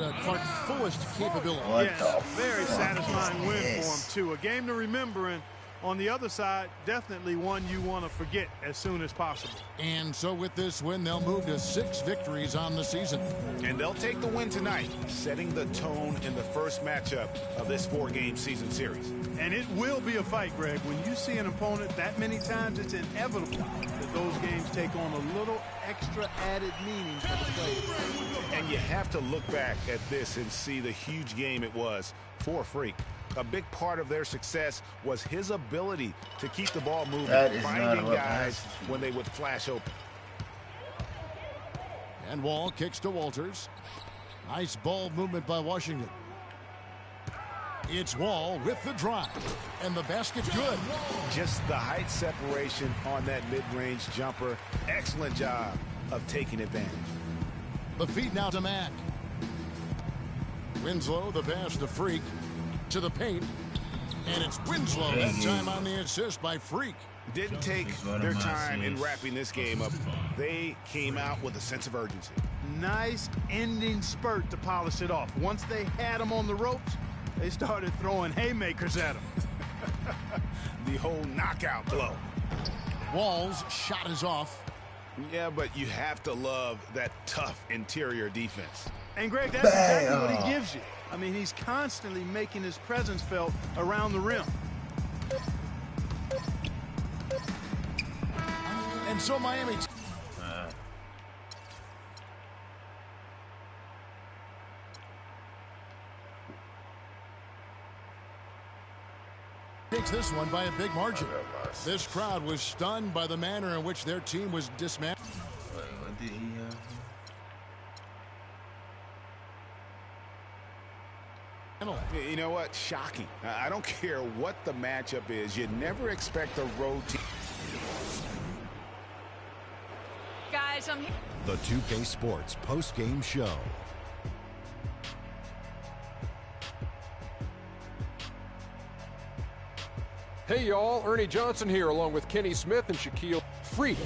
fullest capability. What Yes, the very fuck satisfying is win this? for him, too. A game to remember, and on the other side, definitely one you want to forget as soon as possible. And so with this win, they'll move to 6 victories on the season. And they'll take the win tonight, setting the tone in the first matchup of this 4-game season series. And it will be a fight, Greg. When you see an opponent that many times, it's inevitable that those games take on a little extra added meaning for the players. And you have to look back at this and see the huge game it was for Freak. A big part of their success was his ability to keep the ball moving, That is finding not what guys passes. when they would flash open. And Wall kicks to Walters. Nice ball movement by Washington. It's Wall with the drive. And the basket good. Just the height separation on that mid-range jumper. Excellent job of taking advantage. The feed now to Mack. Winslow, the pass to Freak. To the paint. And it's Winslow that time on the assist by Freak. Didn't take their time in wrapping this game up. They came out with a sense of urgency. Nice ending spurt to polish it off. Once they had him on the ropes, they started throwing haymakers at him. The whole knockout blow. Wall's shot is off. Yeah, but you have to love that tough interior defense. And, Greg, that's exactly what he gives you. I mean, he's constantly making his presence felt around the rim. And so Miami takes this one by a big margin. This crowd was stunned by the manner in which their team was dismantled. Wait, what did he have? You know what? Shocking. I don't care what the matchup is. You never expect a road team. Guys, I'm here. The 2K Sports post-game show. Hey, y'all. Ernie Johnson here, along with Kenny Smith and Shaquille Freak.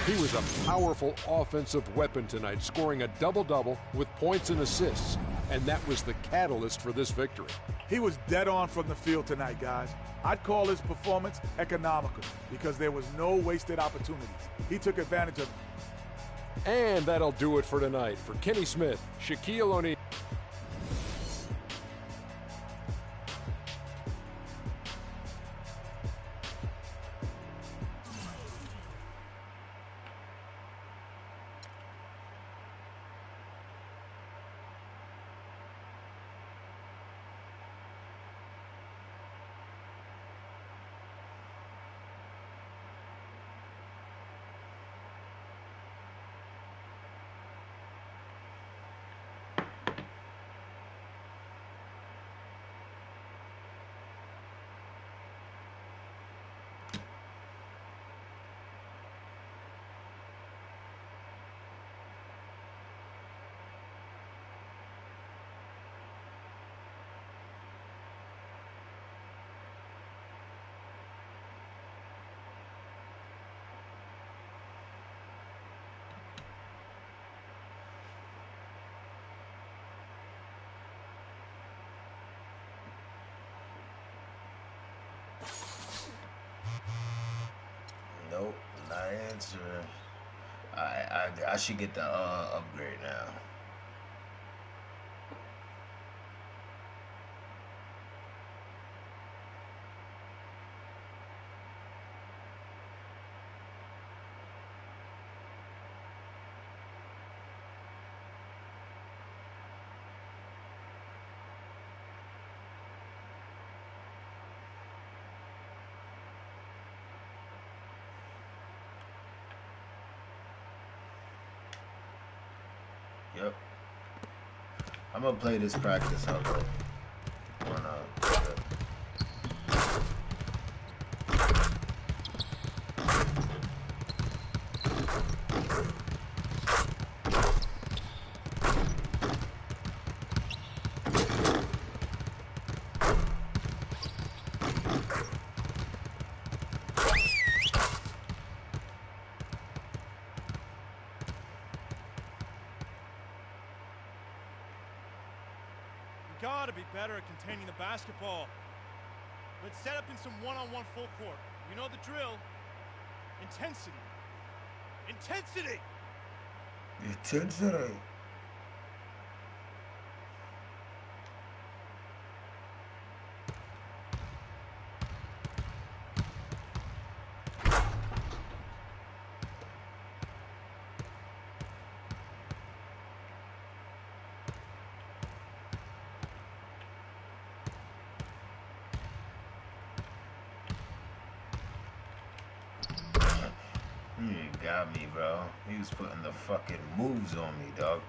He was a powerful offensive weapon tonight, scoring a double-double with points and assists, and that was the catalyst for this victory. He was dead on from the field tonight, guys. I'd call his performance economical because there was no wasted opportunities. He took advantage of. And that'll do it for tonight. For Kenny Smith, Shaquille O'Neal. Nope, not answering. I should get the upgrade now. Yep. I'm gonna play this practice out though. Why not? Gotta be better at containing the basketball. Let's set up in some one-on-one full court. You know the drill. Intensity. Intensity! Intensity. Got me, bro. He was putting the fucking moves on me, dog.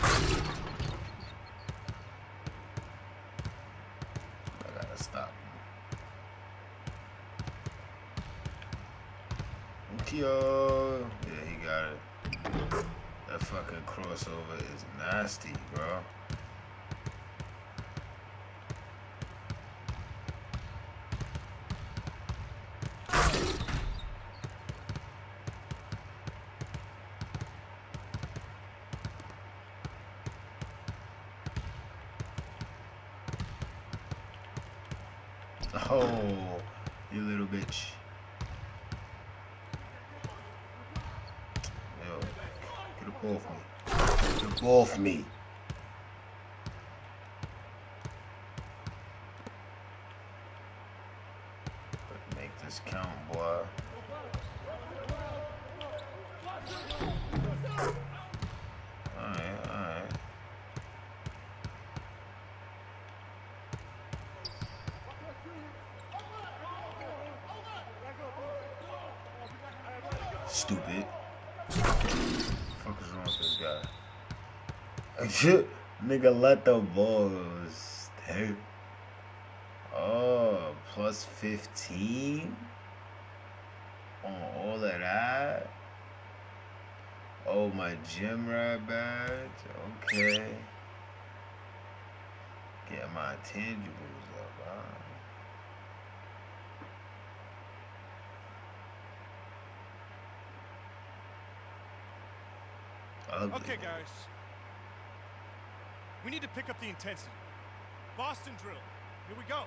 I gotta stop him. Yo. Yeah, he got it. That fucking crossover is nasty, bro. Oh, you little bitch. Yo, get up off me. Get up off me. Better make this count, boy. Alright. Stupid. What the fuck is wrong with this guy? Nigga, let the ball stay. Oh, plus 15 on all of that. Oh, my gym rat badge. Okay. Get my intangibles up. Ugly. Okay, guys. We need to pick up the intensity. Boston drill. Here we go.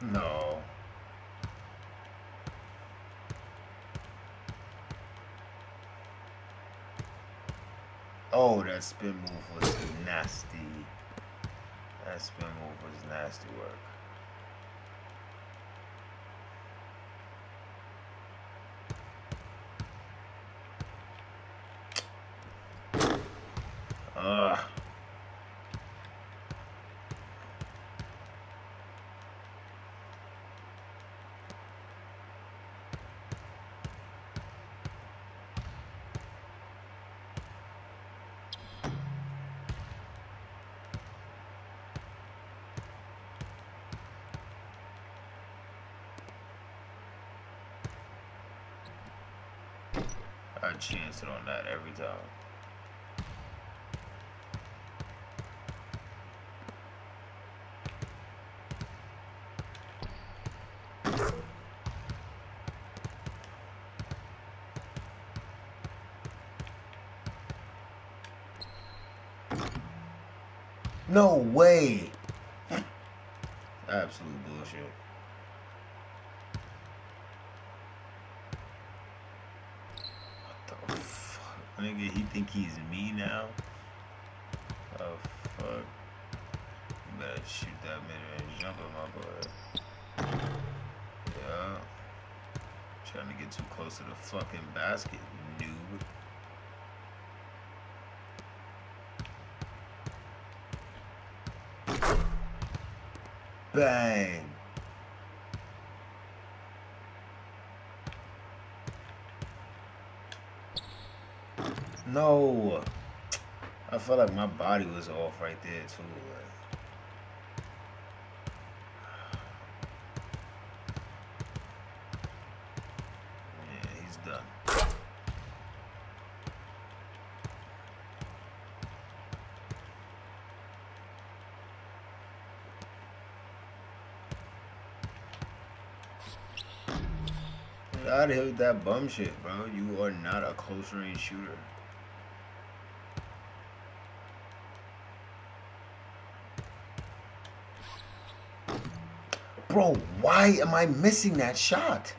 No. Oh, that spin move was nasty. That spin move was nasty work. I chanced it on that every time. No way. Absolute bullshit. What the fuck? Nigga, he think he's me now? Oh fuck. You better shoot that mid-range jumper, my boy. Yeah. Trying to get too close to the fucking basket, noob. Bang. No. I felt like my body was off right there too. Yeah, he's done. Get out of here with that bum shit, bro. You are not a close range shooter. Bro, why am I missing that shot?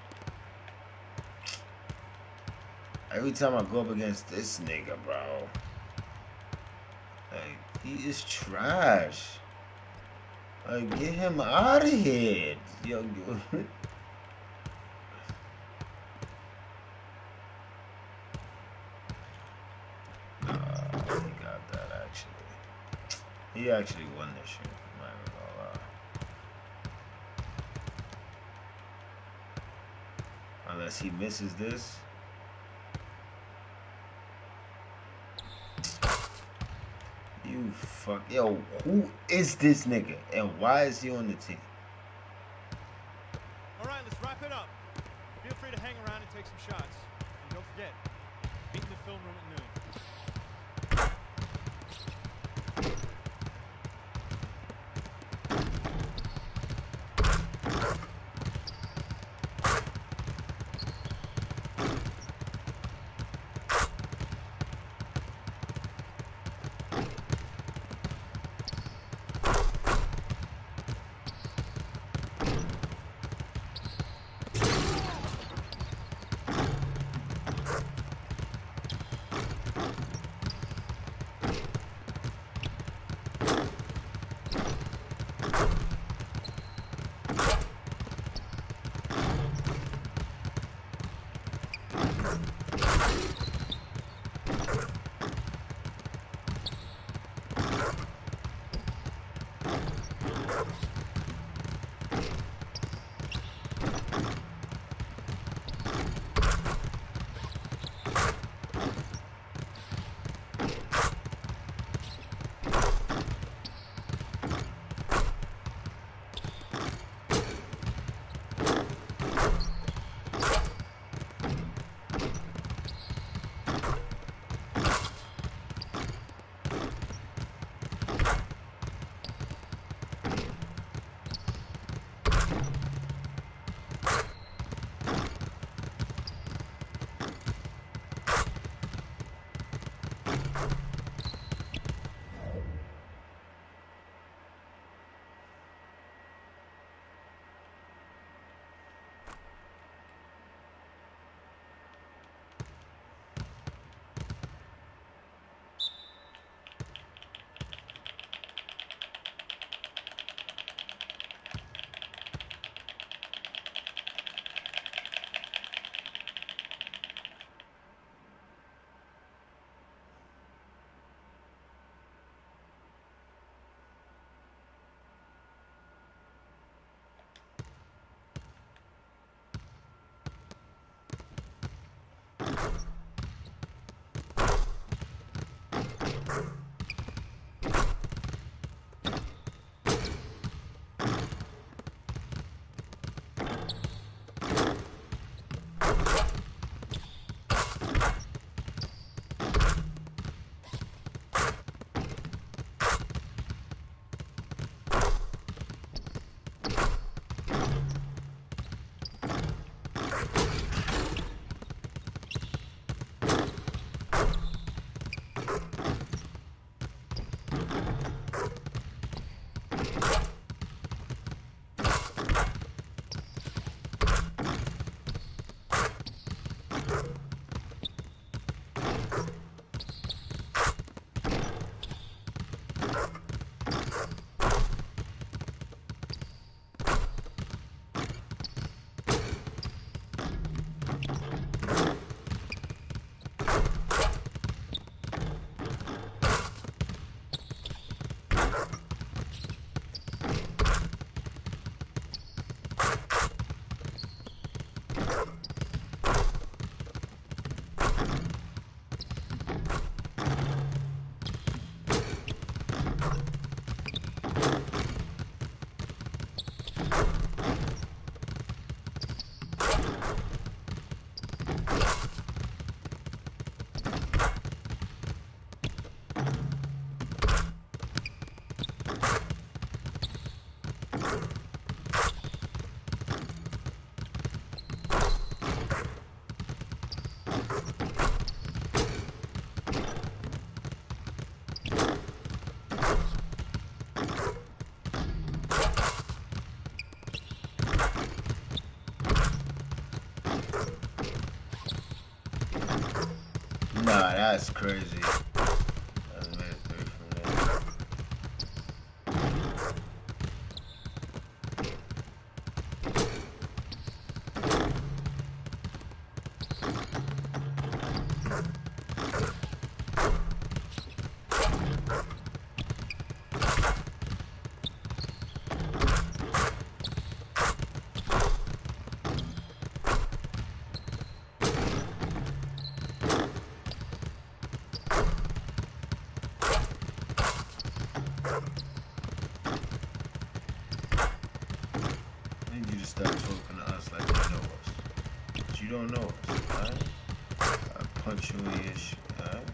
Every time I go up against this nigga, bro. Like, he is trash. Like, get him out of here. Yo, he got that, actually. He actually won this shit. I'm not even gonna lie. Unless he misses this. You fuck. Yo, who is this nigga? And why is he on the team? Alright, let's wrap it up. Feel free to hang around and take some shots. And don't forget, meet in the film room at noon. That's crazy. That's made 3 from there. Stop talking to us like you know us. But you don't know us, alright? I punch you in your shit, alright?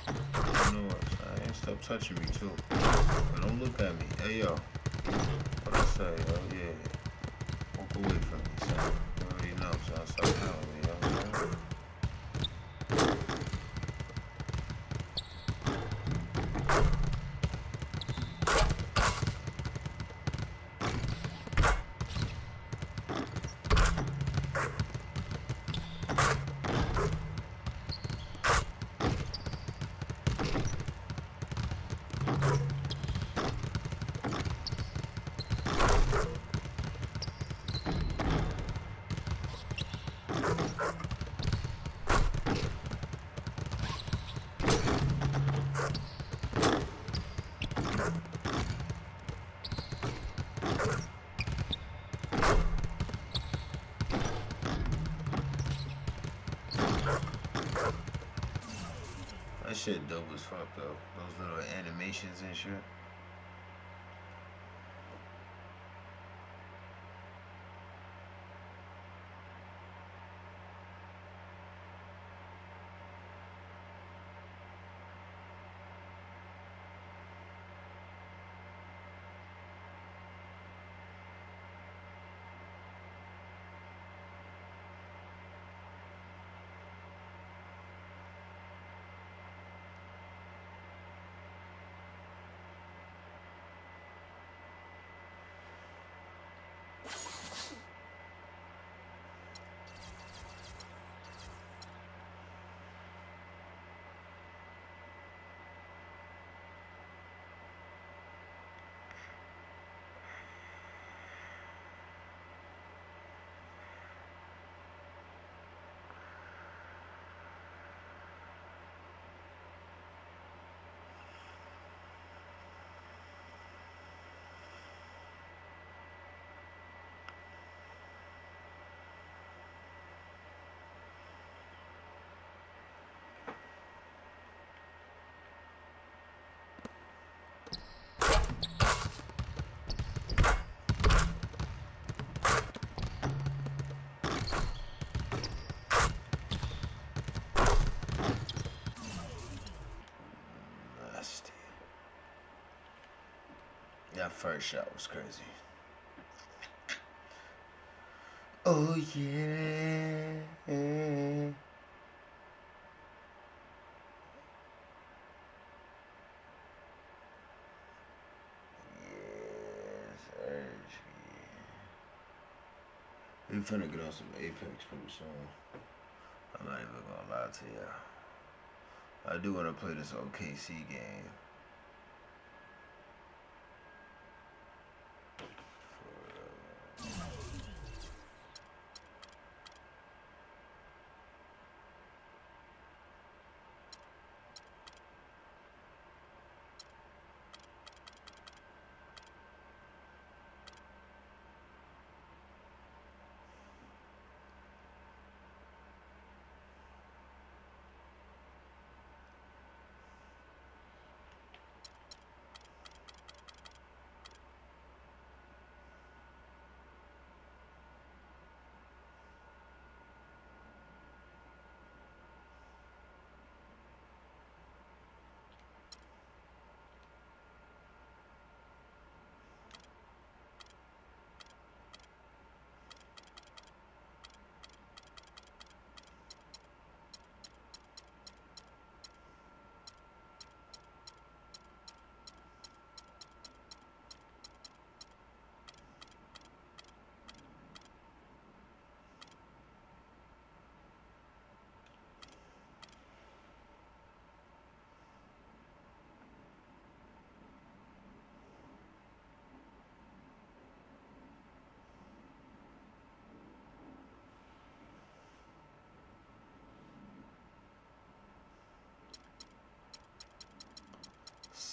You don't know us, alright? Stop touching me too. But don't look at me. Hey yo. What I say, yo? Yeah. Walk away from me, son. You already know, son. Stop telling me, yo. That shit dope as fuck though. Those little animations and shit. That first shot was crazy. Oh yeah. We finna get on some Apex pretty soon. I'm not even gonna lie to you. I do wanna play this OKC game.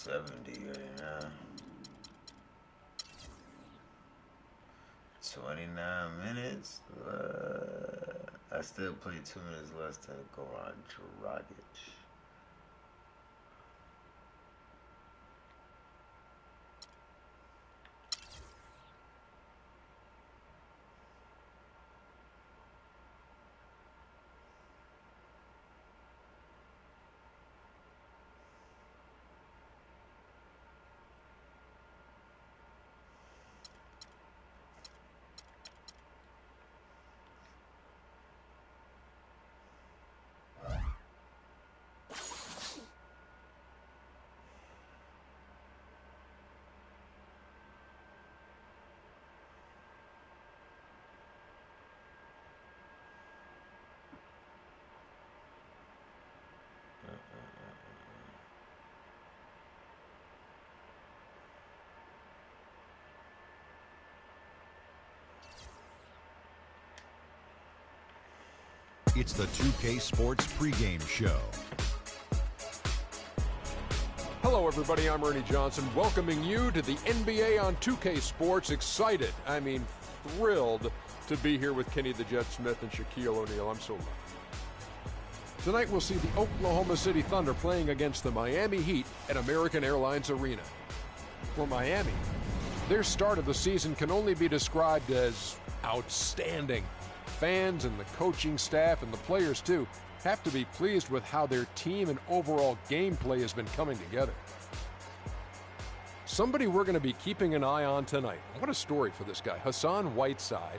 70 right now. 29 minutes. I still play 2 minutes less than Goran Dragic. It's the 2K Sports pregame show. Hello, everybody. I'm Ernie Johnson, welcoming you to the NBA on 2K Sports. Excited, I mean thrilled to be here with Kenny the Jet Smith and Shaquille O'Neal. I'm so lucky. Tonight we'll see the Oklahoma City Thunder playing against the Miami Heat at American Airlines Arena. For Miami, their start of the season can only be described as outstanding. Fans and the coaching staff and the players, too, have to be pleased with how their team and overall gameplay has been coming together. Somebody we're going to be keeping an eye on tonight. What a story for this guy, Hassan Whiteside.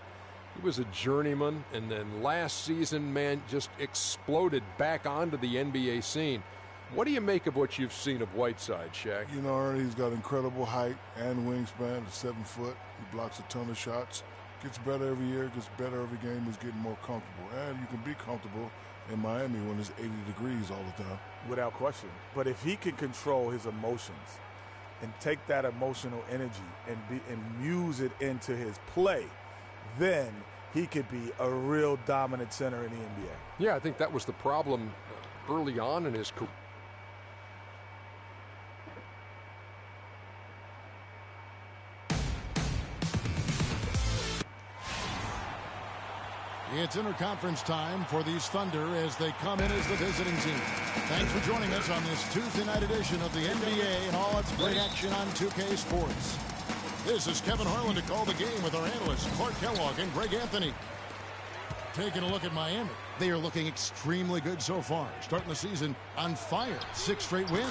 He was a journeyman, and then last season, man, just exploded back onto the NBA scene. What do you make of what you've seen of Whiteside, Shaq? You know, Ernie, he's got incredible height and wingspan. He's 7 foot. He blocks a ton of shots. Gets better every year, gets better every game. He's getting more comfortable. And you can be comfortable in Miami when it's 80 degrees all the time. Without question. But if he can control his emotions and take that emotional energy and use it into his play, then he could be a real dominant center in the NBA. Yeah, I think that was the problem early on in his career. It's interconference time for these Thunder as they come in as the visiting team. Thanks for joining us on this Tuesday night edition of the NBA and all its great action on 2K Sports. This is Kevin Harlan to call the game with our analysts Clark Kellogg and Greg Anthony. Taking a look at Miami. They are looking extremely good so far. Starting the season on fire. 6 straight wins.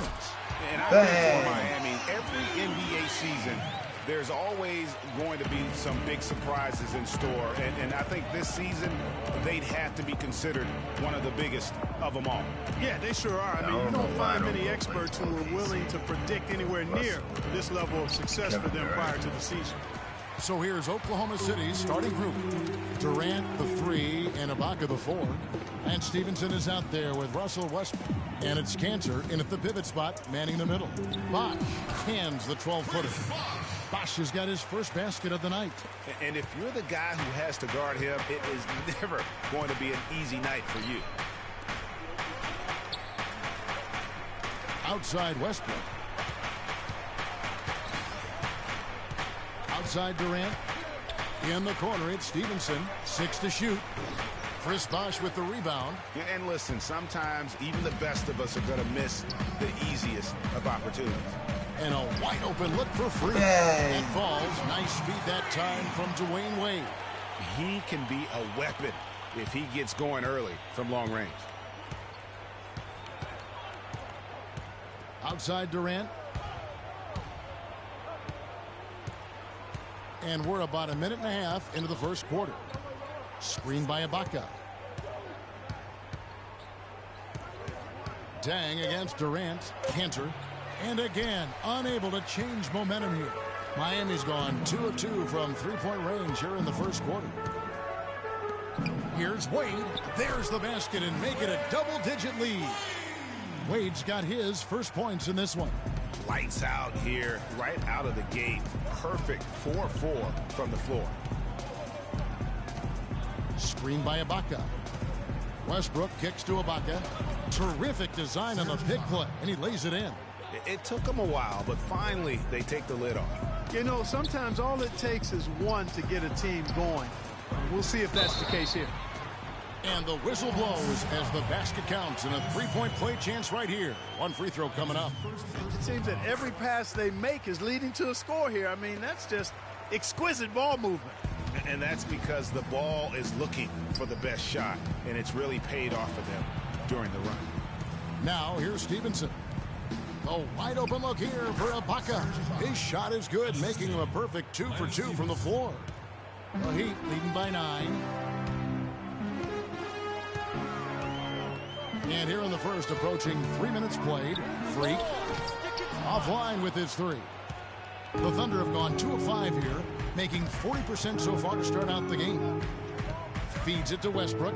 And I think for Miami, every NBA season, there's always going to be some big surprises in store. And I think this season, they'd have to be considered one of the biggest of them all. Yeah, they sure are. I mean, you don't find many experts who are willing to predict anywhere near this level of success for them prior to the season. So here's Oklahoma City's starting group. Durant, the 3, and Ibaka, the 4. And Stevenson is out there with Russell Westbrook. And it's Cantor in at the pivot spot, manning the middle. Bosh hands the 12-footer. Bosh has got his first basket of the night. And if you're the guy who has to guard him, it is never going to be an easy night for you. Outside Westbrook. Outside Durant. In the corner, it's Stevenson. 6 to shoot. Chris Bosh with the rebound. Yeah, and listen, sometimes even the best of us are going to miss the easiest of opportunities. And a wide open look for free. It falls. Nice speed that time from Dwayne Wade. He can be a weapon if he gets going early from long range. Outside Durant. And we're about a minute and a half into the first quarter. Screen by Ibaka. Dang against Durant. Cantor. And again, unable to change momentum here. Miami's gone 2 of 2 from three-point range here in the first quarter. Here's Wade. There's the basket and make it a double-digit lead. Wade's got his first points in this one. Lights out here, right out of the gate. Perfect 4-4 from the floor. Screen by Ibaka. Westbrook kicks to Ibaka. Terrific design on the pick play, and he lays it in. It took them a while, but finally they take the lid off. You know, sometimes all it takes is one to get a team going. We'll see if that's the case here. And the whistle blows as the basket counts, and a three-point play chance right here. One free throw coming up. It seems that every pass they make is leading to a score here. I mean, that's just exquisite ball movement. And that's because the ball is looking for the best shot, and it's really paid off for them during the run. Now, here's Stevenson. A wide open look here for Ibaka. His shot is good, making him a perfect 2 for 2 from the floor. The Heat leading by 9. And here in the first, approaching 3 minutes played, Freak offline with his 3. The Thunder have gone 2 of 5 here, making 40% so far to start out the game. Feeds it to Westbrook.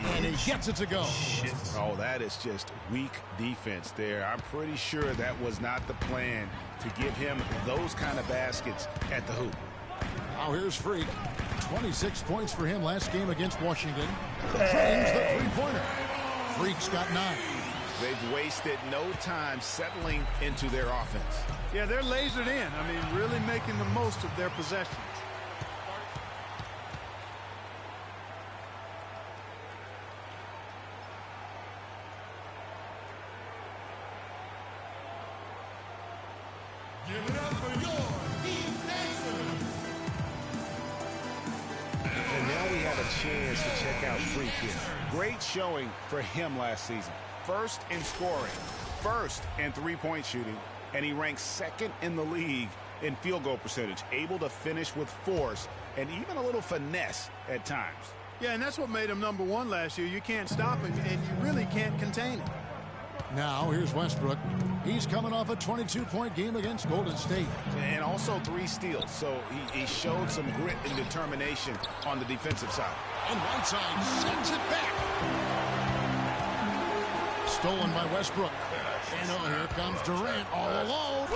And he gets it to go. Shit. Oh, that is just weak defense there. I'm pretty sure that was not the plan to give him those kind of baskets at the hoop. Now here's Freak. 26 points for him last game against Washington. Drains the three-pointer. Freak's got 9. They've wasted no time settling into their offense. Yeah, they're lasered in. I mean, really making the most of their possessions. Give it up for your defense. And now we have a chance to check out freqin. Great showing for him last season. First in scoring, first in three-point shooting, and he ranks second in the league in field goal percentage, able to finish with force and even a little finesse at times. Yeah, and that's what made him number 1 last year. You can't stop him, and you really can't contain him. Now here's Westbrook. He's coming off a 22-point game against Golden State. And also 3 steals, so he showed some grit and determination on the defensive side. And Whiteside sends it back. Stolen by Westbrook. And oh, here comes Durant all alone.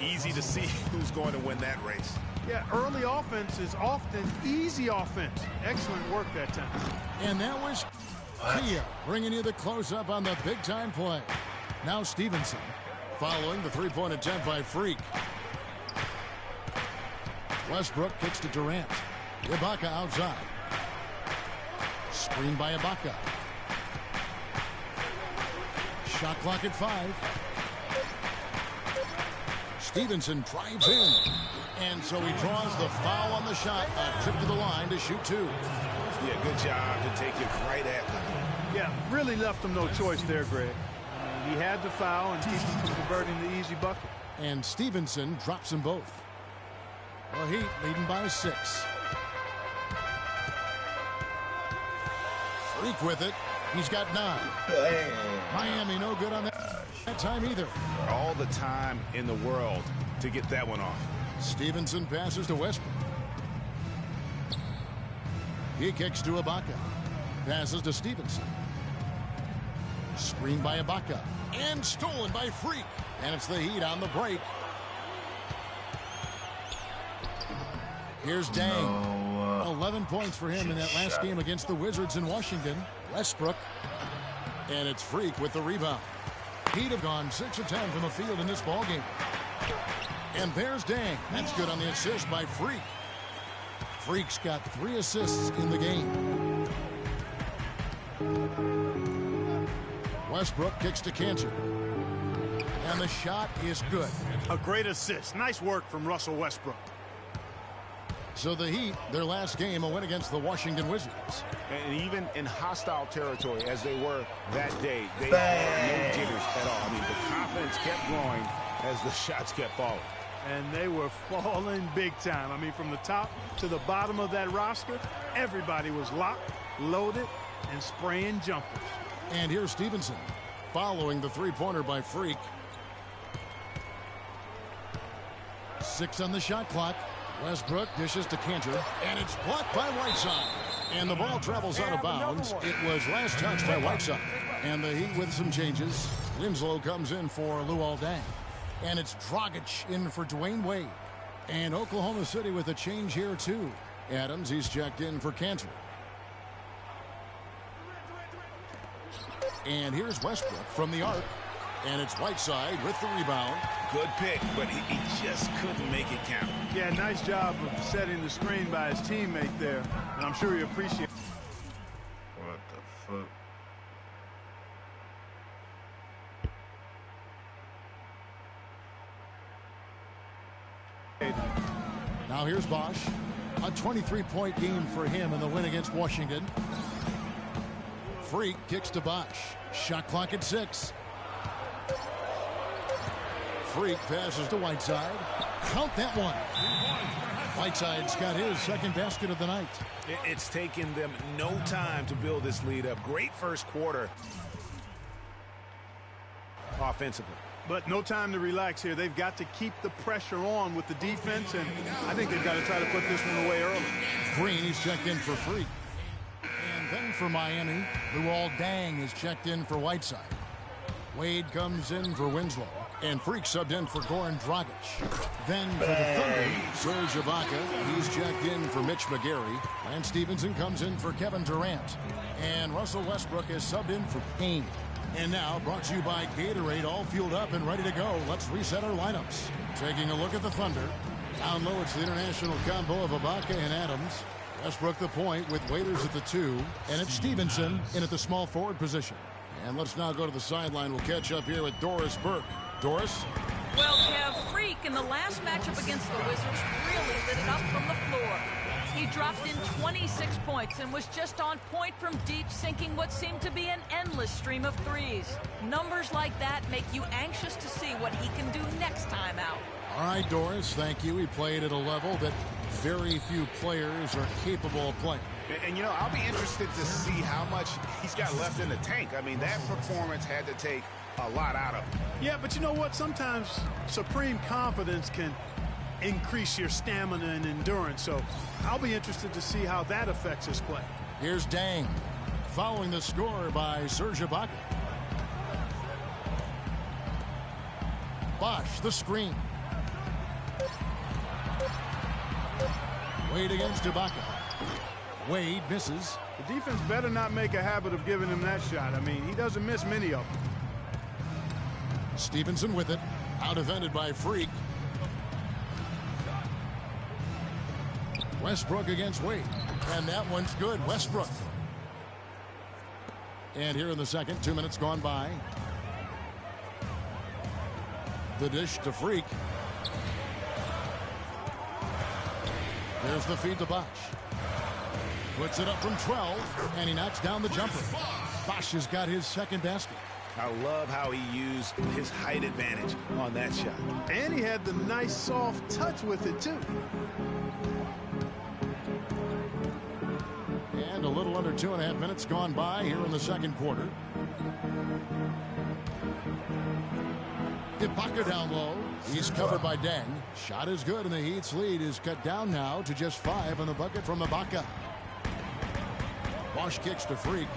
Easy to see who's going to win that race. Yeah, early offense is often easy offense. Excellent work that time. And that was Kia bringing you the close-up on the big-time play. Now Stevenson following the three-point attempt by Freak. Westbrook kicks to Durant. Ibaka outside. Screen by Ibaka. Shot clock at 5. Stevenson drives in. And so he draws the foul on the shot. A trip to the line to shoot 2. Yeah, good job to take it right at them. Yeah, really left him no choice there, Greg. He had to foul and keep him from converting the easy bucket. And Stevenson drops them both. The Heat leading by 6. Freak with it. He's got 9. Miami no good on that time either. All the time in the world to get that one off. Stevenson passes to Westbrook. He kicks to Ibaka. Passes to Stevenson. Screen by Ibaka. And stolen by Freak. And it's the Heat on the break. Here's Dang. 11 points for him in that last game against the Wizards in Washington. Westbrook. And it's Freak with the rebound. Heat have gone 6 of 10 from the field in this ballgame. And there's Dang. That's good on the assist by Freak. Freak's got 3 assists in the game. Westbrook kicks to Cantor. And the shot is good. A great assist. Nice work from Russell Westbrook. So the Heat, their last game, a win against the Washington Wizards. And even in hostile territory, as they were that day, they had no jitters at all. I mean, the confidence kept growing as the shots kept falling. And they were falling big time. I mean, from the top to the bottom of that roster, everybody was locked, loaded, and spraying jumpers. And here's Stevenson following the three-pointer by Freak. 6 on the shot clock. Westbrook dishes to Cantor, and it's blocked by Whiteside. And the ball travels out of bounds. It was last touched by Whiteside. And the Heat with some changes. Winslow comes in for Luol Deng. And it's Dragic in for Dwayne Wade. And Oklahoma City with a change here, too. Adams, he's checked in for Cantor. And here's Westbrook from the arc. And it's Whiteside with the rebound. Good pick, but he just couldn't make it count. Yeah, nice job of setting the screen by his teammate there. And I'm sure he appreciates. What the fuck? Now here's Bosch. A 23-point game for him in the win against Washington. Freak kicks to Bosch. Shot clock at 6. Freak passes to Whiteside. Count that one. Whiteside's got his second basket of the night. It's taken them no time to build this lead up. Great first quarter offensively. But no time to relax here. They've got to keep the pressure on with the defense, and I think they've got to try to put this one away early. Green is checked in for Freak. And then for Miami, Luol Deng is checked in for Whiteside. Wade comes in for Winslow. And Freak subbed in for Goran Dragic. Then for the Thunder, Serge Ibaka. He's checked in for Mitch McGary. And Stevenson comes in for Kevin Durant. And Russell Westbrook is subbed in for Payne. And now, brought to you by Gatorade, all fueled up and ready to go. Let's reset our lineups. Taking a look at the Thunder. Down low, it's the international combo of Ibaka and Adams. Westbrook the point with Waiters at the 2. And it's Stevenson in at the small forward position. And let's now go to the sideline. We'll catch up here with Doris Burke. Doris? Well, Kev, Freak in the last matchup against the Wizards really lit it up from the floor. He dropped in 26 points and was just on point from deep, sinking what seemed to be an endless stream of threes. Numbers like that make you anxious to see what he can do next time out. All right, Doris, thank you. He played at a level that very few players are capable of playing. And, you know, I'll be interested to see how much he's got left in the tank. I mean, that performance had to take a lot out of him. Yeah, but you know what? Sometimes supreme confidence can increase your stamina and endurance. So I'll be interested to see how that affects his play. Here's Deng, following the score by Serge Ibaka. Bosch, the screen. Wade against Ibaka. Wade misses. The defense better not make a habit of giving him that shot. I mean, he doesn't miss many of them. Stevenson with it. Out defended by Freak. Westbrook against Wade. And that one's good. Westbrook. And here in the second, 2 minutes gone by. The dish to Freak. There's the feed to Bosch. Puts it up from 12, and he knocks down the jumper. Bosch has got his second basket. I love how he used his height advantage on that shot. And he had the nice soft touch with it, too. And a little under 2.5 minutes gone by here in the second quarter. Ibaka down low. He's covered by Deng. Shot is good, and the Heat's lead is cut down now to just 5 on the bucket from Ibaka. Bosch kicks to Freak.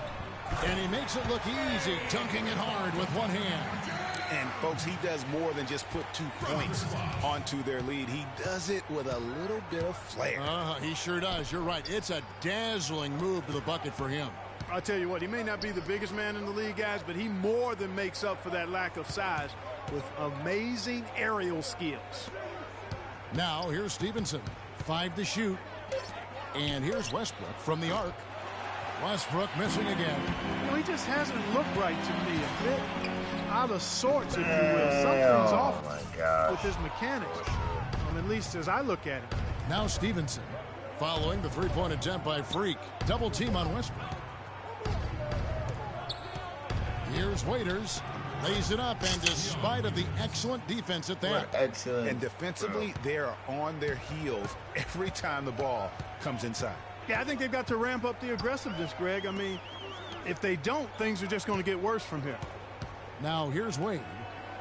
And he makes it look easy, dunking it hard with one hand. And, folks, he does more than just put 2 points onto their lead. He does it with a little bit of flair. He sure does. You're right. It's a dazzling move to the bucket for him. I'll tell you what, he may not be the biggest man in the league, guys, but he more than makes up for that lack of size with amazing aerial skills. Now, here's Stevenson. 5 to shoot. And here's Westbrook from the arc. Westbrook missing again. You know, he just hasn't looked right to me. A bit out of sorts, if you will. Something's off with his mechanics, at least as I look at it. Now Stevenson, following the three-point attempt by Freak. Double team on Westbrook. Here's Waiters. Lays it up, and despite of the excellent defense at that. Excellent. And defensively, they are on their heels every time the ball comes inside. Yeah, I think they've got to ramp up the aggressiveness, Greg. I mean, if they don't, things are just going to get worse from here. Now here's Wade.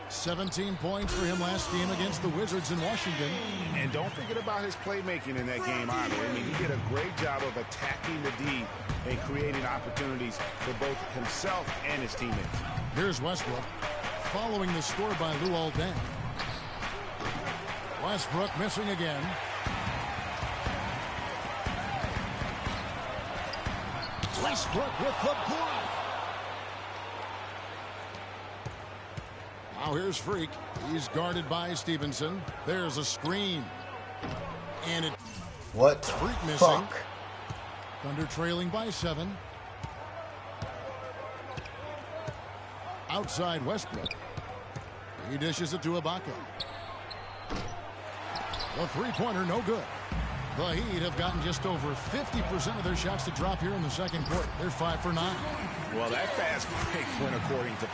17 points for him last game against the Wizards in Washington. And don't forget about his playmaking in that game either. I mean, he did a great job of attacking the D and creating opportunities for both himself and his teammates. Here's Westbrook, following the score by Luol Deng. Westbrook missing again. Westbrook with the block. Now here's Freak. He's guarded by Stevenson. There's a screen. And it... What? Freak missing. Fuck. Thunder trailing by 7. Outside Westbrook. He dishes it to Ibaka. The three-pointer, no good. The Heat have gotten just over 50% of their shots to drop here in the second quarter. They're 5 for 9. Well, that fast break went according to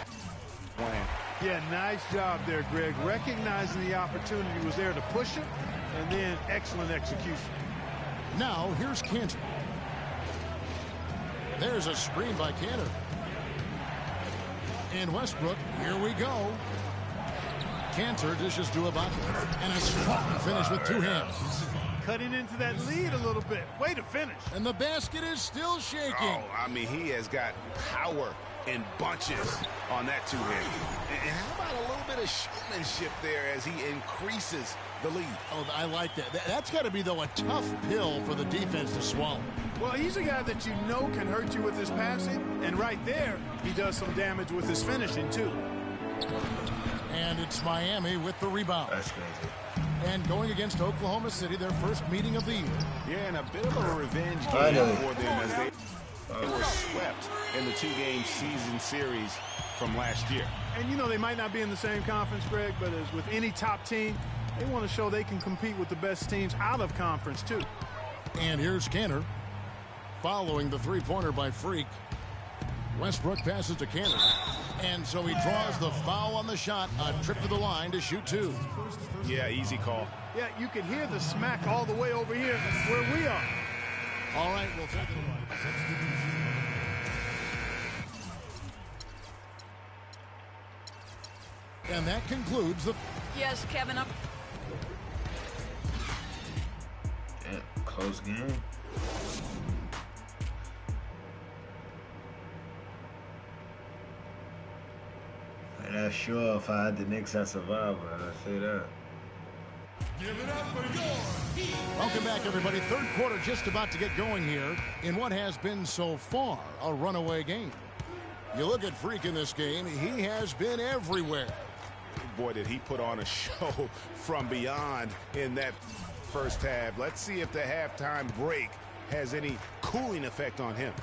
plan. Yeah, nice job there, Greg. Recognizing the opportunity was there to push it, and then excellent execution. Now, here's Cantor. There's a screen by Cantor. And Westbrook, here we go. Cantor dishes to Ibaka. And a strong finish with 2 hands. Cutting into that lead a little bit. Way to finish. And the basket is still shaking. Oh, I mean, he has got power in bunches on that 2-hand. And how about a little bit of showmanship there as he increases the lead? Oh, I like that. That's got to be, though, a tough pill for the defense to swallow. Well, he's a guy that you know can hurt you with his passing. And right there, he does some damage with his finishing, too. And it's Miami with the rebound. That's crazy. And going against Oklahoma City, their first meeting of the year. Yeah, and a bit of a revenge game for them as they were swept in the 2-game season series from last year. And, you know, they might not be in the same conference, Greg, but as with any top team, they want to show they can compete with the best teams out of conference, too. And here's Cantor. Following the three-pointer by Freak. Westbrook passes to Cantor. And so he draws the foul on the shot. A trip to the line to shoot 2. Yeah, easy call. Yeah, you can hear the smack all the way over here where we are. All right, we'll take it away. And that concludes the... Yes, Kevin, up. Yeah, close game. I'm not sure if I had the Knicks at survival, I say that. Give it up for your Heat. Welcome back, everybody. Third quarter just about to get going here in what has been so far a runaway game. You look at Freak in this game, he has been everywhere. Boy, did he put on a show from beyond in that first half. Let's see if the halftime break has any cooling effect on him.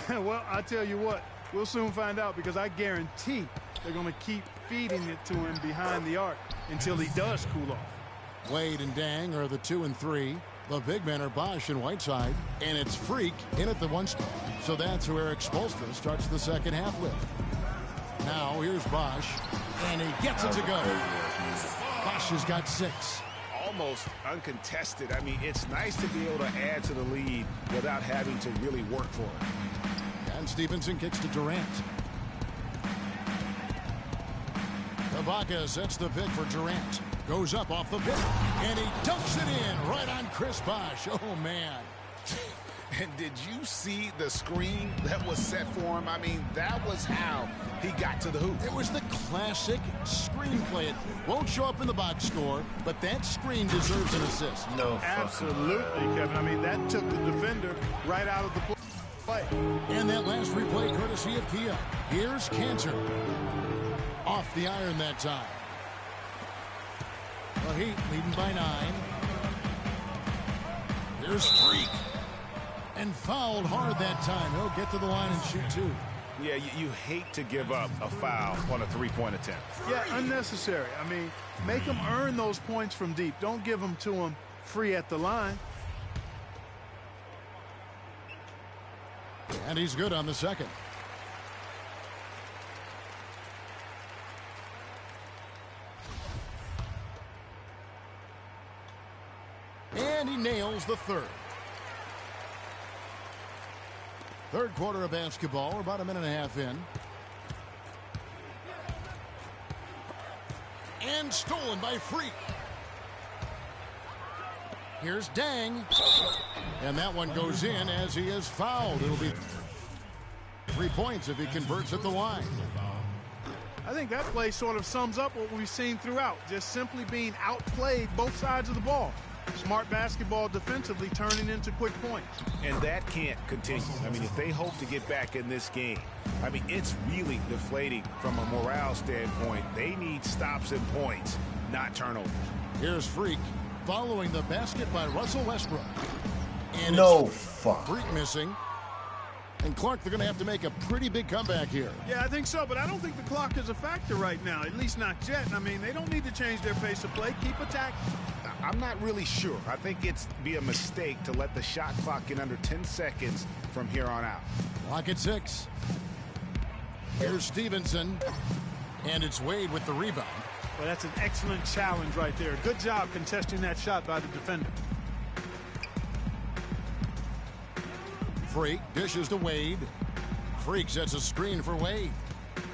Well, I tell you what, we'll soon find out, because I guarantee they're going to keep feeding it to him behind the arc until he does cool off. Wade and Dang are the 2 and 3. The big men are Bosch and Whiteside. And it's Freak in at the 1 spot. So that's who Eric Spoelstra starts the second half with. Now here's Bosch. And he gets it to go. Bosch has got 6. Almost uncontested. I mean, it's nice to be able to add to the lead without having to really work for it. And Stevenson kicks to Durant. Ibaka sets the pick for Durant. Goes up off the pick. And he dumps it in right on Chris Bosh. Oh, man. And did you see the screen that was set for him? I mean, that was how he got to the hoop. It was the classic screenplay. It won't show up in the box score, but that screen deserves an assist. No, absolutely, Kevin. I mean, that took the defender right out of the play. And that last replay courtesy of Kia. Here's Cantor. Off the iron that time. The Heat leading by 9. Here's Freak. And fouled hard that time. He'll get to the line and shoot 2. Yeah, you hate to give up a foul on a three-point attempt. Yeah, unnecessary. I mean, make them earn those points from deep. Don't give them to them free at the line. And he's good on the second. And he nails the third. Third quarter of basketball. We're about a minute and a half in. And stolen by Freak. Here's Dang. And that one goes in as he is fouled. It'll be 3 points if he converts at the line. I think that play sort of sums up what we've seen throughout. Just simply being outplayed both sides of the ball. Smart basketball defensively turning into quick points. And that can't continue. I mean, if they hope to get back in this game, I mean, it's really deflating from a morale standpoint. They need stops and points, not turnovers. Here's Freak following the basket by Russell Westbrook. And no fuck. Freak missing. And Clark, they're going to have to make a pretty big comeback here. Yeah, I think so, but I don't think the clock is a factor right now, at least not yet. I mean, they don't need to change their pace of play. Keep attacking. I'm not really sure. I think it's be a mistake to let the shot clock get under 10 seconds from here on out. Clock at 6. Here's Stevenson. And it's Wade with the rebound. Well, that's an excellent challenge right there. Good job contesting that shot by the defender. Freak dishes to Wade. Freak sets a screen for Wade.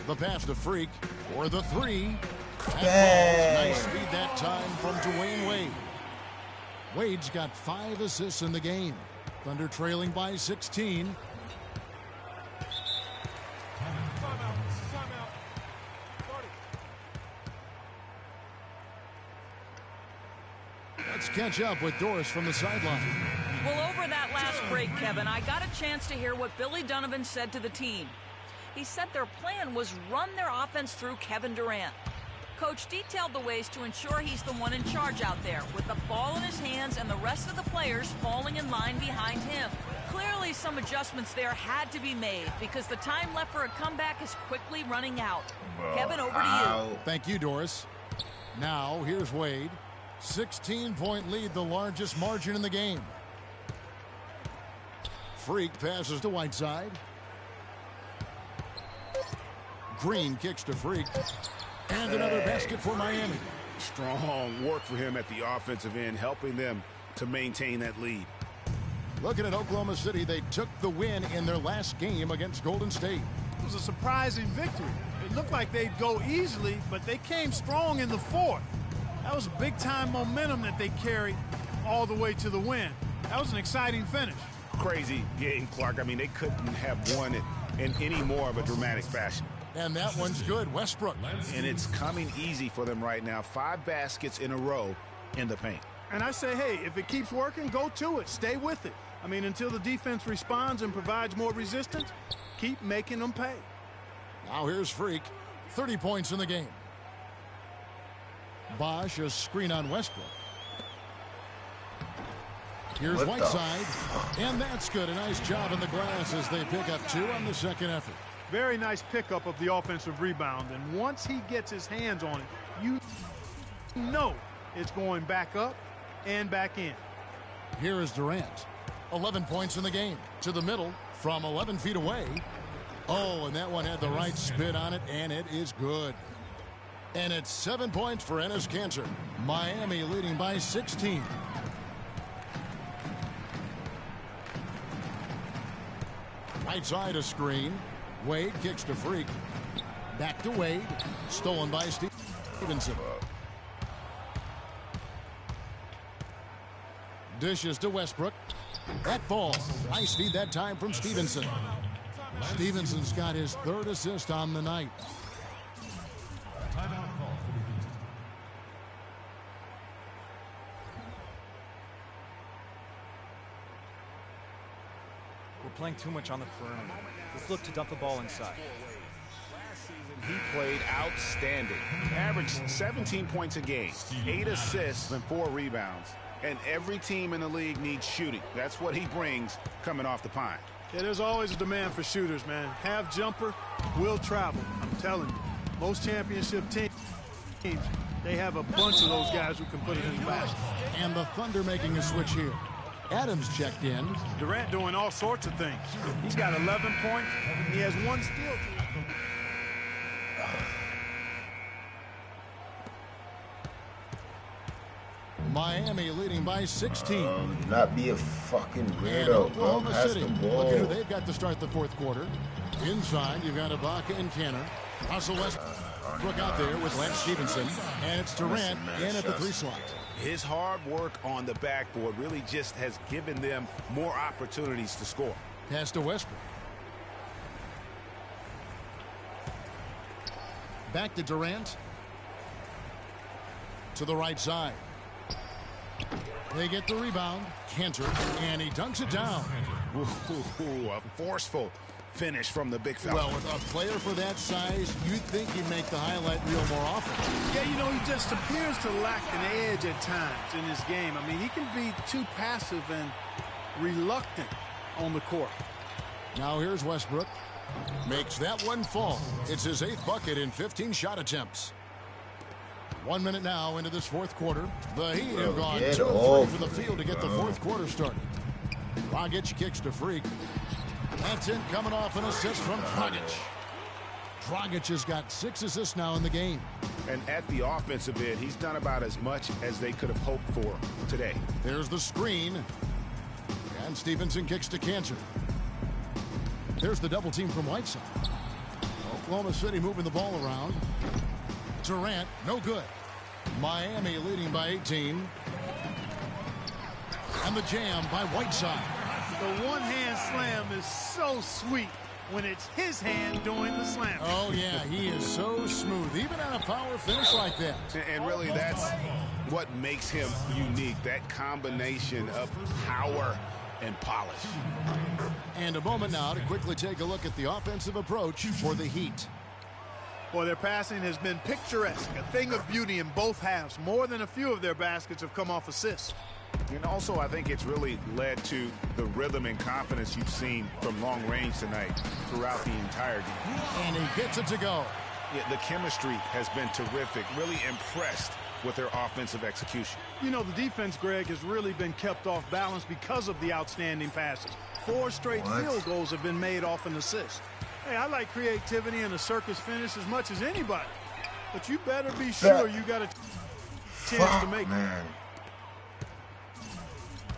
The pass to Freak for the 3. Nice feed that time from Dwayne Wade. Wade's got 5 assists in the game. Thunder trailing by 16. Let's catch up with Doris from the sideline. Well, over that last break, Kevin, I got a chance to hear what Billy Donovan said to the team. He said their plan was run their offense through Kevin Durant. Coach detailed the ways to ensure he's the one in charge out there, with the ball in his hands and the rest of the players falling in line behind him. Clearly, some adjustments there had to be made because the time left for a comeback is quickly running out. Kevin, over to you. Thank you, Doris. Now, here's Wade. 16-point lead, the largest margin in the game. Freak passes to Whiteside. Green kicks to Freak. And another basket for Miami. Strong work for him at the offensive end, helping them to maintain that lead. Looking at Oklahoma City, they took the win in their last game against Golden State. It was a surprising victory. It looked like they'd go easily, but they came strong in the 4th. That was big-time momentum that they carried all the way to the win. That was an exciting finish. Crazy game, Clark. I mean, they couldn't have won it in any more of a dramatic fashion. And that one's good. Westbrook. And it's coming easy for them right now. 5 baskets in a row in the paint. And I say, hey, if it keeps working, go to it. Stay with it. I mean, until the defense responds and provides more resistance, keep making them pay. Now here's Freak. 30 points in the game. Bosch, a screen on Westbrook. Here's Whiteside. And that's good. A nice job in the glass as they pick up 2 on the second effort. Very nice pickup of the offensive rebound. And once he gets his hands on it, you know it's going back up and back in. Here is Durant. 11 points in the game. To the middle from 11 feet away. Oh, and that one had the right spin on it, and it is good. And it's 7 points for Enes Kanter. Miami leading by 16. Right side a screen. Wade kicks to Freak. Back to Wade. Stolen by Stevenson. Dishes to Westbrook. That falls. Nice feed that time from Stevenson. Stevenson's got his 3rd assist on the night. We're playing too much on the perimeter. Let's look to dump the ball inside. He played outstanding. Averaged 17 points a game, 8 assists and 4 rebounds. And every team in the league needs shooting. That's what he brings coming off the pine. Yeah, there's always a demand for shooters, man. Have jumper, will travel. I'm telling you, most championship teams, they have a bunch of those guys who can put it in the basket. And the Thunder making a switch here. Adams checked in. Durant doing all sorts of things. He's got 11 points. He has 1 steal. Miami leading by 16. Not be a fucking weirdo, bro. Pass the ball. Look at who they've got to start the 4th quarter. Inside, you've got Ibaka and Kanter. Russell Westbrook out there with Lance Stevenson. And it's Durant in at the 3 slot. His hard work on the backboard really just has given them more opportunities to score. Pass to Westbrook. Back to Durant. To the right side. They get the rebound. Cantor, and he dunks it down. Ooh, a forceful finish from the big fella. Well, with a player for that size, you'd think he'd make the highlight reel more often. Yeah, you know, he just appears to lack an edge at times in his game. I mean, he can be too passive and reluctant on the court. Now here's Westbrook. Makes that one fall. It's his 8th bucket in 15 shot attempts. 1 minute now into this fourth quarter. The Heat have gone 2 of 3 for the field to get the fourth quarter started. Dragic kicks to Freak. That's it, coming off an assist from Dragic. Dragic has got 6 assists now in the game. And at the offensive end, he's done about as much as they could have hoped for today. There's the screen. And Stevenson kicks to Cantor. There's the double team from Whiteside. Oklahoma City moving the ball around. Durant, no good. Miami leading by 18. And the jam by Whiteside. The one-hand slam is so sweet when it's his hand doing the slam. Oh, yeah, he is so smooth, even on a power finish like that. And really, that's what makes him unique, that combination of power and polish. And a moment now to quickly take a look at the offensive approach for the Heat. Boy, their passing has been picturesque, a thing of beauty in both halves. More than a few of their baskets have come off assists. And also, I think it's really led to the rhythm and confidence you've seen from long range tonight throughout the entire game. And he gets it to go. Yeah, the chemistry has been terrific. Really impressed with their offensive execution. You know, the defense, Greg, has really been kept off balance because of the outstanding passes. 4 straight field goals have been made off an assist. Hey, I like creativity and a circus finish as much as anybody. But you better be sure you got a chance to make it.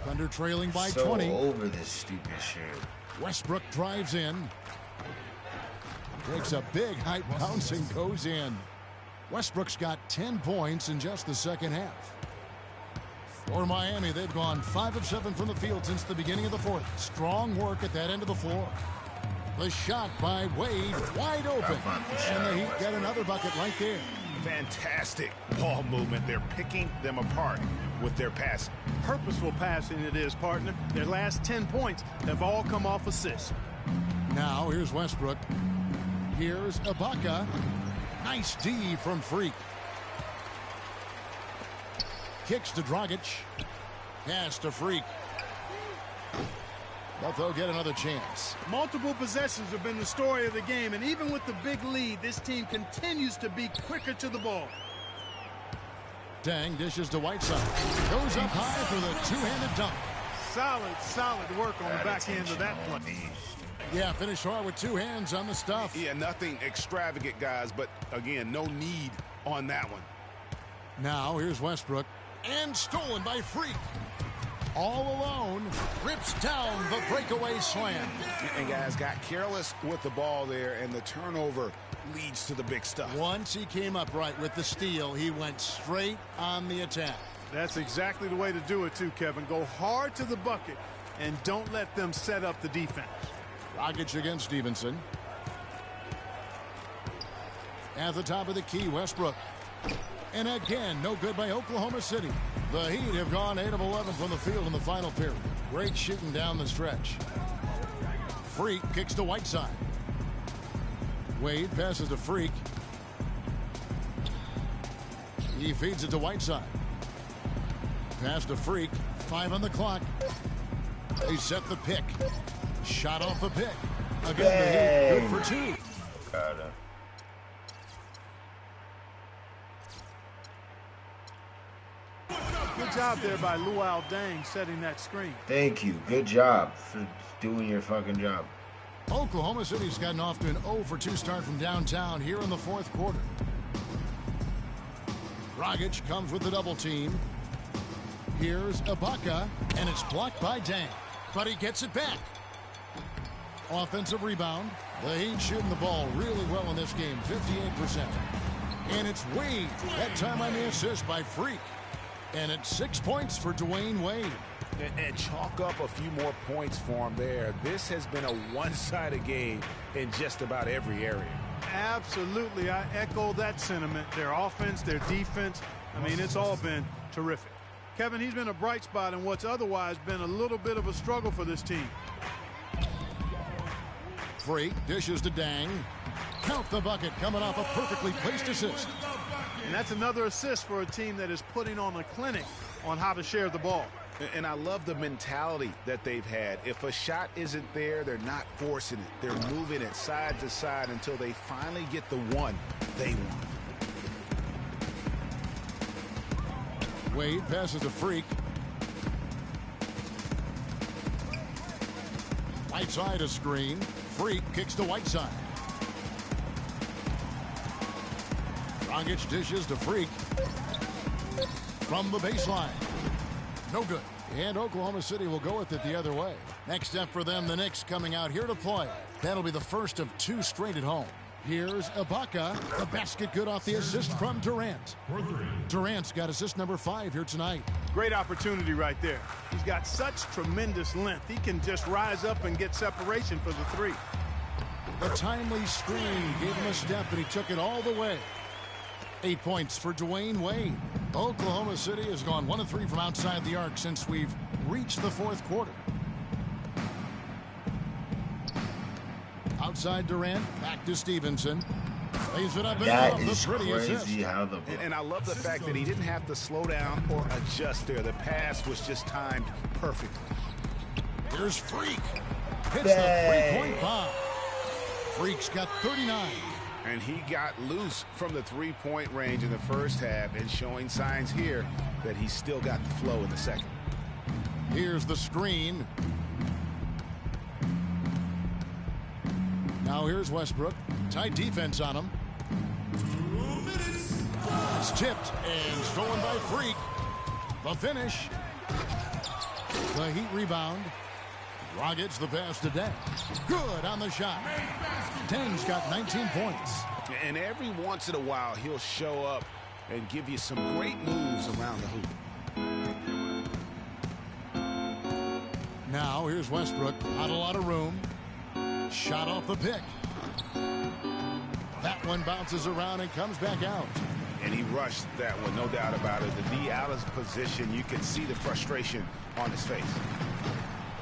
Thunder trailing by so 20. Over this stupid shit. Westbrook drives in. Takes a big height bounce and goes in. Westbrook's got 10 points in just the second half. For Miami, they've gone 5 of 7 from the field since the beginning of the fourth. Strong work at that end of the floor. The shot by Wade, wide open. And the Heat get another bucket right there. Fantastic ball movement. They're picking them apart with their passing. Purposeful passing it is, partner. Their last 10 points have all come off assists. Now here's Westbrook. Here's Ibaka. Nice D from Freak. Kicks to Dragic. Pass to Freak. But they'll get another chance. Multiple possessions have been the story of the game, and even with the big lead, this team continues to be quicker to the ball. Dang dishes to Whiteside. Goes up high for the two-handed dunk. Solid work on the back end of that play. Yeah, finish hard with 2 hands on the stuff. Yeah, nothing extravagant, guys, but again, no need on that one. Now here's Westbrook. And stolen by Freak. All alone, rips down the breakaway slam. And guys got careless with the ball there, and the turnover leads to the big stuff. Once he came up right with the steal, he went straight on the attack. That's exactly the way to do it too, Kevin. Go hard to the bucket and don't let them set up the defense. Dragic against Stevenson. At the top of the key, Westbrook. And again, no good by Oklahoma City. The Heat have gone 8 of 11 from the field in the final period. Great shooting down the stretch. Freak kicks to Whiteside. Wade passes to Freak. He feeds it to Whiteside. Pass to Freak. 5 on the clock. They set the pick. Shot off the pick. Again, the Heat good for 2. Good job there by Luol Deng setting that screen. Thank you. Good job for doing your fucking job. Oklahoma City's gotten off to an 0 for 2 start from downtown here in the fourth quarter. Dragic comes with the double team. Here's Ibaka, and it's blocked by Deng. But he gets it back. Offensive rebound. The Heat shooting the ball really well in this game, 58%. And it's Wade, that time on the assist by Freak. And it's 6 points for Dwayne Wade. And chalk up a few more points for him there. This has been a one-sided game in just about every area. Absolutely. I echo that sentiment. Their offense, their defense, I mean, it's all been terrific. Kevin, he's been a bright spot in what's otherwise been a little bit of a struggle for this team. Freak dishes to Dang. Count the bucket, coming off a perfectly placed assist. And that's another assist for a team that is putting on a clinic on how to share the ball. And I love the mentality that they've had. If a shot isn't there, they're not forcing it. They're moving it side to side until they finally get the one they want. Wade passes to Freak. Whiteside a screen. Freak kicks to Whiteside. Dragic dishes to Freak. From the baseline. No good. And Oklahoma City will go with it the other way. Next up for them, the Knicks coming out here to play. That'll be the first of 2 straight at home. Here's Ibaka. The basket good off the assist from Durant. Durant's got assist number 5 here tonight. Great opportunity right there. He's got such tremendous length. He can just rise up and get separation for the 3. The timely screen gave him a step, and he took it all the way. 8 points for Dwayne Wade. Oklahoma City has gone 1 of 3 from outside the arc since we've reached the 4th quarter. Outside Durant, back to Stevenson. Lays it up That and is the pretty crazy assist. how the And I love the fact that he didn't have to slow down or adjust there. The pass was just timed perfectly. Here's Freak. Hits the 3-point bomb. Freak's got 39. And he got loose from the 3-point range in the first half and showing signs here that he's still got the flow in the second. Here's the screen. Now here's Westbrook. Tight defense on him. 2 minutes. It's tipped and stolen by Freak. The finish. The Heat rebound. Dragic the pass to Deng. Good on the shot. Deng's got 19 points. And every once in a while, he'll show up and give you some great moves around the hoop. Now here's Westbrook. Not a lot of room. Shot off the pick. That one bounces around and comes back out. And he rushed that one, no doubt about it. The D out of position, you can see the frustration on his face.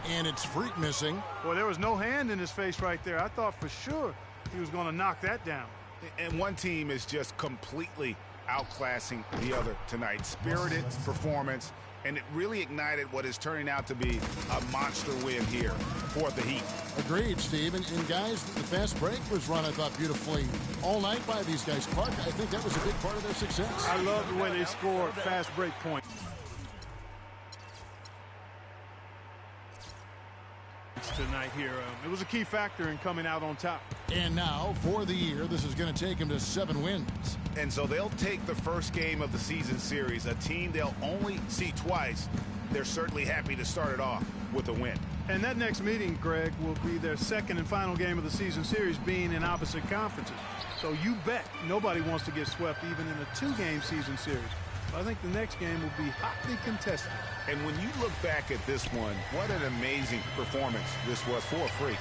And it's Freak missing. Boy, there was no hand in his face right there. I thought for sure he was going to knock that down. And one team is just completely outclassing the other tonight. Spirited performance, and it really ignited what is turning out to be a monster win here for the Heat. Agreed, Steve. And guys, the fast break was run, I thought, beautifully all night by these guys. Clark, I think that was a big part of their success. I love the way they scored fast break points. Tonight here, it was a key factor in coming out on top. And now, for the year, this is going to take them to 7 wins. And so they'll take the first game of the season series, a team they'll only see twice. They're certainly happy to start it off with a win. And that next meeting, Greg, will be their second and final game of the season series, being in opposite conferences. So you bet nobody wants to get swept even in a 2-game season series. I think the next game will be hotly contested. And when you look back at this one, what an amazing performance this was for Freak.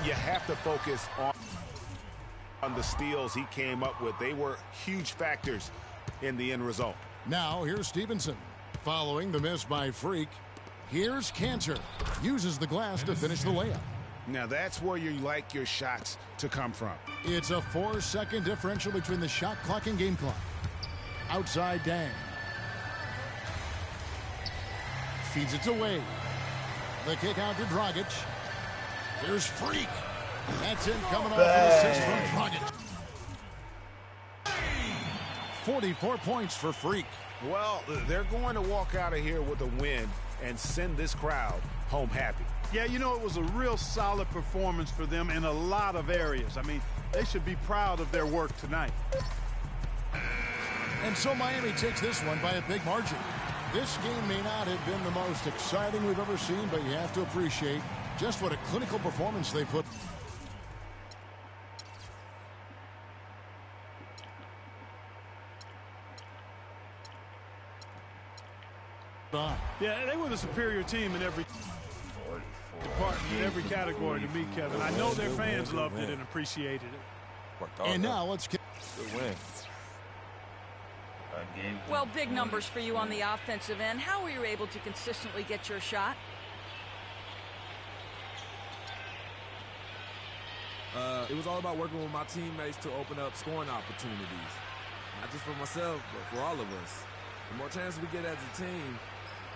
You have to focus on the steals he came up with. They were huge factors in the end result. Now, here's Stevenson. Following the miss by Freak, here's Cantor. Uses the glass to finish the layup. Now, that's where you like your shots to come from. It's a 4-second differential between the shot clock and game clock. Outside Dang. Feeds it to Wade. The kick out to Dragic. Here's Freak. That's it, coming off an assist from Dragic. 44 points for Freak. Well, they're going to walk out of here with a win and send this crowd home happy. Yeah, you know, it was a real solid performance for them in a lot of areas. I mean, they should be proud of their work tonight. And so Miami takes this one by a big margin. This game may not have been the most exciting we've ever seen, but you have to appreciate just what a clinical performance they put on. Yeah, they were the superior team in every department, in every category to me, Kevin. I know their fans loved it and appreciated it. And now let's get good win. Well, big numbers for you on the offensive end. How were you able to consistently get your shot? It was all about working with my teammates to open up scoring opportunities. Not just for myself, but for all of us. The more chances we get as a team,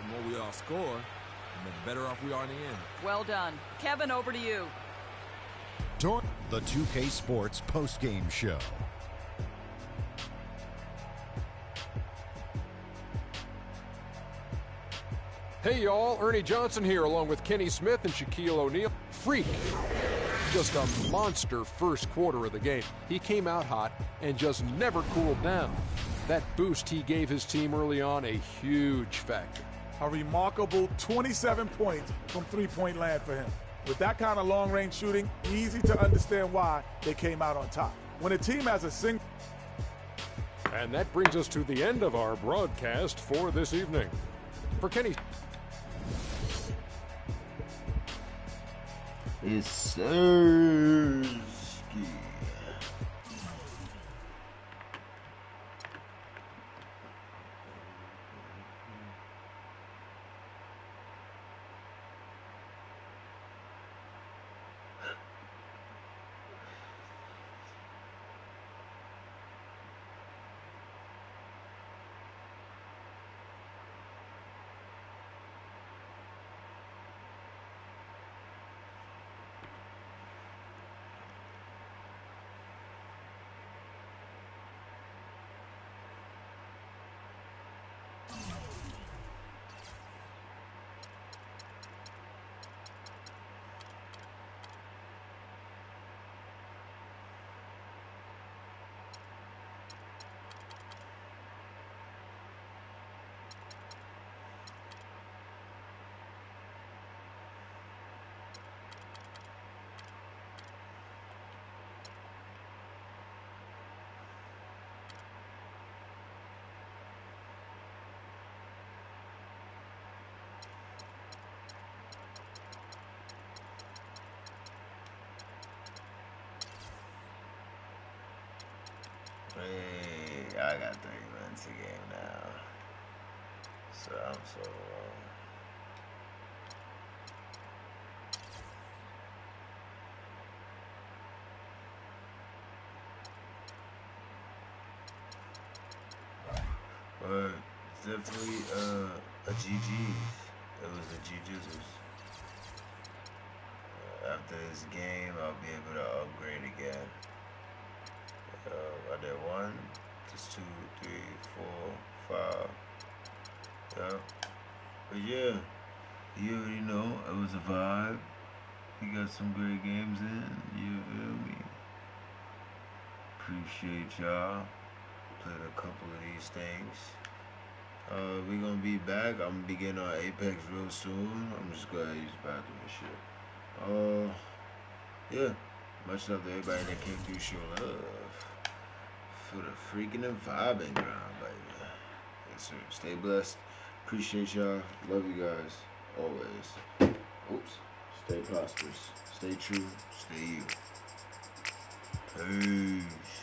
the more we all score, and the better off we are in the end. Well done. Kevin, over to you. The 2K Sports post-game show. Hey y'all, Ernie Johnson here along with Kenny Smith and Shaquille O'Neal. Freak. Just a monster first quarter of the game. He came out hot and just never cooled down. That boost he gave his team early on, a huge factor. A remarkable 27 points from three-point land for him. With that kind of long-range shooting, easy to understand why they came out on top. When a team has a single... And that brings us to the end of our broadcast for this evening. For Kenny... It's Sersky. Hey, I got 3 minutes a game now. So I'm so wrong. But definitely a GG. It was a GG's. After this game, I'll be able to upgrade again. I did 1, just 2, 3, 4, 5. Yeah. But yeah, you already know it was a vibe. We got some great games in. You feel me? Appreciate y'all. Played a couple of these things. We gonna be back. I'm gonna be getting on Apex real soon. I'm just gonna use the bathroom and shit. Yeah. Much love to everybody that came through, show love. For the freaking and vibing ground, baby. Yes, sir. Stay blessed. Appreciate y'all. Love you guys. Always. Oops. Stay prosperous. Stay true. Stay you. Peace.